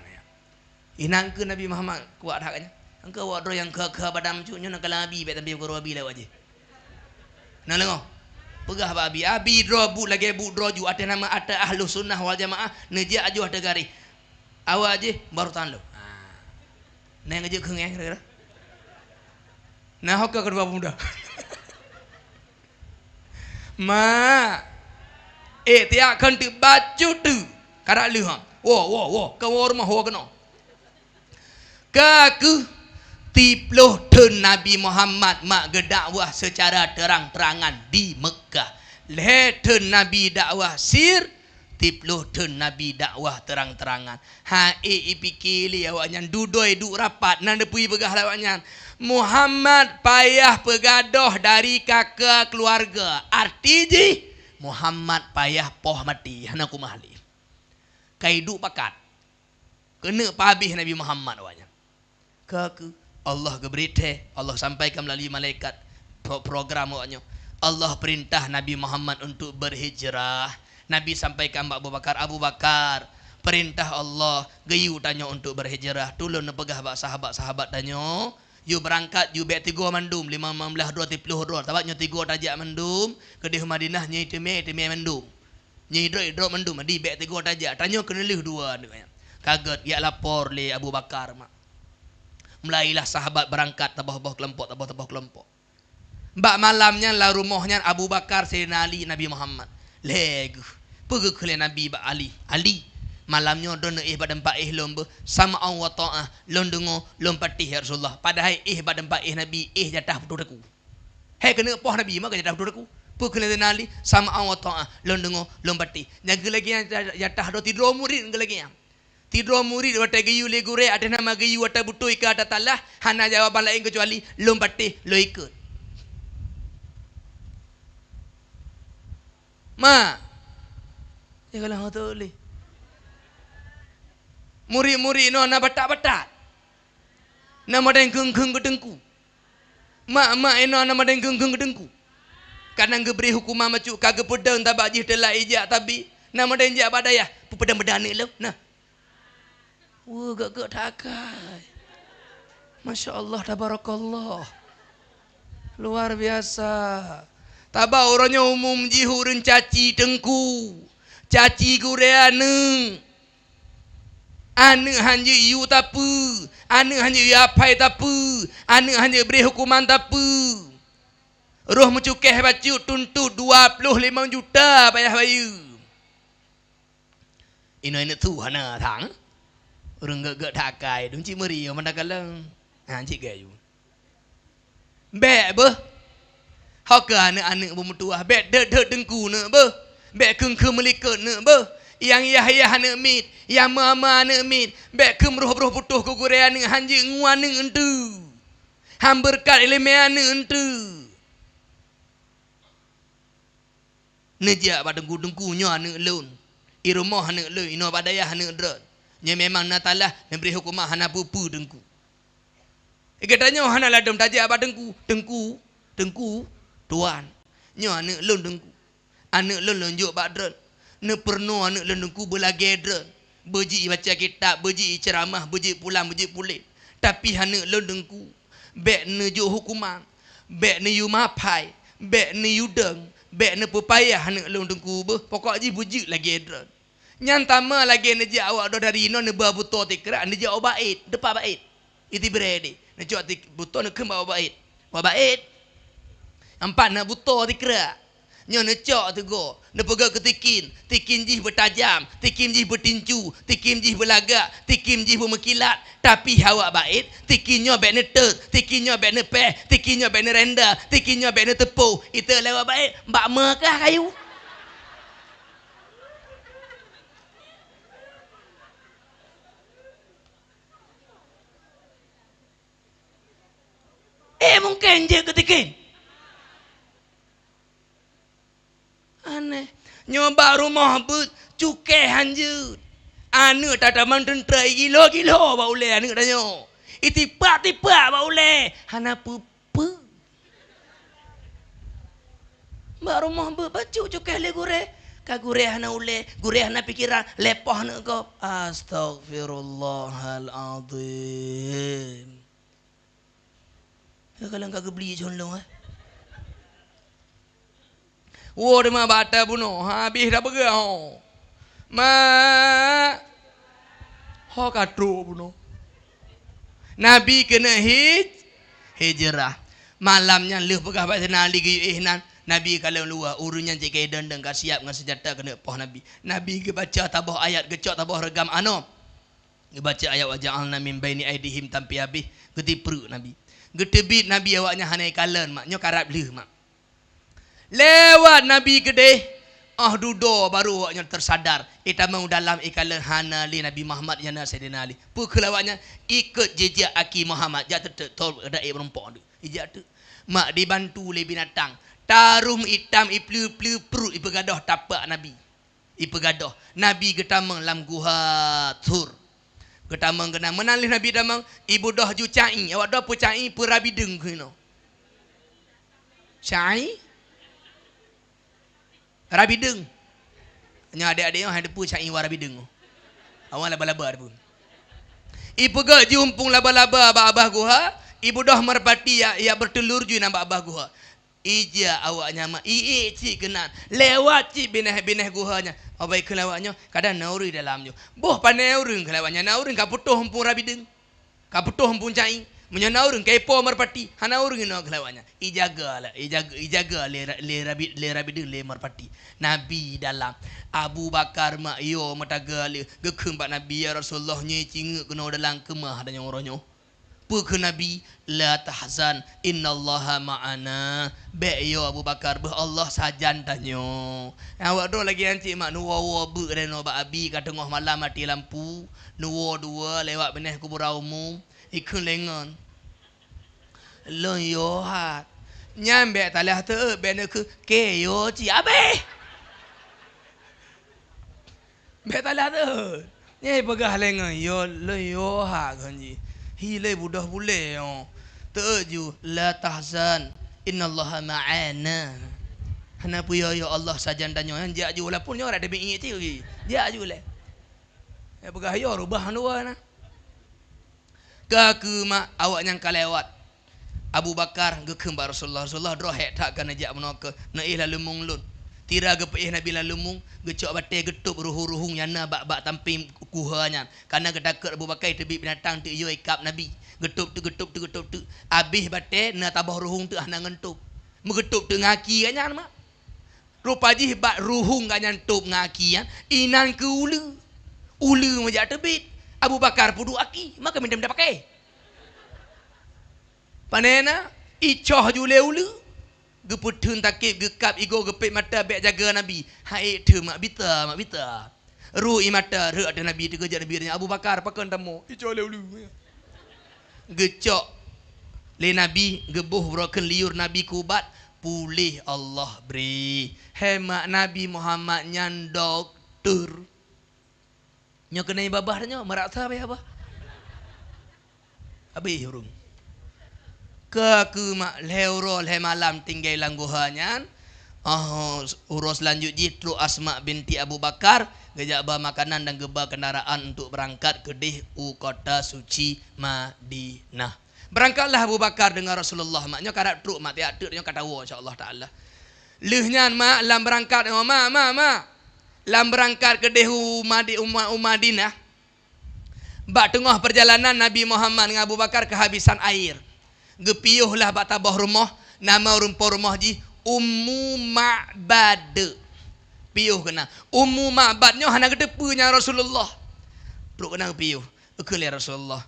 Inang ke Nabi Muhammad kuat haknya. Engkau wadro yang ke badam cunya nak labi bet tapi ko robi lewat je. Nah lengo. Pegah babi abi drobu lagi bu droju ada nama ada ahlu sunnah wal jamaah neja ajuh ada gari. Awak je baru tan lo. Nah ngeje keung yang kira-kira. Nah hok kedua pemuda. Ma tiak kan tu baju tu. Karak lu ha. Wo kau rumah ho kena. Kaku tiploh ten Nabi Muhammad mak gedakwah secara terang-terangan di Mekah. Leten Nabi dakwah sir, tiploh ten Nabi dakwah terang-terangan. Ipikili awaknya dudoi duk rapat nan depui begah awaknya. Muhammad payah pegadoh dari kakak keluarga. Arti Muhammad payah poh mati hana kumahli. Kaidu pakat. Kena pabih Nabi Muhammad awaknya. Kaku Allah geberite, Allah sampaikan melalui malaikat program awaknya. Allah perintah Nabi Muhammad untuk berhijrah. Nabi sampaikan Abu Bakar, perintah Allah gayu tanya untuk berhijrah. Tulun pegah bak sahabat-sahabat tanya, you berangkat you bek 3 mandum 15 22 tabaknya 3 tajak mandum ke di Madinah nyai teme mandum. Nyai dro mandum di bek 3 tajak. Tanya kena lih 2 kaget ya lapor le Abu Bakar mak. Mulailah sahabat berangkat tabah-tabah kelompok. Bak malamnya lah rumahnya Abu Bakar, Sayyidina Ali, Nabi Muhammad. Legu. Pergi ke Nabi Bak Ali. Malamnya dona badan pak lomba sama wa ta'ah lon dengo lon patih ya Rasulullah. Padahal badan pak Nabi jatah putu aku. Hei kena poh Nabi maka jatah putu aku. Pergi ke Ali sama wa ta'ah lon dengo lon patih. Jaga lagi jatah do tidur murid lagi. Tidur murid wata gayu legure ada nama gayu wata butoi ke ada talah hana jawaban lain kecuali lompati lo ikut. Ma. Ya kalau tu le. Murid-murid no na batak-batak. Nama dan geng-geng gedengku. Mak eno nama dan geng-geng gedengku. Kadang geberi hukuman macam kagak pedang tabak jih telah ijak tabi. Nama dan ijak badayah. Pedang berdani lo. Nah. Wah, gak takai. Masya Allah, tabarakallah. Luar biasa. Tabak orangnya umum jihurin caci tengku. Caci gureane. Ane hanya iu tapu. Ane hanya iapai tapu. Ane hanya beri hukuman tapu. Roh mencukeh baju tuntut 25 juta payah bayu. Ini tu hana thang. Orang gak takai dong cik meri mana kalang. Ha cik gayu. Bek bah. Hak anak-anak bermutuah bek dek dengku nak bah. Bek keng melikut nak bah. Yang yah nak mit, yang mama nak mit. Bek kem roh putuh ke Korea nak hanji nguan nak entu. Ham berkat elemen nak entu. Nejak pada dengku nya nak lun. I rumah nak lun, ino badayah nak drat. Nya memang natalah memberi hukumah hana pupu dengku. Katanya hana ladam tajak pada dengku tuan. Nya nak lun dengku. Anak lun lunjuk badrat. Ne perno anak lun dengku belagedran. Beji baca kitab, beji ceramah, beji pulang, beji pulit. Tapi anak lun dengku bek ne jo hukuman, bek ne yu mapai, bek ne yu deng, bek ne pepayah anak lun dengku beh. Pokok ji buji lagedran. Nyan tama lagi ne je awak do dari no ne babuto tikra ne je obait, depa bait. Iti berede. Ne jo tik buto ne kemba obait. Obait. Empat na buto tikra. Nyo ne cok tu go. Ne pegak ketikin, tikin jih bertajam, tikin jih bertincu, tikin jih berlagak, tikin jih bermekilat. Tapi awak bait, tikinnya bek ne tek, tikinnya bek ne peh, tikinnya bek ne renda, tikinnya bek ne tepu. Itu lewat bait, mbak mekah kayu. Mungkin je ketikin. Aneh. Nyoba rumah but cukai hanjut. Anu tata mantan trai gilo ba ule anu danyo. Itipa ba ule. Hana pupu. Mbak rumah but baju cukai le gure. Ka gure hana ule, gure hana pikiran lepoh nak kau. Astaghfirullahaladzim. Kalau kau beli jonlong Wo de ma bata buno, habis dah berah. Ma ho katro buno. Nabi kena hijrah. Malamnya leh pegah bat senali ge ihnan. Nabi kalau luar urunnya cek kai dendeng ka siap dengan senjata kena poh Nabi. Nabi ge baca tabah ayat gecok tabah regam ano. Ge baca ayat waja'alna min baini aidihim tampi habis getipru Nabi. Getebit Nabi awaknya hanai kalen mak nyo karap leh mak. Lewat Nabi gede, dudo baru awaknya tersadar. Ita mau dalam ikalan hana li Nabi Muhammad yana Sayyidina Ali. Pukelawaknya ikut jejak aki Muhammad. Jatuh tol ada berempok tu. Ijak tu. Mak dibantu oleh binatang. Tarum hitam iplu perut ipegadah tapak Nabi. Ipegadah. Nabi getamang lam guha Thur. Getamang kena menalih Nabi damang ibu dah ju cai. Awak dah pu cai pu rabi deng kena. Cai Rabi deng. Nya adik-adik yang ada pu cai war rabi deng. Awak laba-laba pun. Ibu gak jumpung laba-laba abah guha. Ibu dah merpati ya bertelur ju nampak abah guha. Ija awaknya mak cik kenan. Lewat cik bineh guhanya. Abai kelawaknya kadang nauri dalamnya. Boh pandai naurung kelawaknya. Naurung kaputuh humpung rabi deng. Kaputuh humpung cai. Menyenaurung kepo merpati. Hanaurung ino kelawaknya. Ijaga le rabi deng le merpati. Nabi dalam Abu Bakar mak yo mataga le gekembat Nabi ya Rasulullah nye cingek kena dalam kemah dan yang oronyo. Ke Nabi la tahzan innallaha ma'ana be yo Abu Bakar bah Allah sajan tanyo awak do lagi anci mak nuwa bu dan no ba abi ka tengah malam mati lampu nuwa dua lewat beneh kubur umum ikun lengan lo yo hat nyambe talah te bene ke yo ci abe be talah te nyai pegah lengan yo lo yo ha ganji Hilai budah boleh Teju La tahzan Innallaha ma'ana Hana puya ya Allah sajan danyo Jak ju lah pun nyo ada bi'i ti Jak ju lah Ya pegah ya rubah dua na Kaku mak awak yang kalewat Abu Bakar gekembar Rasulullah drohek tak kena jak menaka na ih lalu munglun tira gepeih Nabi lalu mung gecok batai getup ruhu-ruhung yana bak tampim kuhanya karena gedakut Abu Bakar tebi binatang tu yo ikap Nabi getup tu habis batai na tabah ruhung tu hana ngentup Mengetup tu ngaki kan mak. Rupa ji bat ruhung kan tup ngaki kan. Inan ke ulu. Ulu majak terbit. Abu Bakar pudu aki. Maka minta pakai. Panena icoh jule ulu. Geputun takib gekap igo gepit mata bek jaga Nabi. Hai tu mak bita. Ru mata re ada Nabi tu kerja Nabi tanya Abu Bakar pakan tamu. Icoh le ulu. Gecok le Nabi gebuh broken liur Nabi kubat pulih Allah beri. Hemat Nabi Muhammad nyan doktor. Nyo kena babah nyo merasa apa? Abi hurung. Ke mak leurol he malam tinggal langguhannya. Urus lanjut jitru Asma binti Abu Bakar gejak bawa makanan dan geba kendaraan untuk berangkat ke kota suci Madinah. Berangkatlah Abu Bakar dengan Rasulullah maknya karat truk mak tiak truk nyo kata wa insyaallah taala. Lehnya mak lam berangkat mak. Lam berangkat ke Madinah. Bak tengah perjalanan Nabi Muhammad dengan Abu Bakar kehabisan air. Gepiuhlah bak tabah rumah, nama rumah ji Ummu Ma'bad. Piuh kena. Ummu Ma'bad nyo hana kedepunya Rasulullah. Truk kena piuh. Ekele Rasulullah.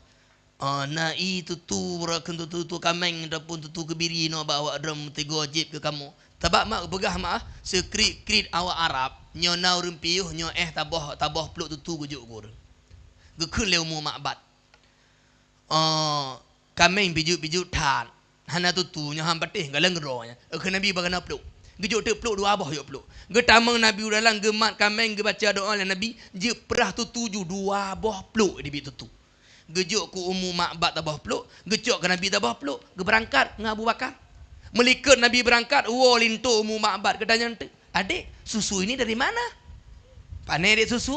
Na itu tu kameng dapun tu kebiri no bawa drum tiga jeep ke kamu. Tabak mak begah mak sekrit awak Arab nyo na rumpiuh nyo tabah peluk tu gujuk gur. Gekele Ummu Ma'bad. Kameng biju tan. Hana tu nyo hampatih galang ronya. Nabi bagana peluk. Gejuk te peluk dua abah yo peluk. Getamang Nabi dalam gemat kameng ge baca doa le Nabi, je perah tu tuju dua abah peluk di bit tu. Gejuk ku Ummu Ma'bad tabah peluk, gecok ke Nabi tabah peluk, ge berangkat dengan Abu Bakar. Melikat Nabi berangkat, wo lintu Ummu Ma'bad ke tanya ente, "Adik, susu ini dari mana?" "Pane dek susu."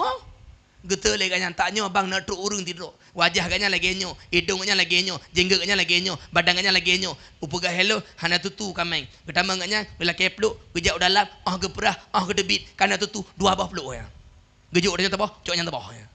Getel le ganyan taknya bang nak truk urung tidur. Wajah ganyan lagi nyo, hidungnya lagi nyo, jenggaknya lagi nyo, badannya lagi nyo. Upaga hello hana tutu kameng. Pertama ganyan bila kepluk, gejak dalam, geperah, gedebit, kana tutu dua bah peluk ya. Gejuk dia tabah, coknya tabah ya.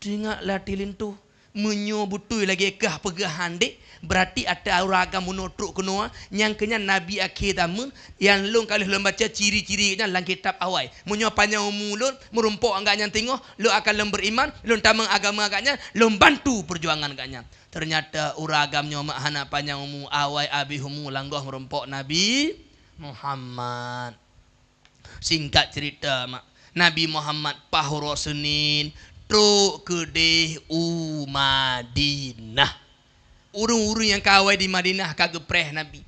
Dengarlah tilintu menyo butui lagi kah pegahan dek berarti ada uragam monotruk kenoa yang kenya Nabi akhir tamu yang long kali long baca ciri-cirinya dalam kitab awal menyo panjang umulun merumpok agaknya tengok lo akan lem beriman lo tamang agama agaknya lo bantu perjuangan agaknya ternyata uragamnya mak hana panjang umu awal abihumu langgoh merumpok Nabi Muhammad. Singkat cerita mak Nabi Muhammad pahuro Senin truk kedeh Madinah. Urung-urung yang kawai di Madinah kagak preh Nabi.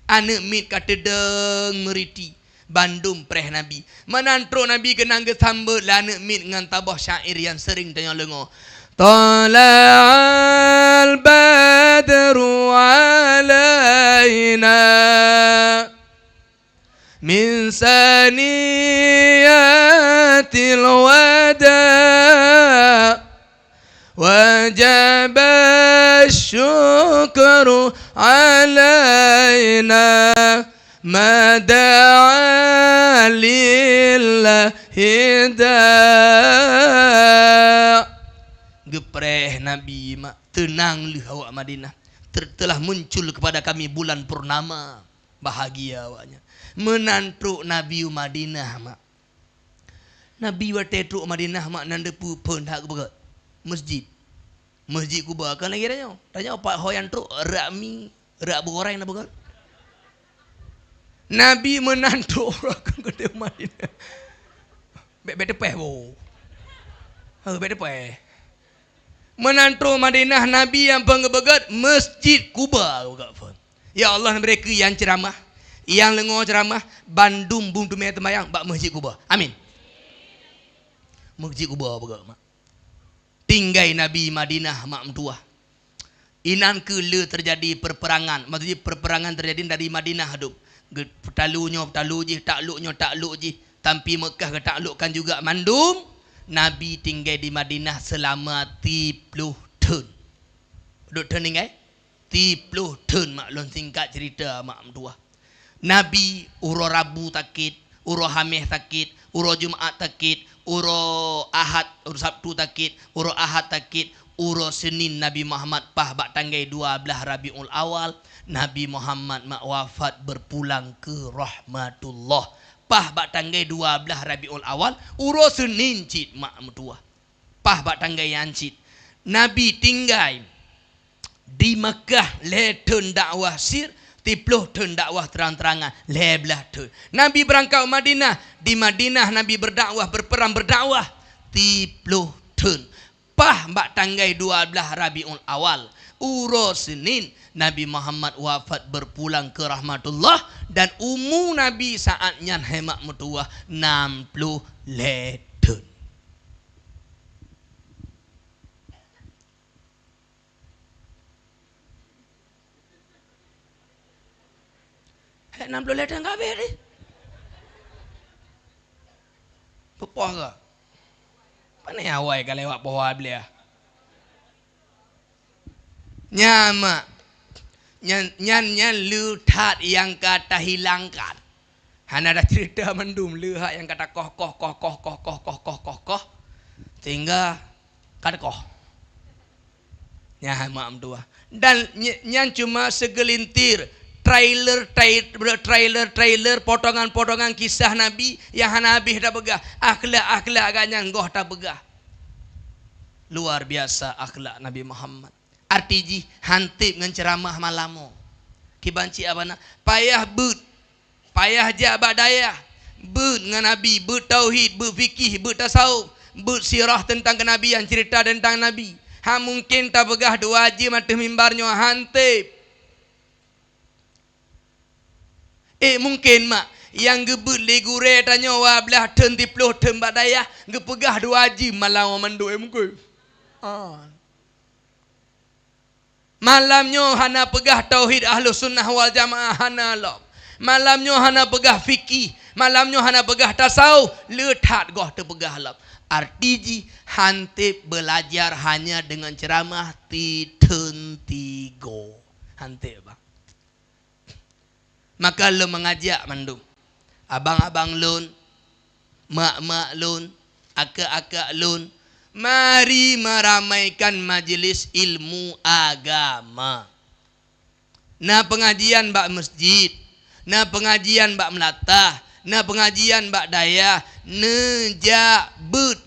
Anak mit kata deng meriti. Bandung preh Nabi. Menantro Nabi kenang gesambut lah anak mit dengan tabah syair yang sering tanya lengo. Tala'al badru alaina min saniyatil wada' wajib syukru alaina mada'a lillahi da' gepreh Nabi mak tenang lu awak Madinah telah muncul kepada kami bulan purnama bahagia awaknya menantruk Nabi Madinah mak Nabi watetruk Madinah mak nandepu pun hak begat Masjid Kuba kan lagi tanya apa hoyan truk rakmi rak berorang nak begal. Nabi menantu orang ke Madinah. Bet tepeh bo. Bet tepeh. Menantu Madinah Nabi yang penggebegat Masjid Kuba juga pun. Ya Allah mereka yang ceramah, yang lengo ceramah Bandung bung tumai temayang bak Masjid Kuba. Amin. Masjid Kuba begal mak. Tinggai Nabi Madinah mak mentua. Inan ke le terjadi perperangan. Maksudnya perperangan terjadi dari Madinah hidup. Talu je, takluk je. Tampi Mekah ke taklukkan juga mandum. Nabi tinggal di Madinah selama 30 tahun. Duk tahun tinggal? 30 tahun mak lon singkat cerita mak mentua. Nabi uro Rabu takit, uro Hameh takit, uro Jumaat takit, uro Ahad, uro Sabtu takit, uro Ahad takit, Uro Senin Nabi Muhammad pah bak tanggai 12 Rabiul Awal Nabi Muhammad mak wafat berpulang ke rahmatullah. Pah bak tanggai 12 Rabiul Awal uro Senin cit mak mutua. Pah bak tanggai yang cit. Nabi tinggal di Mekah le tun dakwah sir tiploh tun dakwah terang-terangan le belah tun. Nabi berangkat Madinah, di Madinah Nabi berdakwah berperang berdakwah tiploh tun. Pah bak tanggai 12 Rabiul Awal uro Senin Nabi Muhammad wafat berpulang ke rahmatullah dan umur Nabi saatnya hemat mutuah 60 letun. Hek 60 letun enggak habis. Pepoh ke? Mana awai kalau lewat pohon belia? Nyama nyan lutat yang kata hilangkan. Hana ada cerita mendum luhat yang kata koh sehingga kata koh. Nyah maam tua. Dan nyan cuma segelintir trailer potongan kisah Nabi yang hana habis dah begah. Akhlak agaknya ngoh tak begah. Luar biasa akhlak Nabi Muhammad. Artiji hantip dengan ceramah malamu. Kibanci apa nak? Payah but. Payah jabak daya. But dengan Nabi. But tauhid. But fikih. But tasawuf. But sirah tentang kenabian. Cerita tentang Nabi. Ha mungkin tak begah dua haji mata mimbarnya hantip. Mungkin mak. Yang gebut legure tanya wa belah tentiploh tempat daya. Gepegah dua haji malam menduk mungkin. Malamnya hana pegah tauhid Ahlus Sunnah wal Jamaah hana lom. Malamnya hana pegah fikih, malamnya hana pegah tasawuf, letat goh terpegah lom. Artiji hantip belajar hanya dengan ceramah titigo. Hantip bang. Maka lo mengajak mandum. Abang-abang lun, mak-mak lun, akak-akak lun, mari meramaikan majlis ilmu agama. Na pengajian bak masjid, na pengajian bak melatah, na pengajian bak daya, nejak but.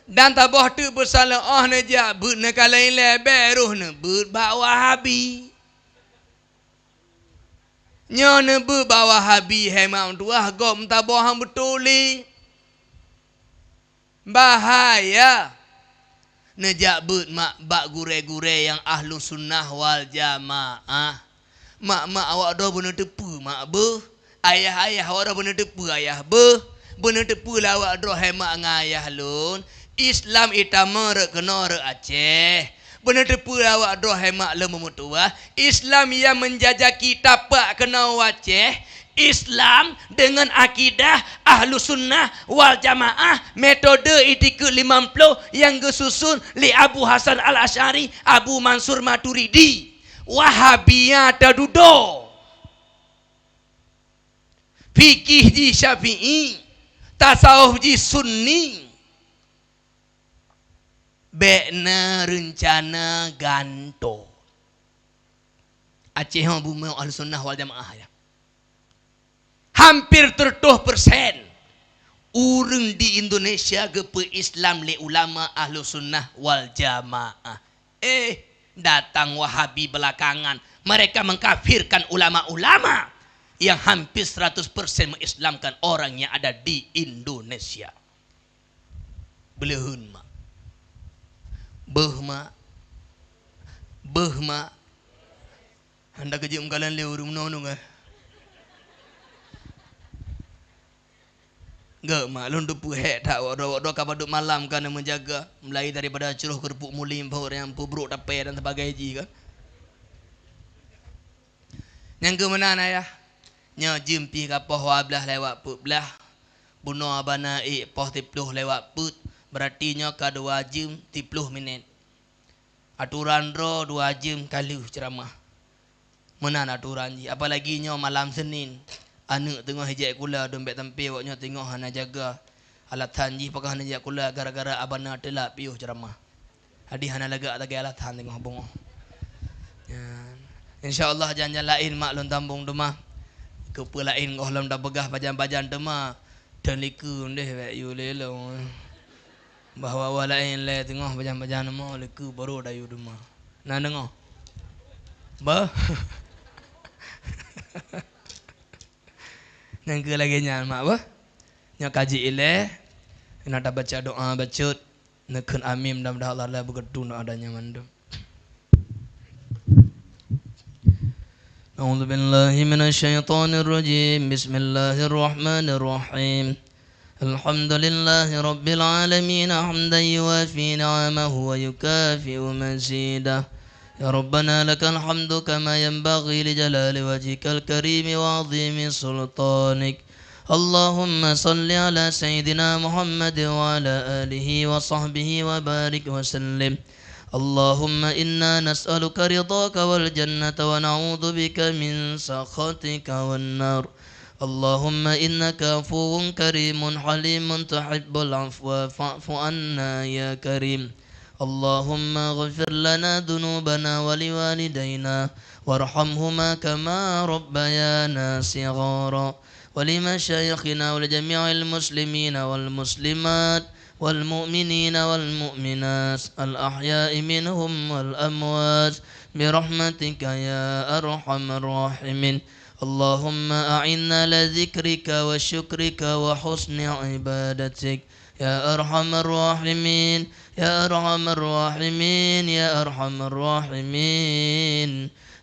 Dan tabah tu bersalah nejak but na kalain lebar roh na but bak Wahabi. Nyo na but bak Wahabi hemam tuah gom tabah hang betuli. Bahaya. Nejak but mak bak gure-gure yang ahlu sunnah wal jamaah. Mak awak dah benar tepu mak beuh. Ayah awak dah benar tepu ayah beuh. Benar tepu lah awak dah hemat dengan ayah lun. Islam itama rek kena rek Aceh. Benar tepu lah awak dah hemat le memutua. Islam yang menjajaki tapak kena Aceh. Islam dengan akidah ahlu sunnah wal jamaah metode itikad 50 yang disusun li Abu Hasan al-Asy'ari, Abu Mansur Maturidi. Wahabiyah tadudo. Fikih ji Syafi'i, tasawuf ji Sunni. Bekna rencana ganto. Aceh bumi ahlu sunnah wal jamaah ya. Hampir 30% orang di Indonesia gepe Islam le ulama ahlu sunnah wal jamaah. Datang Wahabi belakangan. Mereka mengkafirkan ulama-ulama yang hampir 100% mengislamkan orang yang ada di Indonesia. Belehun mak. Beuh mak. Anda kejam kalian le urung nonong Gak mak lun dupu hek tak wak kapaduk malam kan menjaga mulai daripada curuh kerupuk mulim pun yang pubruk tape dan sebagainya kan. Yang ke mana ayah? Nya jimpi kapah wablah lewat put belah. Bunuh abana poh tipluh lewat put. Berarti nya ka 2 jam 30 minit. Aturan ro 2 jam kali ceramah. Menan aturan ji. Apalagi nya malam Senin. Anak tengah hijak kula dompet tempe waknya tengok hana jaga. alat tanji pakah najak kula gara-gara abana telak piuh ceramah. Hadi hana lega tagi alat tan tengah bongo. Ya. Insyaallah jangan lain mak lon tambung demah. Kepa lain ngoh lam dah begah bajan-bajan demah. Dan liku deh wek yu lelo. Bahawa lain le tengah bajan-bajan demah liku baru dayu demah. Nah dengar. Ba. Nang ke lagi nyan mak ba. Nya kaji ile. Nak dah baca doa bacut. Nekun amin mudah-mudahan Allah lah berkedun adanya mandum. أعوذ بالله من الشيطان الرجيم بسم الله الرحمن الرحيم الحمد لله رب العالمين حمدا يوافي نعمه ويكافئ مزيده يا ربنا لك الحمد كما ينبغي لجلال وجهك الكريم وعظيم سلطانك اللهم صل على سيدنا محمد وعلى آله وصحبه وبارك وسلم اللهم إنا نسألك رضاك والجنة ونعوذ بك من سخطك والنار اللهم إنك عفو كريم حليم تحب العفو فاعف عنا يا كريم اللهم اغفر لنا ذنوبنا ولوالدينا وارحمهما كما ربيانا صغارا ولمشايخنا ولجميع المسلمين والمسلمات والمؤمنين والمؤمنات الأحياء منهم والأموات برحمتك يا أرحم الراحمين اللهم أعنا على ذكرك وشكرك وحسن عبادتك يا أرحم الراحمين يا أرحم الراحمين يا أرحم الراحمين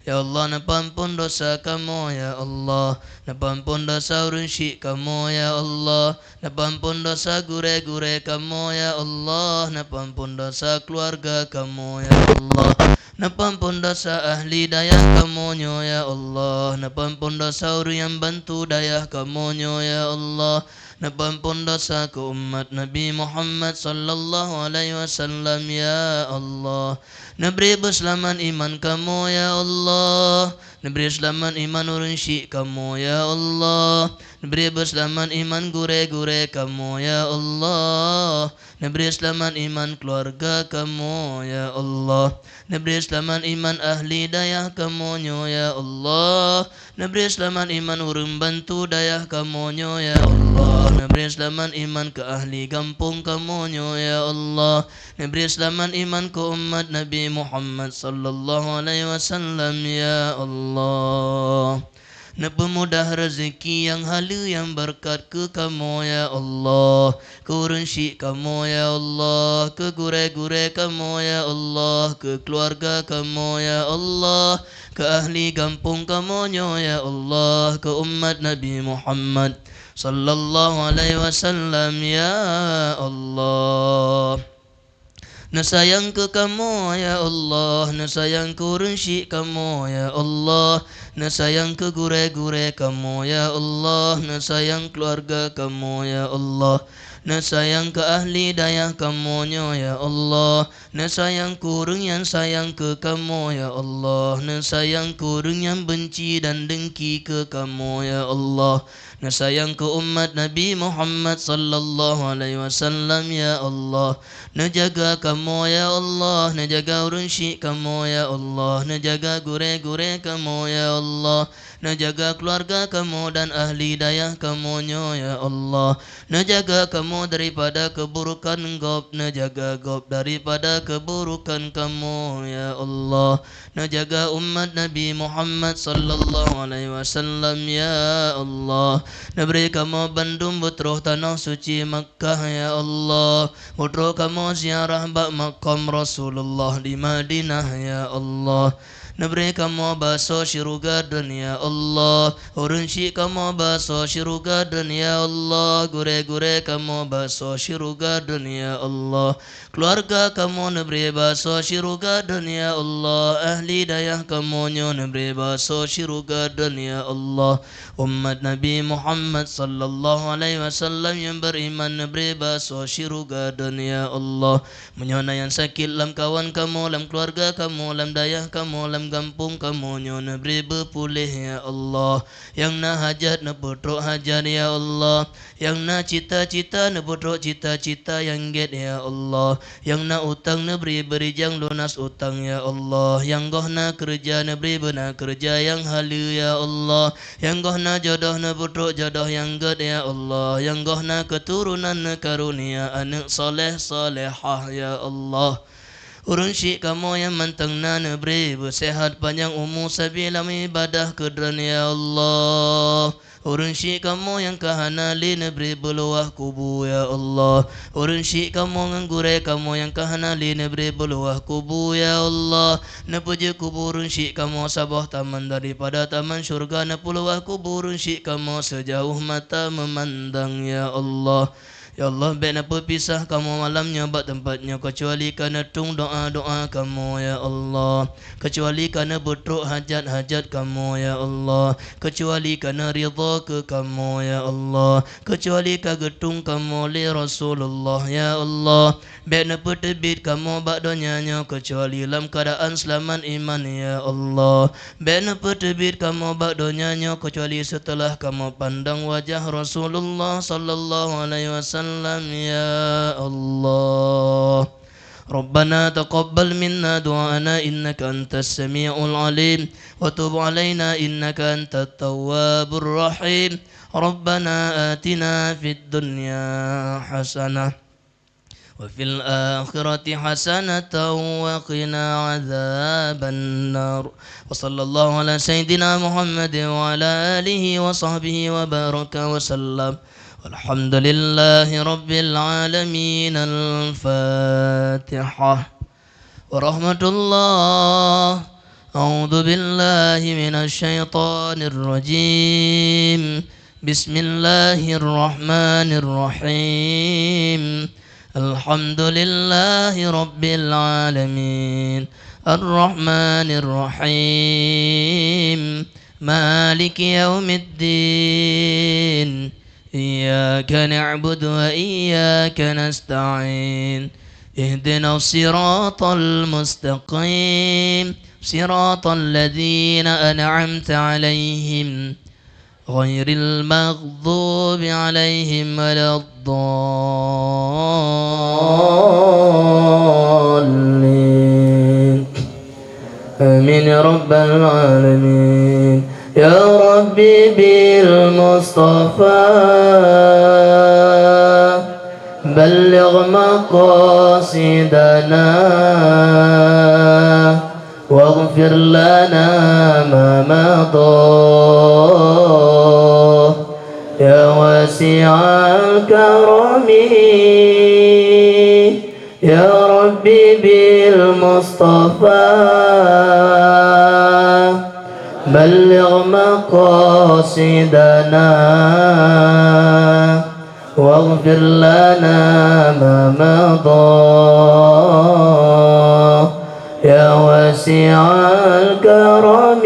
Ya Allah, napampun dosa kamu ya Allah, napampun dosa urun syik kamu ya Allah, napampun dosa gure-gure kamu ya Allah, napampun dosa keluarga kamu ya Allah, napampun dosa ahli dayah kamu ya Allah, napampun dosa urun yang bantu dayah kamu ya Allah, napampun dosa ke umat Nabi Muhammad sallallahu alaihi wasallam ya Allah. Naberi berselaman iman kamu ya Allah, naberi berselaman iman urun syik kamu ya Allah, naberi berselaman iman gure-gure kamu ya Allah, naberi berselaman iman keluarga kamu ya Allah, naberi berselaman iman ahli dayah kamu ya Allah, naberi berselaman iman urun bantu dayah kamu ya Allah, naberi berselaman iman ke ahli kampung kamu ya Allah, naberi berselaman iman ke umat Nabi Muhammad sallallahu alaihi wasallam ya Allah. Napemudah rezeki yang halu yang berkat ke kamu ya Allah, ke urun syik kamu ya Allah, ke gure-gure kamu ya Allah, ke keluarga kamu ya Allah, ke ahli kampung kamu ya Allah, ke umat Nabi Muhammad sallallahu alaihi wasallam ya Allah. Nasayang ke kamu ya Allah, nasayang ke urun syik kamu ya Allah, nasayang ke gure-gure kamu ya Allah, nasayang keluarga kamu ya Allah, nasayang ke ahli dayah kamu ya Allah, nasayang ke urun yang sayang ke kamu ya Allah, nasayang ke urun yang benci dan dengki ke kamu ya Allah, nasayang ke umat Nabi Muhammad sallallahu alaihi wasallam ya Allah, najaga kamu ya Allah, najaga urun syik kamu ya Allah, najaga gure-gure kamu ya Allah, najaga keluarga kamu dan ahli dayah kamu ya Allah, najaga kamu daripada keburukan gob, najaga gob daripada keburukan kamu ya Allah, najaga umat Nabi Muhammad sallallahu alaihi wasallam ya Allah, naberi kamu bandum butroh tanah suci Makkah ya Allah, butroh kamu ziarah bak makam Rasulullah di Madinah ya Allah, naberi kamu baso syurga dan ya Allah, urun syik kamu baso syurga dan ya Allah, gure-gure kamu baso syurga dan ya Allah, keluarga kamu naberi baso syurga dan ya Allah, ahli dayah kamu naberi baso syurga dan ya Allah, umat Nabi Muhammad sallallahu alaihi wasallam yang beriman naberi baso syurga dan ya Allah, menyona yang sakit lam kawan kamu, lam keluarga kamu, lam dayah kamu, lam dalam kampung kamu nyo beri berpulih ya Allah. Yang na hajat na putruk hajat ya Allah. Yang na cita-cita na putruk cita-cita yang get ya Allah. Yang na utang na beri jang lunas utang ya Allah. Yang goh na kerja na beri benar kerja yang halu ya Allah. Yang goh na jodoh na putruk jodoh yang get ya Allah. Yang goh na keturunan na karunia anak soleh solehah ya Allah. Urun syik kamu yang manteng na beri bersehat panjang umur sabilam ibadah kedran ya Allah. Urun syik kamu yang kahanali beri beluah kubu ya Allah. Urun syik kamu nganggurai kamu yang kahanali beri beluah kubu ya Allah. Nepuji kubu urun syik kamu sabah taman daripada taman syurga. Nepeluah kubu urun syik kamu sejauh mata memandang ya Allah. Ya Allah, baik apa pisah kamu malamnya bak tempatnya kecuali kerana tung doa-doa kamu ya Allah. Kecuali kerana betruk hajat-hajat kamu ya Allah. Kecuali kerana ridha ke kamu ya Allah. Kecuali kagetung kamu li Rasulullah ya Allah. Baik apa terbit kamu bak donyanya kecuali dalam keadaan selamat iman ya Allah. Baik apa terbit kamu bak donyanya kecuali setelah kamu pandang wajah Rasulullah sallallahu alaihi wasallam ya Allah. ربنا تقبل منا دعانا إنك أنت السميع العليم وتب علينا إنك أنت التواب الرحيم ربنا آتنا في الدنيا حسنة وفي الآخرة حسنة وقنا عذاب النار وصلى الله على سيدنا محمد وعلى آله وصحبه وبارك وسلم الحمد لله رب العالمين. الفاتحة. ورحمة الله. أعوذ بالله من الشيطان الرجيم. بسم الله الرحمن الرحيم. الحمد لله رب العالمين الرحمن الرحيم مالك يوم الدين إياك نعبد وإياك نستعين اهدنا الصراط المستقيم صراط الذين أنعمت عليهم غير المغضوب عليهم ولا الضالين آمين يا رب العالمين. يا ربي بالمصطفى بلغ مقاصدنا واغفر لنا ما مضى يا واسع الكرم يا ربي بالمصطفى بلغ مقاصدنا واغفر لنا ما مضى يا واسع الكرم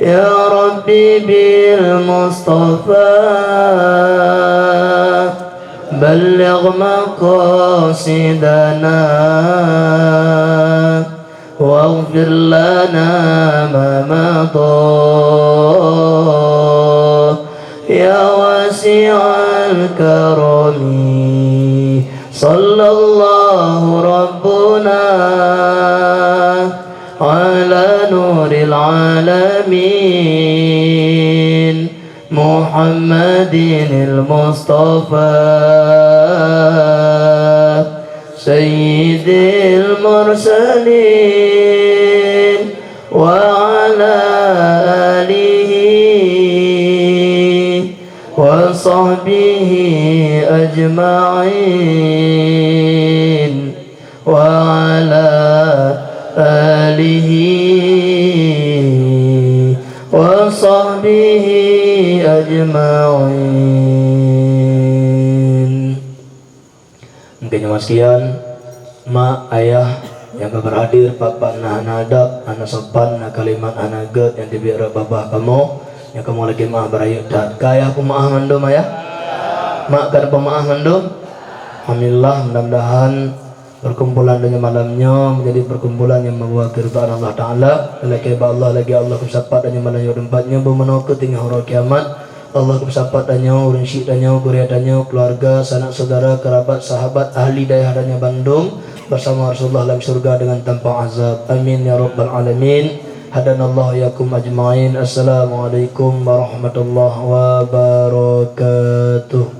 يا ربي بالمصطفى بلغ مقاصدنا واغفر لنا ما مضى يا واسع الكرم صلى الله ربنا على نور العالمين محمد المصطفى سيد المرسلين وعلى آله وصحبه أجمعين وعلى آله وصحبه أجمعين. Mungkin cuma sekian. Mak, ayah yang berhadir, bapak, anak adab, anak sopan, anak kalimat, anak get yang dibiara babah kamu, yang kamu lagi mah berayut dan kaya pemaah mandum ayah. Mak kan pemaah mandum. Alhamdulillah, mudah-mudahan perkumpulan dengan malamnya menjadi perkumpulan yang membawa keridhaan Allah Ta'ala. Lagi Allah lagi Allah kesapat dan malam yang tempatnya bermenau ke tinggi hari kiamat. Allah kesapat dan urun syik dan kuriat dan keluarga, sanak saudara, kerabat, sahabat, ahli daerah dan Bandung bersama Rasulullah dalam surga dengan tanpa azab. Amin ya rabbal alamin. Hadanallahu yakum ajma'in. Assalamualaikum warahmatullahi wabarakatuh.